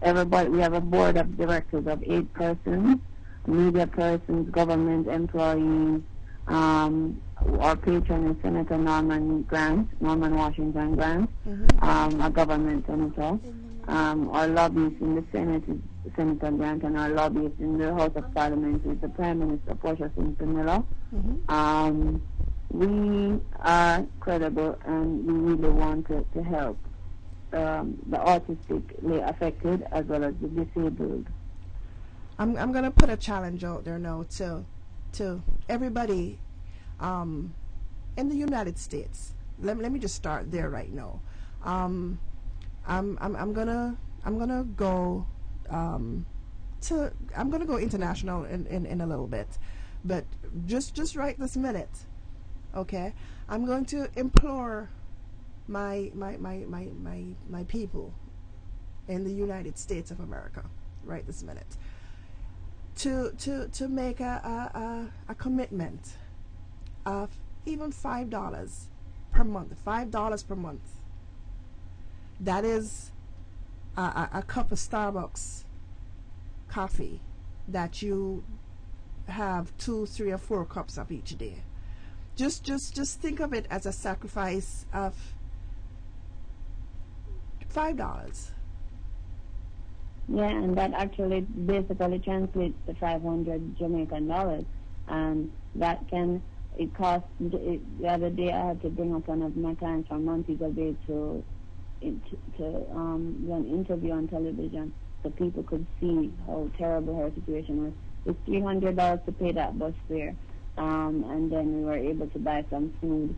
Everybody, we have a board of directors of 8 persons, media persons, government employees. Our patron is Senator Norman Washington Grant, a government senator. Our lobbyist in the Senate is Senator Grant, and our lobbyist in the House of Parliament is the Prime Minister Portia Simpson Miller. We are credible, and we really want to help the autistically affected as well as the disabled. I'm gonna put a challenge out there now to everybody in the United States. Let me just start there right now. I'm gonna go I'm gonna go international in a little bit, but just right this minute, okay? I'm going to implore my people in the United States of America right this minute to make a commitment of even $5 per month. $5 per month. That is a cup of Starbucks coffee that you have 2, 3, or 4 cups of each day. Just think of it as a sacrifice of $5. Yeah, and that actually basically translates to 500 Jamaican dollars, and that can, it costs, the other day I had to bring up one of my clients from Montego Bay to do an interview on television so people could see how terrible her situation was. It's $300 to pay that bus fare, and then we were able to buy some food.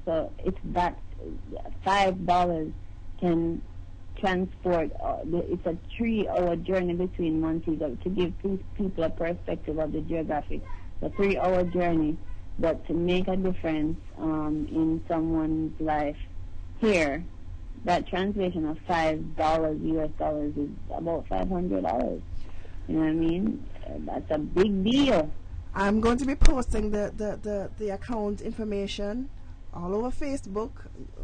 So it's that $5 can transport. It's a 3-hour journey between Montego to give people a perspective of the geographic. A 3-hour journey, but to make a difference in someone's life here, that translation of $5 US dollars is about $500. You know what I mean? That's a big deal. I'm going to be posting the account information all over Facebook.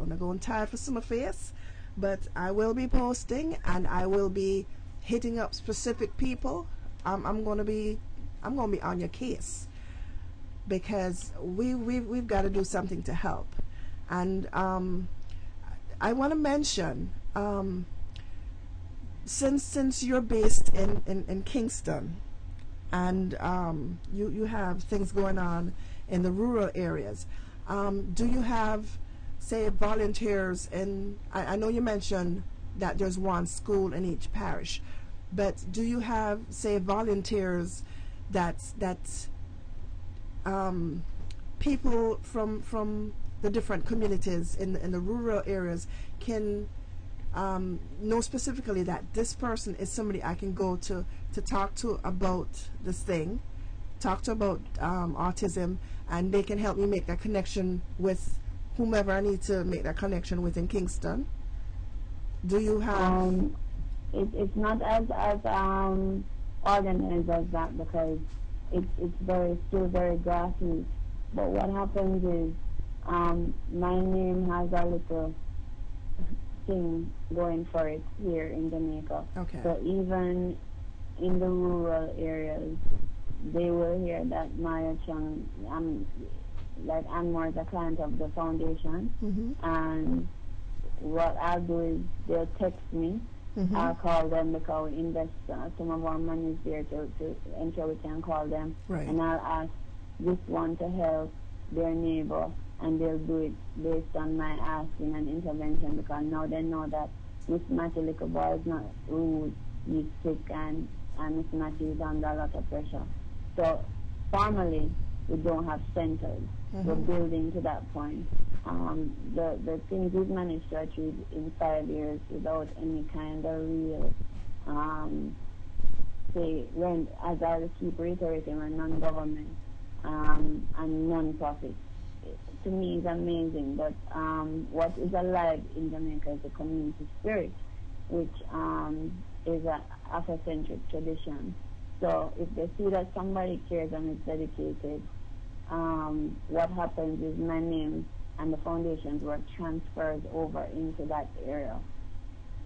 I'm not going tired for summer face, but I will be posting, and I will be hitting up specific people. I'm going to be on your case, because we've got to do something to help. And I want to mention, since you're based in Kingston, and you have things going on in the rural areas, do you have, say, volunteers in, I know you mentioned that there's one school in each parish, but do you have, say, volunteers that people from the different communities in the rural areas can know specifically that this person is somebody I can go to talk to about this thing, talk to about autism, and they can help me make that connection with whomever I need to make that connection with in Kingston? Do you have... It's not as organized as that, because it's still very grassroots. But what happens is, my name has a little thing going for it here in Jamaica. Okay. So even in the rural areas, they will hear that Maia Chung, like Anmour is a client of the foundation, and what I'll do is they'll text me. I'll call them because we invest some of our money there to ensure we can call them. Right. And I'll ask just want to help their neighbor, and they'll do it based on my asking and intervention, because now they know that Miss Matty little boy is not rude, he's sick, and Miss Matty is under a lot of pressure. So formally, we don't have centers. We're building to that point. The things we've managed to achieve in 5 years without any kind of real, when, as I keep reiterating, we're non-government and non-profit. To me, is amazing. But what is alive in Jamaica is the community spirit, which is an Afrocentric tradition. So if they see that somebody cares and is dedicated, what happens is my name and the foundation's work transfers over into that area.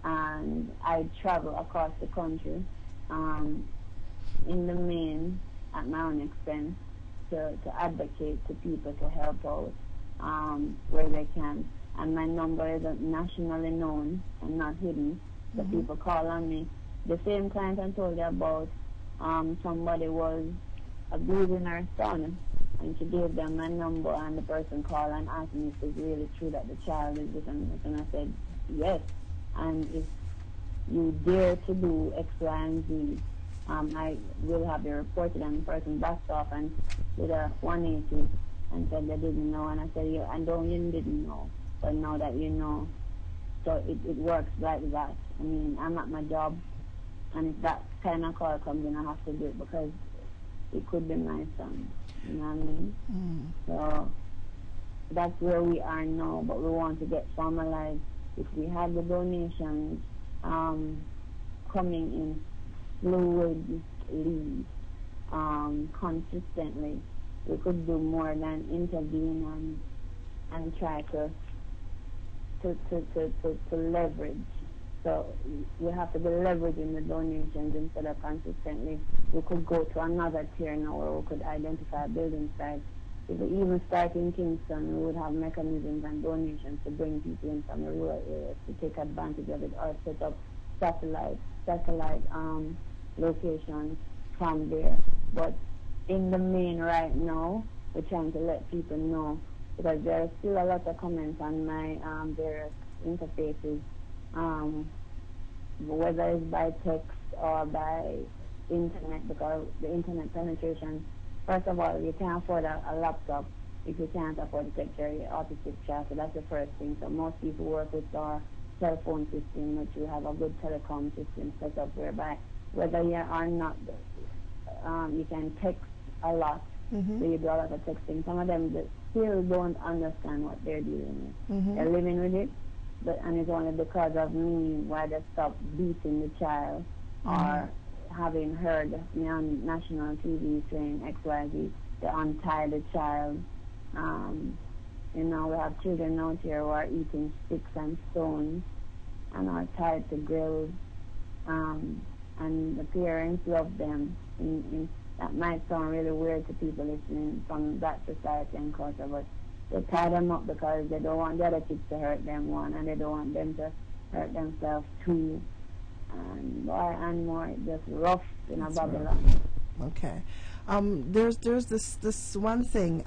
And I travel across the country in the main at my own expense to advocate to people to help out where they can. And my number is nationally known and not hidden. So people call on me. The same client I told you about, somebody was abusing her son, and she gave them my number, and the person called and asked me if it's really true that the child is this and this, and I said yes, and if you dare to do X, Y, and Z, I will have you reported. And the person backed off and did a 180 and said they didn't know, and I said, yeah, I know you didn't know, but now that you know. So it works like that. I mean, I'm at my job, and if that kind of call comes in, I have to do it, because it could be my son. You know what I mean? So that's where we are now, but we want to get formalized. If we had the donations coming in fluidly, consistently, we could do more than intervene and try to leverage. So we have to be leveraging the donations instead of consistently. We could go to another tier now where we could identify building sites. If we even start in Kingston, we would have mechanisms and donations to bring people in from the rural areas to take advantage of it, or set up satellite locations from there. But in the main right now, we're trying to let people know, because there are still a lot of comments on my various interfaces, whether it's by text or by internet, because the internet penetration, first of all, you can't afford a laptop if you can't afford to take care of your autistic child. So that's the first thing. So most people work with our cell phone system, which we have a good telecom system set up, whereby whether you are not, you can text a lot. So you do a lot of texting. Some of them still don't understand what they're dealing with. They're living with it, and it's only because of me why they stop beating the child, or having heard me on national TV saying XYZ, they untie the child. You know, we have children out here who are eating sticks and stones and are tied to grills, and the parents love them. That might sound really weird to people listening from that society and culture, but they tie them up because they don't want the other kids to hurt them, one, and they don't want them to hurt themselves, two. And boy, Anmour, just rough in a Babylon. Okay. There's this one thing.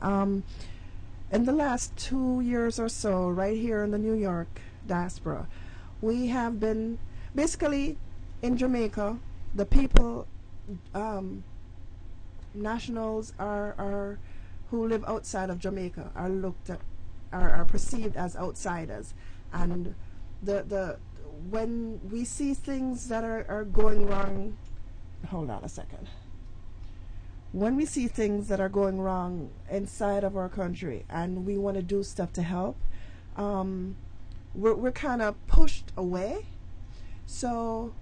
In the last 2 years or so, right here in the New York diaspora, we have been, basically in Jamaica, the people, nationals are who live outside of Jamaica are looked at, are perceived as outsiders, and the when we see things that are going wrong, hold on a second. When we see things that are going wrong inside of our country and we want to do stuff to help, we're kind of pushed away. So,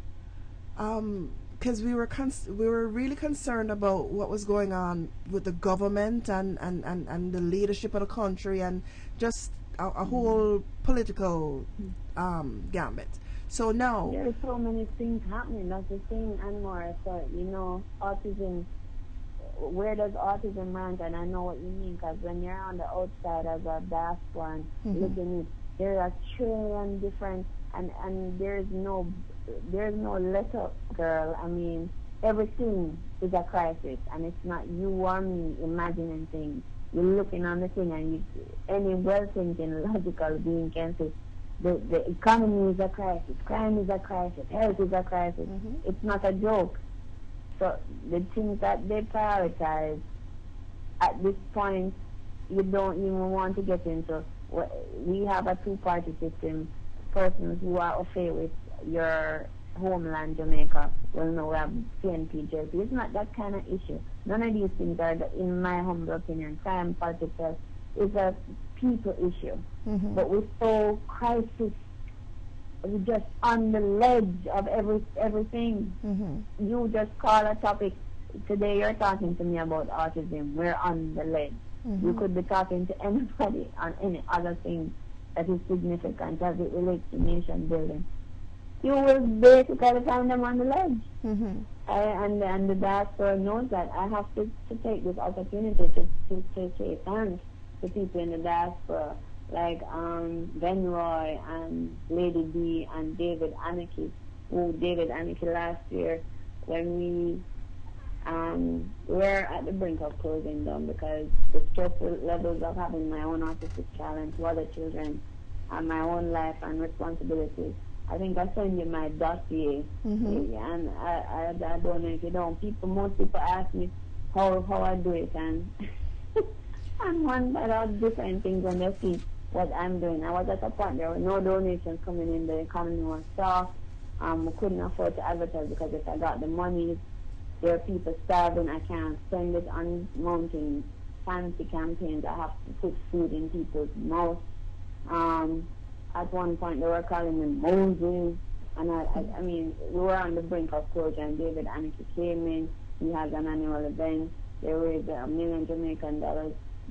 because we were really concerned about what was going on with the government and the leadership of the country, and just a whole political gambit. So now there are so many things happening. That's the thing, Anmour. So autism. Where does autism rank? And I know what you mean, because when you're on the outside as a diaspora and looking at, there are a trillion different, and there's no let up, girl. I mean, everything is a crisis, and it's not you or me imagining things. You're looking on the thing, and any well-thinking, logical being can say the economy is a crisis, crime is a crisis, health is a crisis. It's not a joke. So the things that they prioritize at this point, you don't even want to get into. We have a two-party system. Persons who are okay with your homeland, Jamaica, will know we have PNP, JP. It's not that kind of issue. None of these things are, in my humble opinion, crime, politics is a people issue. But we're so crisis. We're just on the ledge of everything. You just call a topic. Today you're talking to me about autism. We're on the ledge. You could be talking to anybody on any other thing that is significant as it relates to nation building. You will basically find them on the ledge. And the diaspora knows that. I have to take this opportunity to say thanks to people in the diaspora, like Ben Roy and Lady B and David Anarchy, David Anarchy last year, when we were at the brink of closing down because the stress levels of having my own autistic challenge, two other children, and my own life and responsibilities. I think I sent you my dossier, and I don't know if you don't. Most people ask me how I do it, and and one about different things when they see what I'm doing. I was at a point there were no donations coming in. The economy was soft. We couldn't afford to advertise because if I got the money, there are people starving. I can't spend it on mounting fancy campaigns. I have to put food in people's mouths. At one point, they were calling me Moses. And I mean, we were on the brink of closure, and David Anarchy came in. He has an annual event. They raised $1 million Jamaican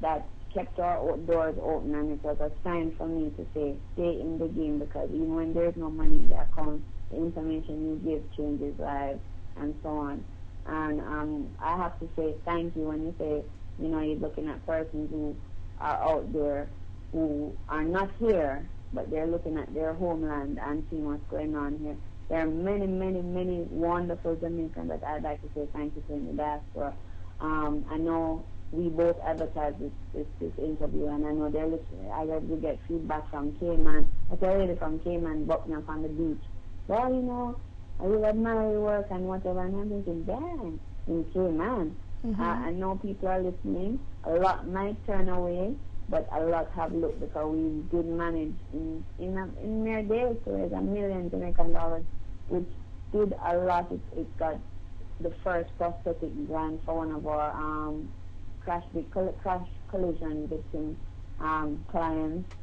that kept our doors open, and it was a sign for me to say, stay in the game, because even when there's no money in the account, the information you give changes lives, and so on. And I have to say thank you when you say, you know, you're looking at persons who are out there who are not here, but they're looking at their homeland and seeing what's going on here. There are many, many, many wonderful Jamaicans that I'd like to say thank you to in the diaspora. I know we both advertise this interview, and I know they're listening. I get feedback from Cayman. I tell you from Cayman, booked me up on the beach. Well, you know, I really admire your work and whatever, and I'm thinking, damn, in Cayman. I know people are listening. A lot might turn away, but a lot have looked, because we did manage in mere days to raise $1 million Jamaican dollars, which did a lot. It got the first prosthetic grant for one of our crash collision victim clients.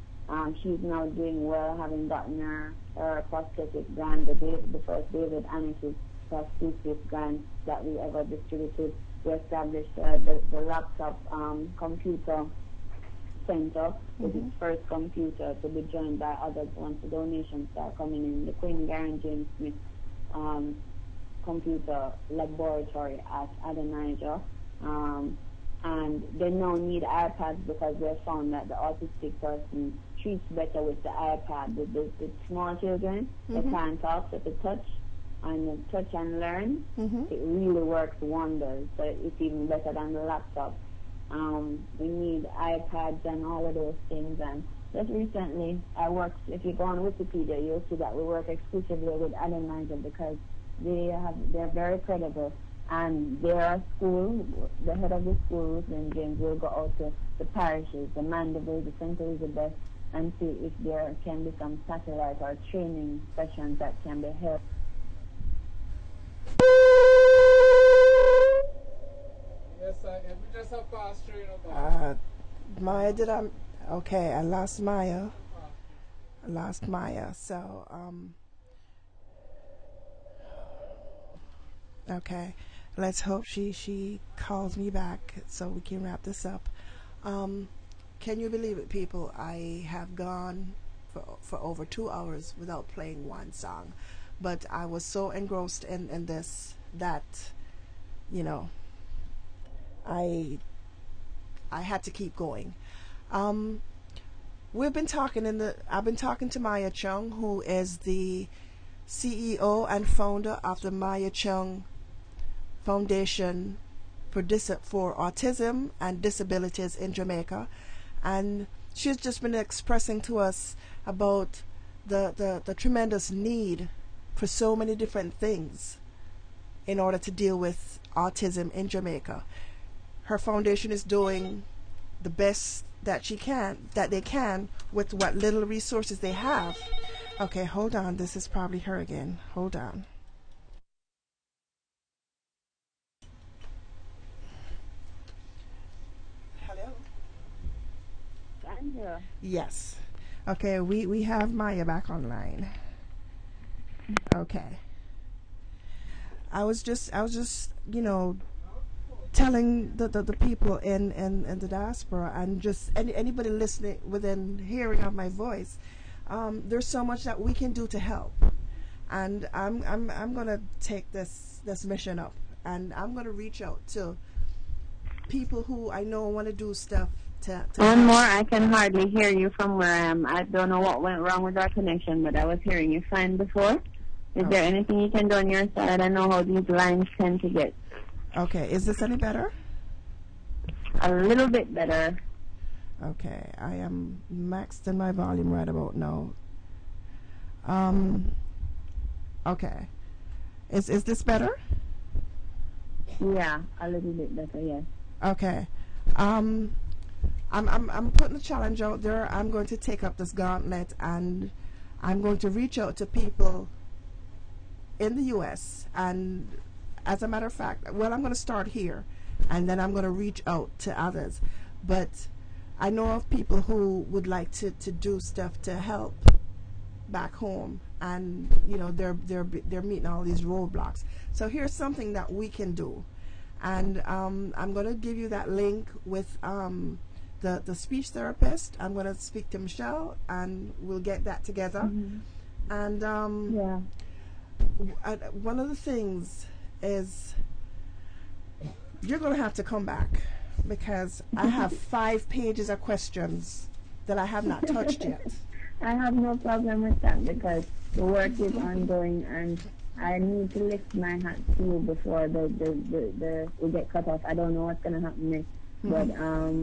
She's now doing well, having gotten her prosthetic grant, the first David Anarchy prosthesis grant that we ever distributed. We established the laptop computer center with its first computer to be joined by others once the donations start coming in. The Queen Garen James Smith computer laboratory at Adonijah. And they now need iPads because they found that the autistic person treats better with the iPad. With the small children, they can't talk, so to touch and learn, it really works wonders. So it's even better than the laptop. We need iPads and all of those things. And just recently, if you go on Wikipedia, you'll see that we work exclusively with Adonijah because they're very credible. And their school, the head of the school, Ruth James, will go out to the parishes, the Mandeville, the St. Elizabeth, and see if there can be some satellite or training sessions that can be held. Yes, we just have passed through, Maya, okay, I lost Maya. So, okay. Let's hope she calls me back so we can wrap this up. Can you believe it, people? I have gone for over 2 hours without playing one song. But I was so engrossed in this that, you know, I had to keep going. I've been talking to Maia Chung, who is the CEO and founder of the Maia Chung Foundation for Autism and Disabilities in Jamaica, and she's just been expressing to us about the tremendous need for so many different things in order to deal with autism in Jamaica. Her foundation is doing the best that they can with what little resources they have. Okay, hold on. This is probably her again. Hold on. Hello? Andrew. Yes. Okay, we have Maya back online. Okay. I was just telling the people in the diaspora, and just anybody listening within hearing of my voice, there's so much that we can do to help, and I'm gonna take this mission up, and I'm gonna reach out to people who I know want to do stuff to Anmour, I can hardly hear you from where I am. I don't know what went wrong with our connection, but I was hearing you fine before. Is there anything you can do on your side? I know how these lines tend to get. Okay, is this any better? A little bit better. Okay, I am maxed in my volume right about now. Okay. Is this better? Yeah, a little bit better, yes. Okay. I'm putting a challenge out there. I'm going to take up this gauntlet, and I'm going to reach out to people in the US, and as a matter of fact, well, I'm going to start here, and then I'm going to reach out to others. But I know of people who would like to do stuff to help back home, and they're meeting all these roadblocks. So here's something that we can do, and I'm going to give you that link with the speech therapist. I'm going to speak to Michelle, and we'll get that together. And yeah. One of the things is you're going to have to come back, because I have 5 pages of questions that I have not touched yet. I have no problem with that, because the work is ongoing, and I need to lift my hat to you before we get cut off. I don't know what's going to happen next, but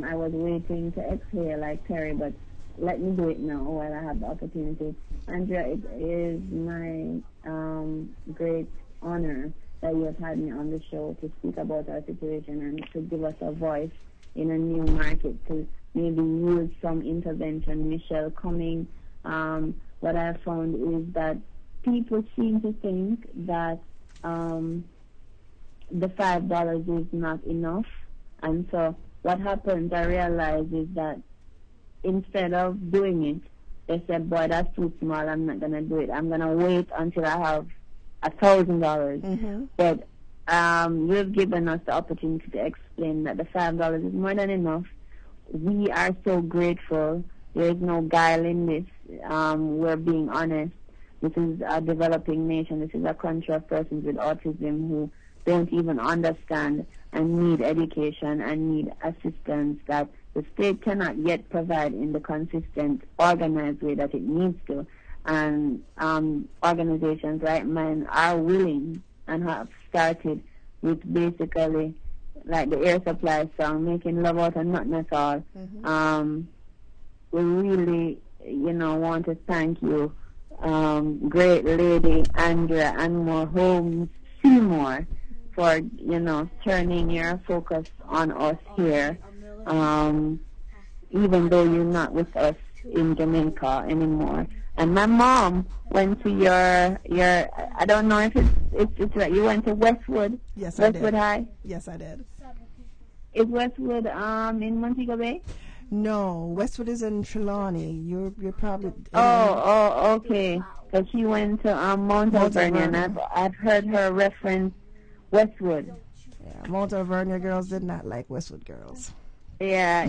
I was waiting to exhale like Terry, but let me do it now while I have the opportunity. Andrea, it is my great honor that you have had me on the show to speak about our situation and to give us a voice in a new market, to maybe use some intervention. Michelle coming, what I have found is that people seem to think that the $5 is not enough. And so what happens, I realize, is that instead of doing it, they said, boy, that's too small, I'm not going to do it. I'm going to wait until I have $1,000. But you've given us the opportunity to explain that the $5 is more than enough. We are so grateful. There is no guile in this. We're being honest. This is a developing nation. This is a country of persons with autism who don't even understand and need education and need assistance that the state cannot yet provide in the consistent, organized way that it needs to. And organizations like mine are willing and have started with basically like the Air Supply song, making love out of nothing at all. We really, want to thank you, great lady Andrea Anmour Holmes Seymour, for, turning your focus on us here, even though you're not with us in Jamaica anymore. And my mom went to your I don't know if it's right. You went to Westwood. Yes, Westwood I did. High. Yes, I did. Is Westwood in Montego Bay? No, Westwood is in Trelawney. You're probably. Okay. Because she went to Mount Alvernia, and I've heard her reference Westwood. Yeah, Mount Alvernia girls did not like Westwood girls. Yeah.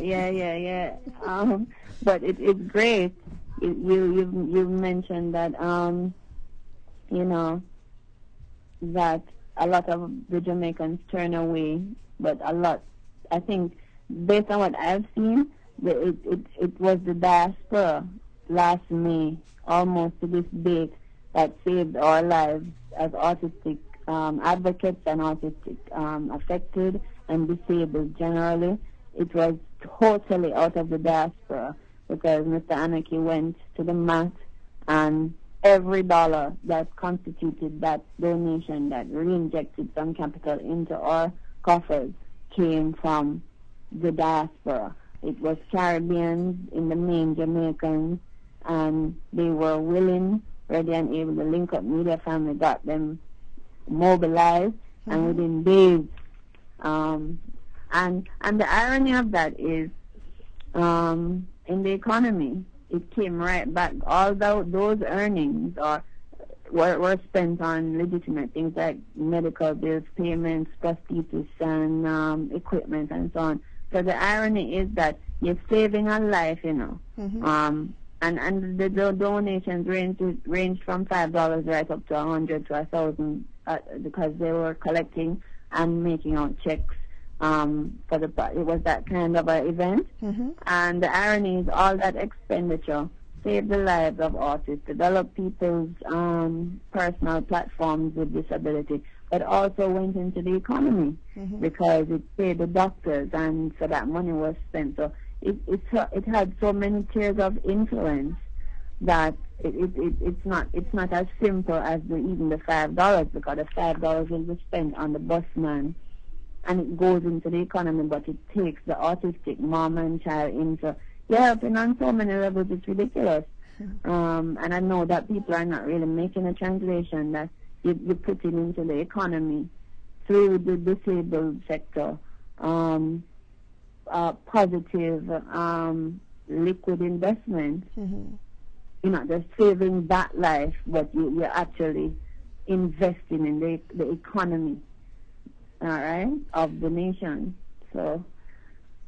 But it's great. You mentioned that that a lot of the Jamaicans turn away, but a lot, I think, based on what I've seen, it was the diaspora last May, almost to this date, that saved our lives as autistic advocates and autistic affected and disabled generally. It was totally out of the diaspora because Mr. Anarchy went to the mat, and every dollar that constituted that donation that reinjected some capital into our coffers came from the diaspora. It was Caribbeans, in the main Jamaicans, and they were willing, ready, and able. The Link Up Media family got them mobilized, and within days. And the irony of that is, in the economy, it came right back. All those earnings were spent on legitimate things like medical bills, payments, prosthesis, and equipment, and so on. So the irony is that you're saving a life, you know. And the donations range from $5 right up to $100 to $1,000 because they were collecting and making out checks for the. It was that kind of an event. And the irony is all that expenditure saved the lives of artists, developed people's personal platforms with disability, but also went into the economy because it paid the doctors, and so that money was spent. So it had so many tiers of influence that it's not as simple as even the $5, because the $5 will be spent on the busman and it goes into the economy, but it takes the autistic mom and child into helping on so many levels. It's ridiculous. And I know that people are not really making a translation that you put it into the economy through the disabled sector. Positive liquid investment. You're not just saving that life, but you're actually investing in the economy, all right, of the nation. So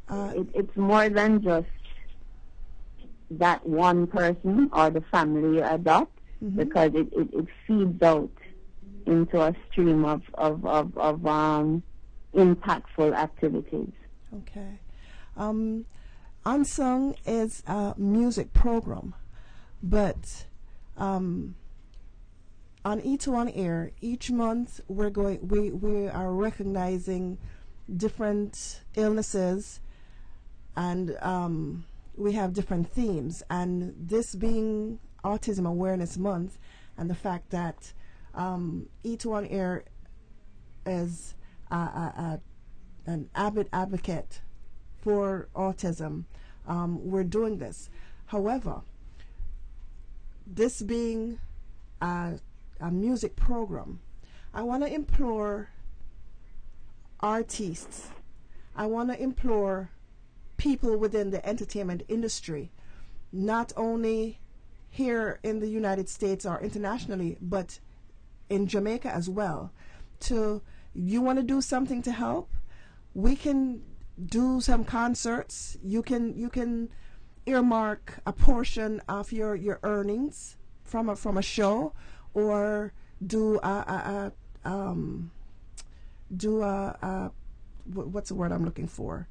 it's more than just that one person or the family you adopt, because it feeds out into a stream of impactful activities. Okay. UnSung is a music program, but on E2 Air, each month we are recognizing different illnesses, and we have different themes. And this being Autism Awareness Month, and the fact that E2 Air is an avid advocate for autism, we're doing this. However, this being a music program, I want to implore artists, I want to implore people within the entertainment industry, not only here in the United States or internationally, but in Jamaica as well, you want to do something to help, we can do some concerts. You can earmark a portion of your earnings from a show, or do what's the word I'm looking for?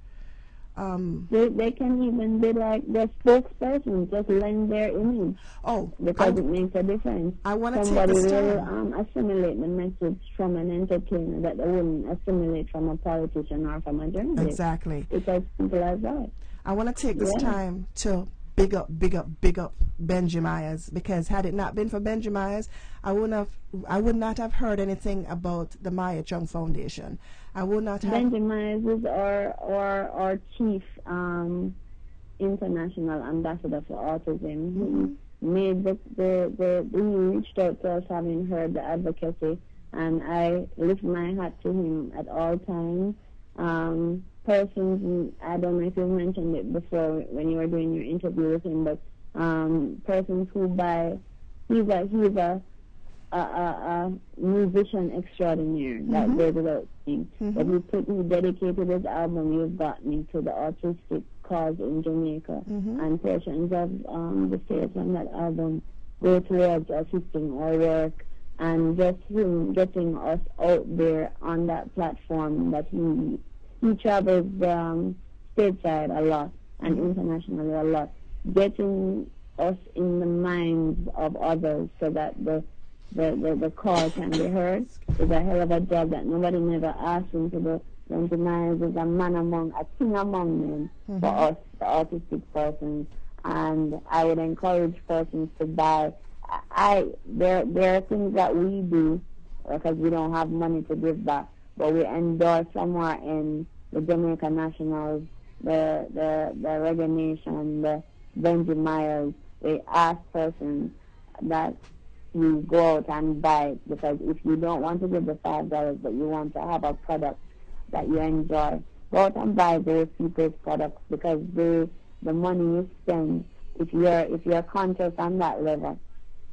They can even be like the spokesperson, just lend their image. Oh, because it makes a difference. I want to somebody take this will time. Assimilate the message from an entertainer that they wouldn't assimilate from a politician or from a journalist. Exactly. It's as simple as that. I want to take this time to big up Benji Myers, because had it not been for Benji Myers, I would not have heard anything about the Maia Chung Foundation. I would not have. Benji Myers is our chief international ambassador for autism. He made he reached out to us, having heard the advocacy, and I lift my hat to him at all times. Persons, I don't know if you mentioned it before when you were doing your interview with him, but persons who he's a musician extraordinaire, that goes without saying. But he dedicated his album, You've Got Me, to the autistic cause in Jamaica, and portions of the sales on that album go towards assisting our work, and just him getting us out there on that platform that he travels stateside a lot and internationally a lot, getting us in the minds of others so that the the call can be heard. It's a hell of a job that nobody never asked him to do. Wendy Myers is a king among men for us, the autistic persons. And I would encourage persons to buy. There are things that we do because we don't have money to give back, but we endorse somewhere in the Jamaica Nationals, the Reggae Nation, the Benji Myers. We ask persons that you go out and buy it, because if you don't want to give the $5, but you want to have a product that you enjoy, go out and buy those people's products, because the money you spend, if you're conscious on that level,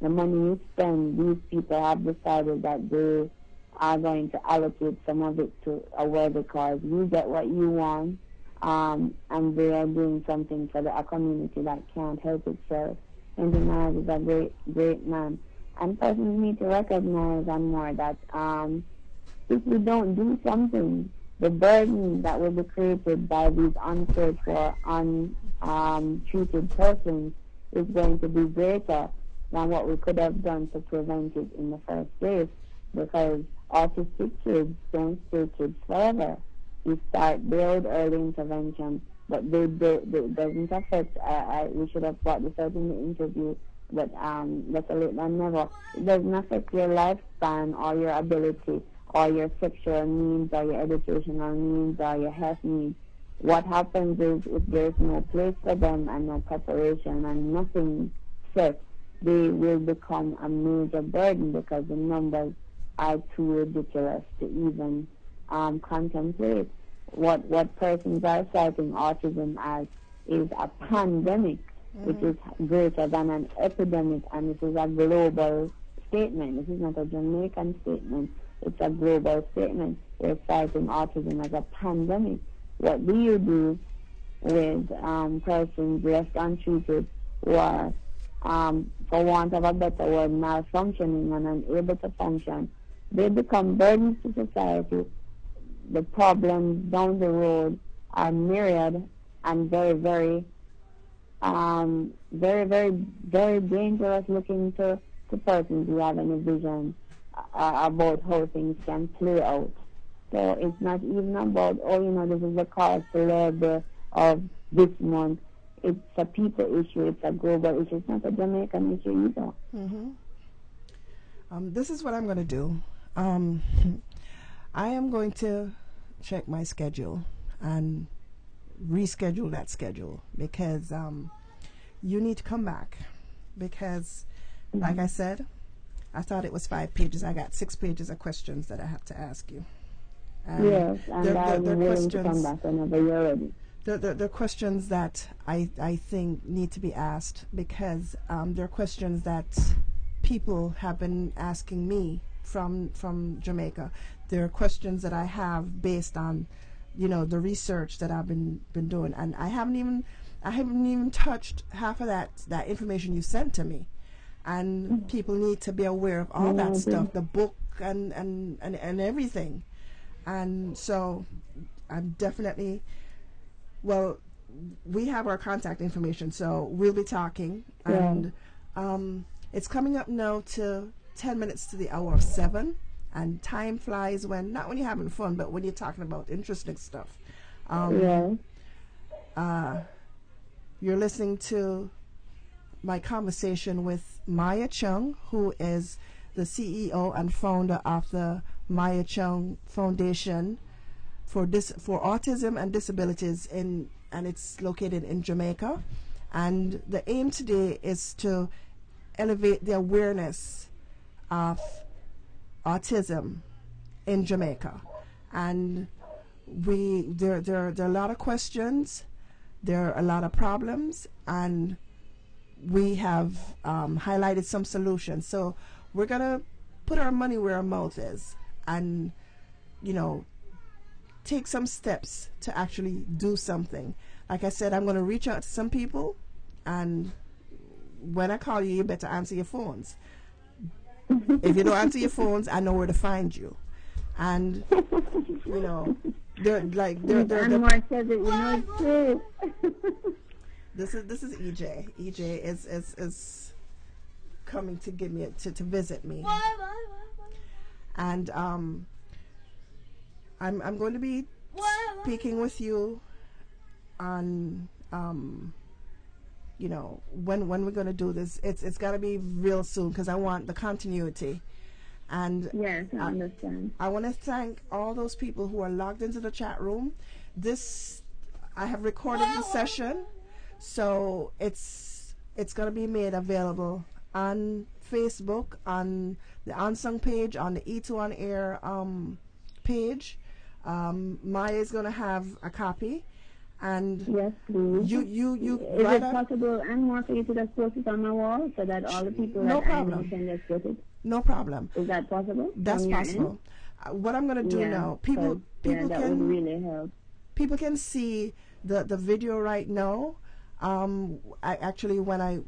the money you spend, these people have decided that they are going to allocate some of it to a worthy cause. You get what you want, and they are doing something for a community that can't help itself. And Myers is a great, great man. And persons need to recognize, Anmour, that if we don't do something, the burden that will be created by these uncared for, untreated persons is going to be greater than what we could have done to prevent it in the first place, because autistic kids don't stay kids forever. We start build early intervention, but they doesn't affect. We should have brought this out in the interview, but that's a little never. It doesn't affect your lifespan or your ability or your sexual needs or your educational needs or your health needs. What happens is, if there's no place for them and no preparation and nothing set, they will become a major burden, because the numbers are too ridiculous to even contemplate. What persons are citing autism as is a pandemic, which is greater than an epidemic, and it is a global statement. This is not a Jamaican statement. It's a global statement. They're citing autism as a pandemic. What do you do with persons left untreated who are, for want of a better word, malfunctioning and unable to function? They become burdens to society. The problems down the road are myriad and very, very, very dangerous looking to persons who have any vision about how things can play out. So it's not even about, this is the cause of this month. It's a people issue. It's a global issue. It's not a Jamaican issue either. This is what I'm going to do. I am going to check my schedule and reschedule that schedule, because you need to come back, because like I said, I thought it was 5 pages. I got 6 pages of questions that I have to ask you. Yes, and I'm willing to come back whenever you're ready. They're questions that I think need to be asked, because they're questions that people have been asking me from Jamaica. They're questions that I have based on, the research that I've been doing, and I haven't even touched half of that information you sent to me. And people need to be aware of all that stuff, the book and everything. And so I'm definitely, we have our contact information, so we'll be talking. And it's coming up now to 10 minutes to the hour of 7, and time flies not when you're having fun, but when you're talking about interesting stuff. You're listening to my conversation with Maia Chung, who is the CEO and founder of the Maia Chung Foundation for Autism and Disabilities, and it's located in Jamaica. And the aim today is to elevate the awareness of autism in Jamaica. And there are a lot of questions, there are a lot of problems, and we have highlighted some solutions. So we're going to put our money where our mouth is and, take some steps to actually do something. Like I said, I'm going to reach out to some people, and when I call you, you better answer your phones. If you don't answer your phones, I know where to find you. And, they're Anmour says it, it's true. This is EJ. EJ is coming to give me to visit me. And I'm going to be speaking with you on you know, when we're going to do this. It's got to be real soon because I want the continuity. And yes, I understand. I want to thank all those people who are logged into the chat room. I have recorded the session, so it's going to be made available on Facebook, on the UnSung page, on the E2 on Air page. Maya is going to have a copy. And yes, please. You is it possible, Anmour, for you to just post it on my wall so that all the people no that problem. I know can just get it? No problem. Is that possible? That's possible. What I'm going to do now, people that can would really help. People can see the video right now. Actually, when I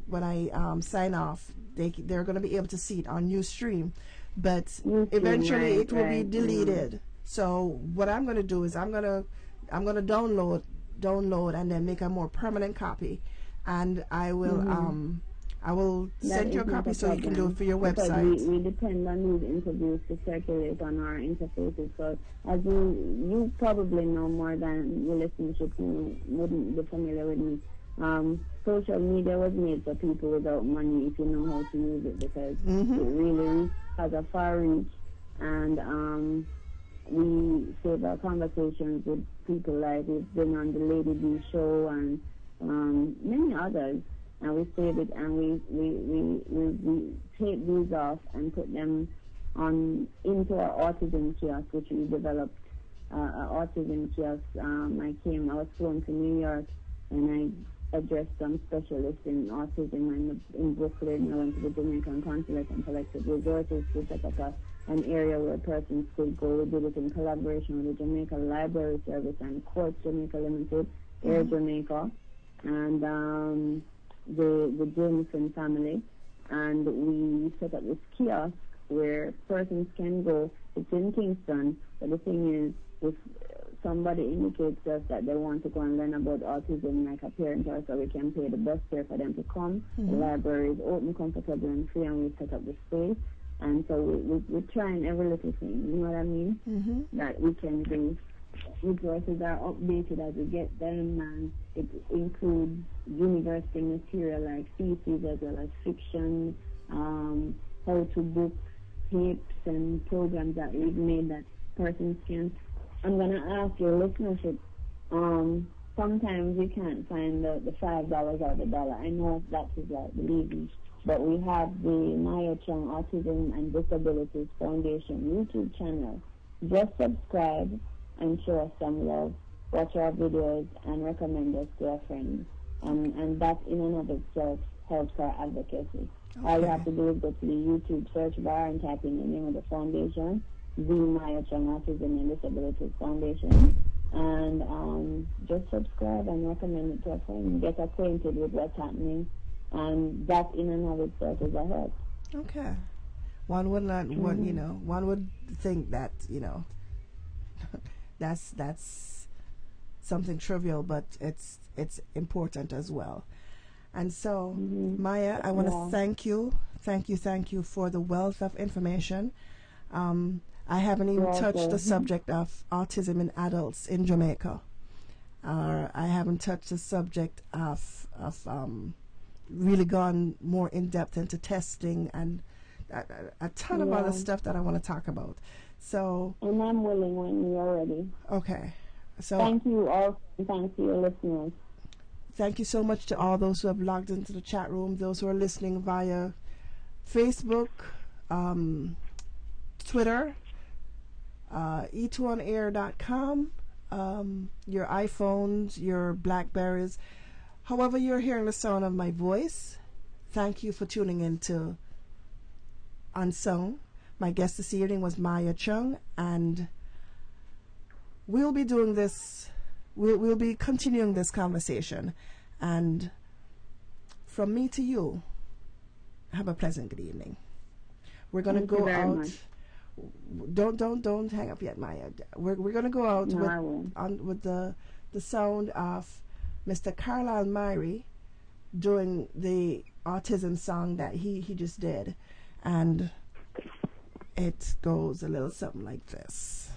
sign off, they're going to be able to see it on Ustream, but eventually it will be deleted. So what I'm going to do is I'm going to download and then make a more permanent copy, and I will send you a copy so you can do it for your website. We depend on these interviews to circulate on our interfaces. So as you probably know more than your listenership who wouldn't be familiar with me, social media was made for people without money if you know how to use it, because it really has a far reach, and we save our conversations with people like we've been on the Lady B show and many others, and we save it and we take these off and put them into our autism kiosk, which we developed. Autism kiosk. I was flown to New York and I addressed some specialists in autism in Brooklyn. I went to the Jamaican consulate and collected resources to set up an area where persons could go. We did it in collaboration with the Jamaica Library Service and Courts Jamaica Limited, Air Jamaica, and the Jameson family. And we set up this kiosk where persons can go. It's in Kingston, but the thing is, if somebody indicates to us that they want to go and learn about autism, like a parent or so, we can pay the bus fare for them to come. The library is open, comfortable, and free, and we set up the space. And so we're trying every little thing, you know what I mean, that we can do. Resources are updated as we get them, and it includes university material like theses as well as fiction, how to book tapes and programs that we've made that persons can. I'm going to ask your listenership, sometimes you can't find the $5 or the dollar. I know that is like, believe me. But we have the Maia Chung Autism and Disabilities Foundation YouTube channel. Just subscribe and show us some love. Watch our videos and recommend us to our friends. And that in and of itself helps our advocacy. Okay. All you have to do is go to the YouTube search bar and type in the name of the foundation, the Maia Chung Autism and Disabilities Foundation, and just subscribe and recommend it to a friend. Get acquainted with what's happening. And that in and of itself is a help. Okay. One would not, one would think that, that's something trivial, but it's important as well. And so, Maya, I want to thank you for the wealth of information. I haven't even touched the subject of autism in adults in Jamaica. I haven't touched the subject of really gone more in depth into testing and a ton of other stuff that I want to talk about. So, and I'm willing when you're ready. Okay. So thank you all, and thank you, listeners. Thank you so much to all those who have logged into the chat room, those who are listening via Facebook, Twitter, e2onair.com, your iPhones, your Blackberries. However you're hearing the sound of my voice, thank you for tuning in to UnSung. My guest this evening was Maia Chung, and we'll be doing this, we'll be continuing this conversation. And from me to you, have a pleasant good evening. We're going to go out. Don't hang up yet, Maya. We're going to go out with the sound of Mr. Carlisle Myrie during the autism song that he just did, and it goes a little something like this.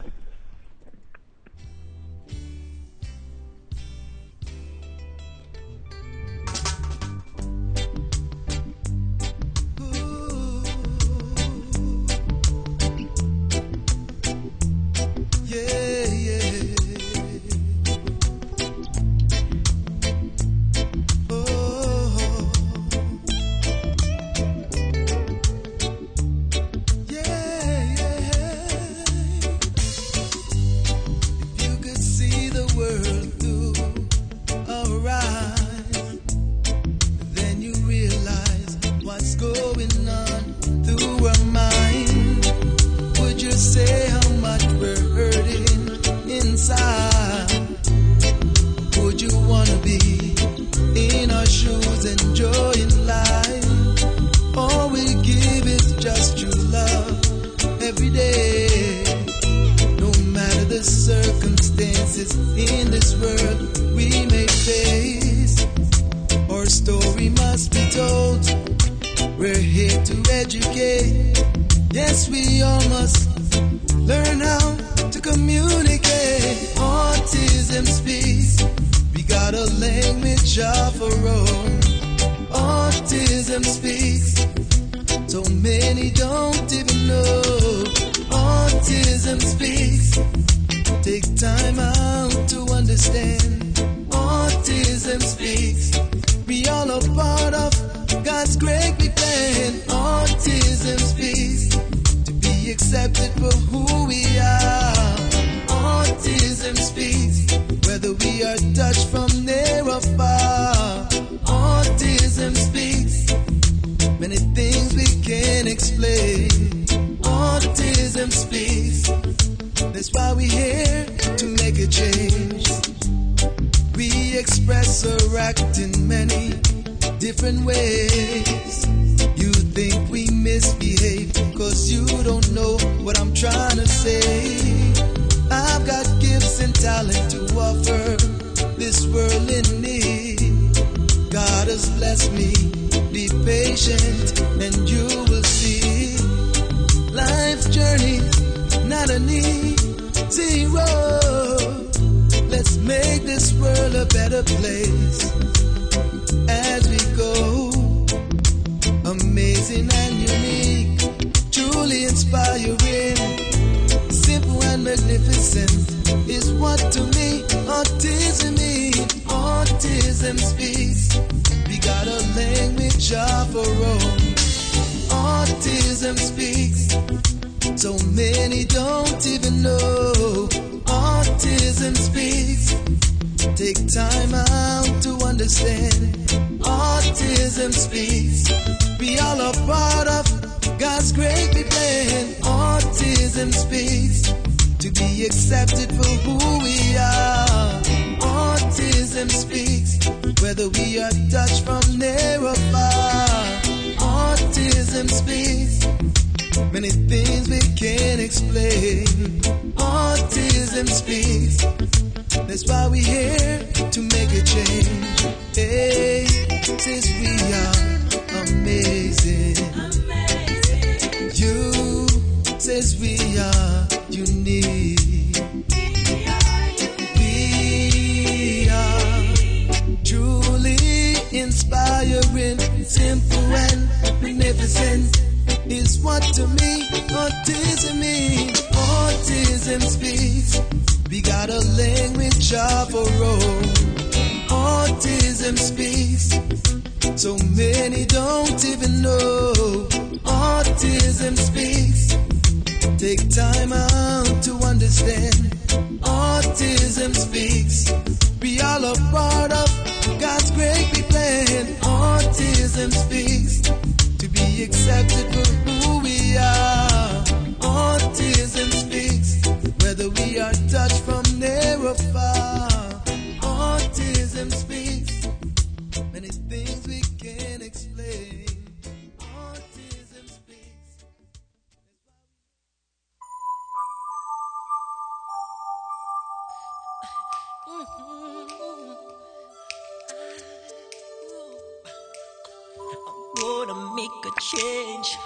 gonna make a change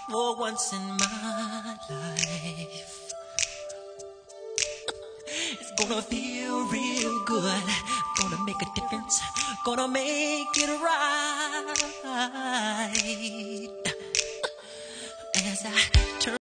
for once in my life. It's gonna feel real good. Gonna make a difference. Gonna make it right. As I turn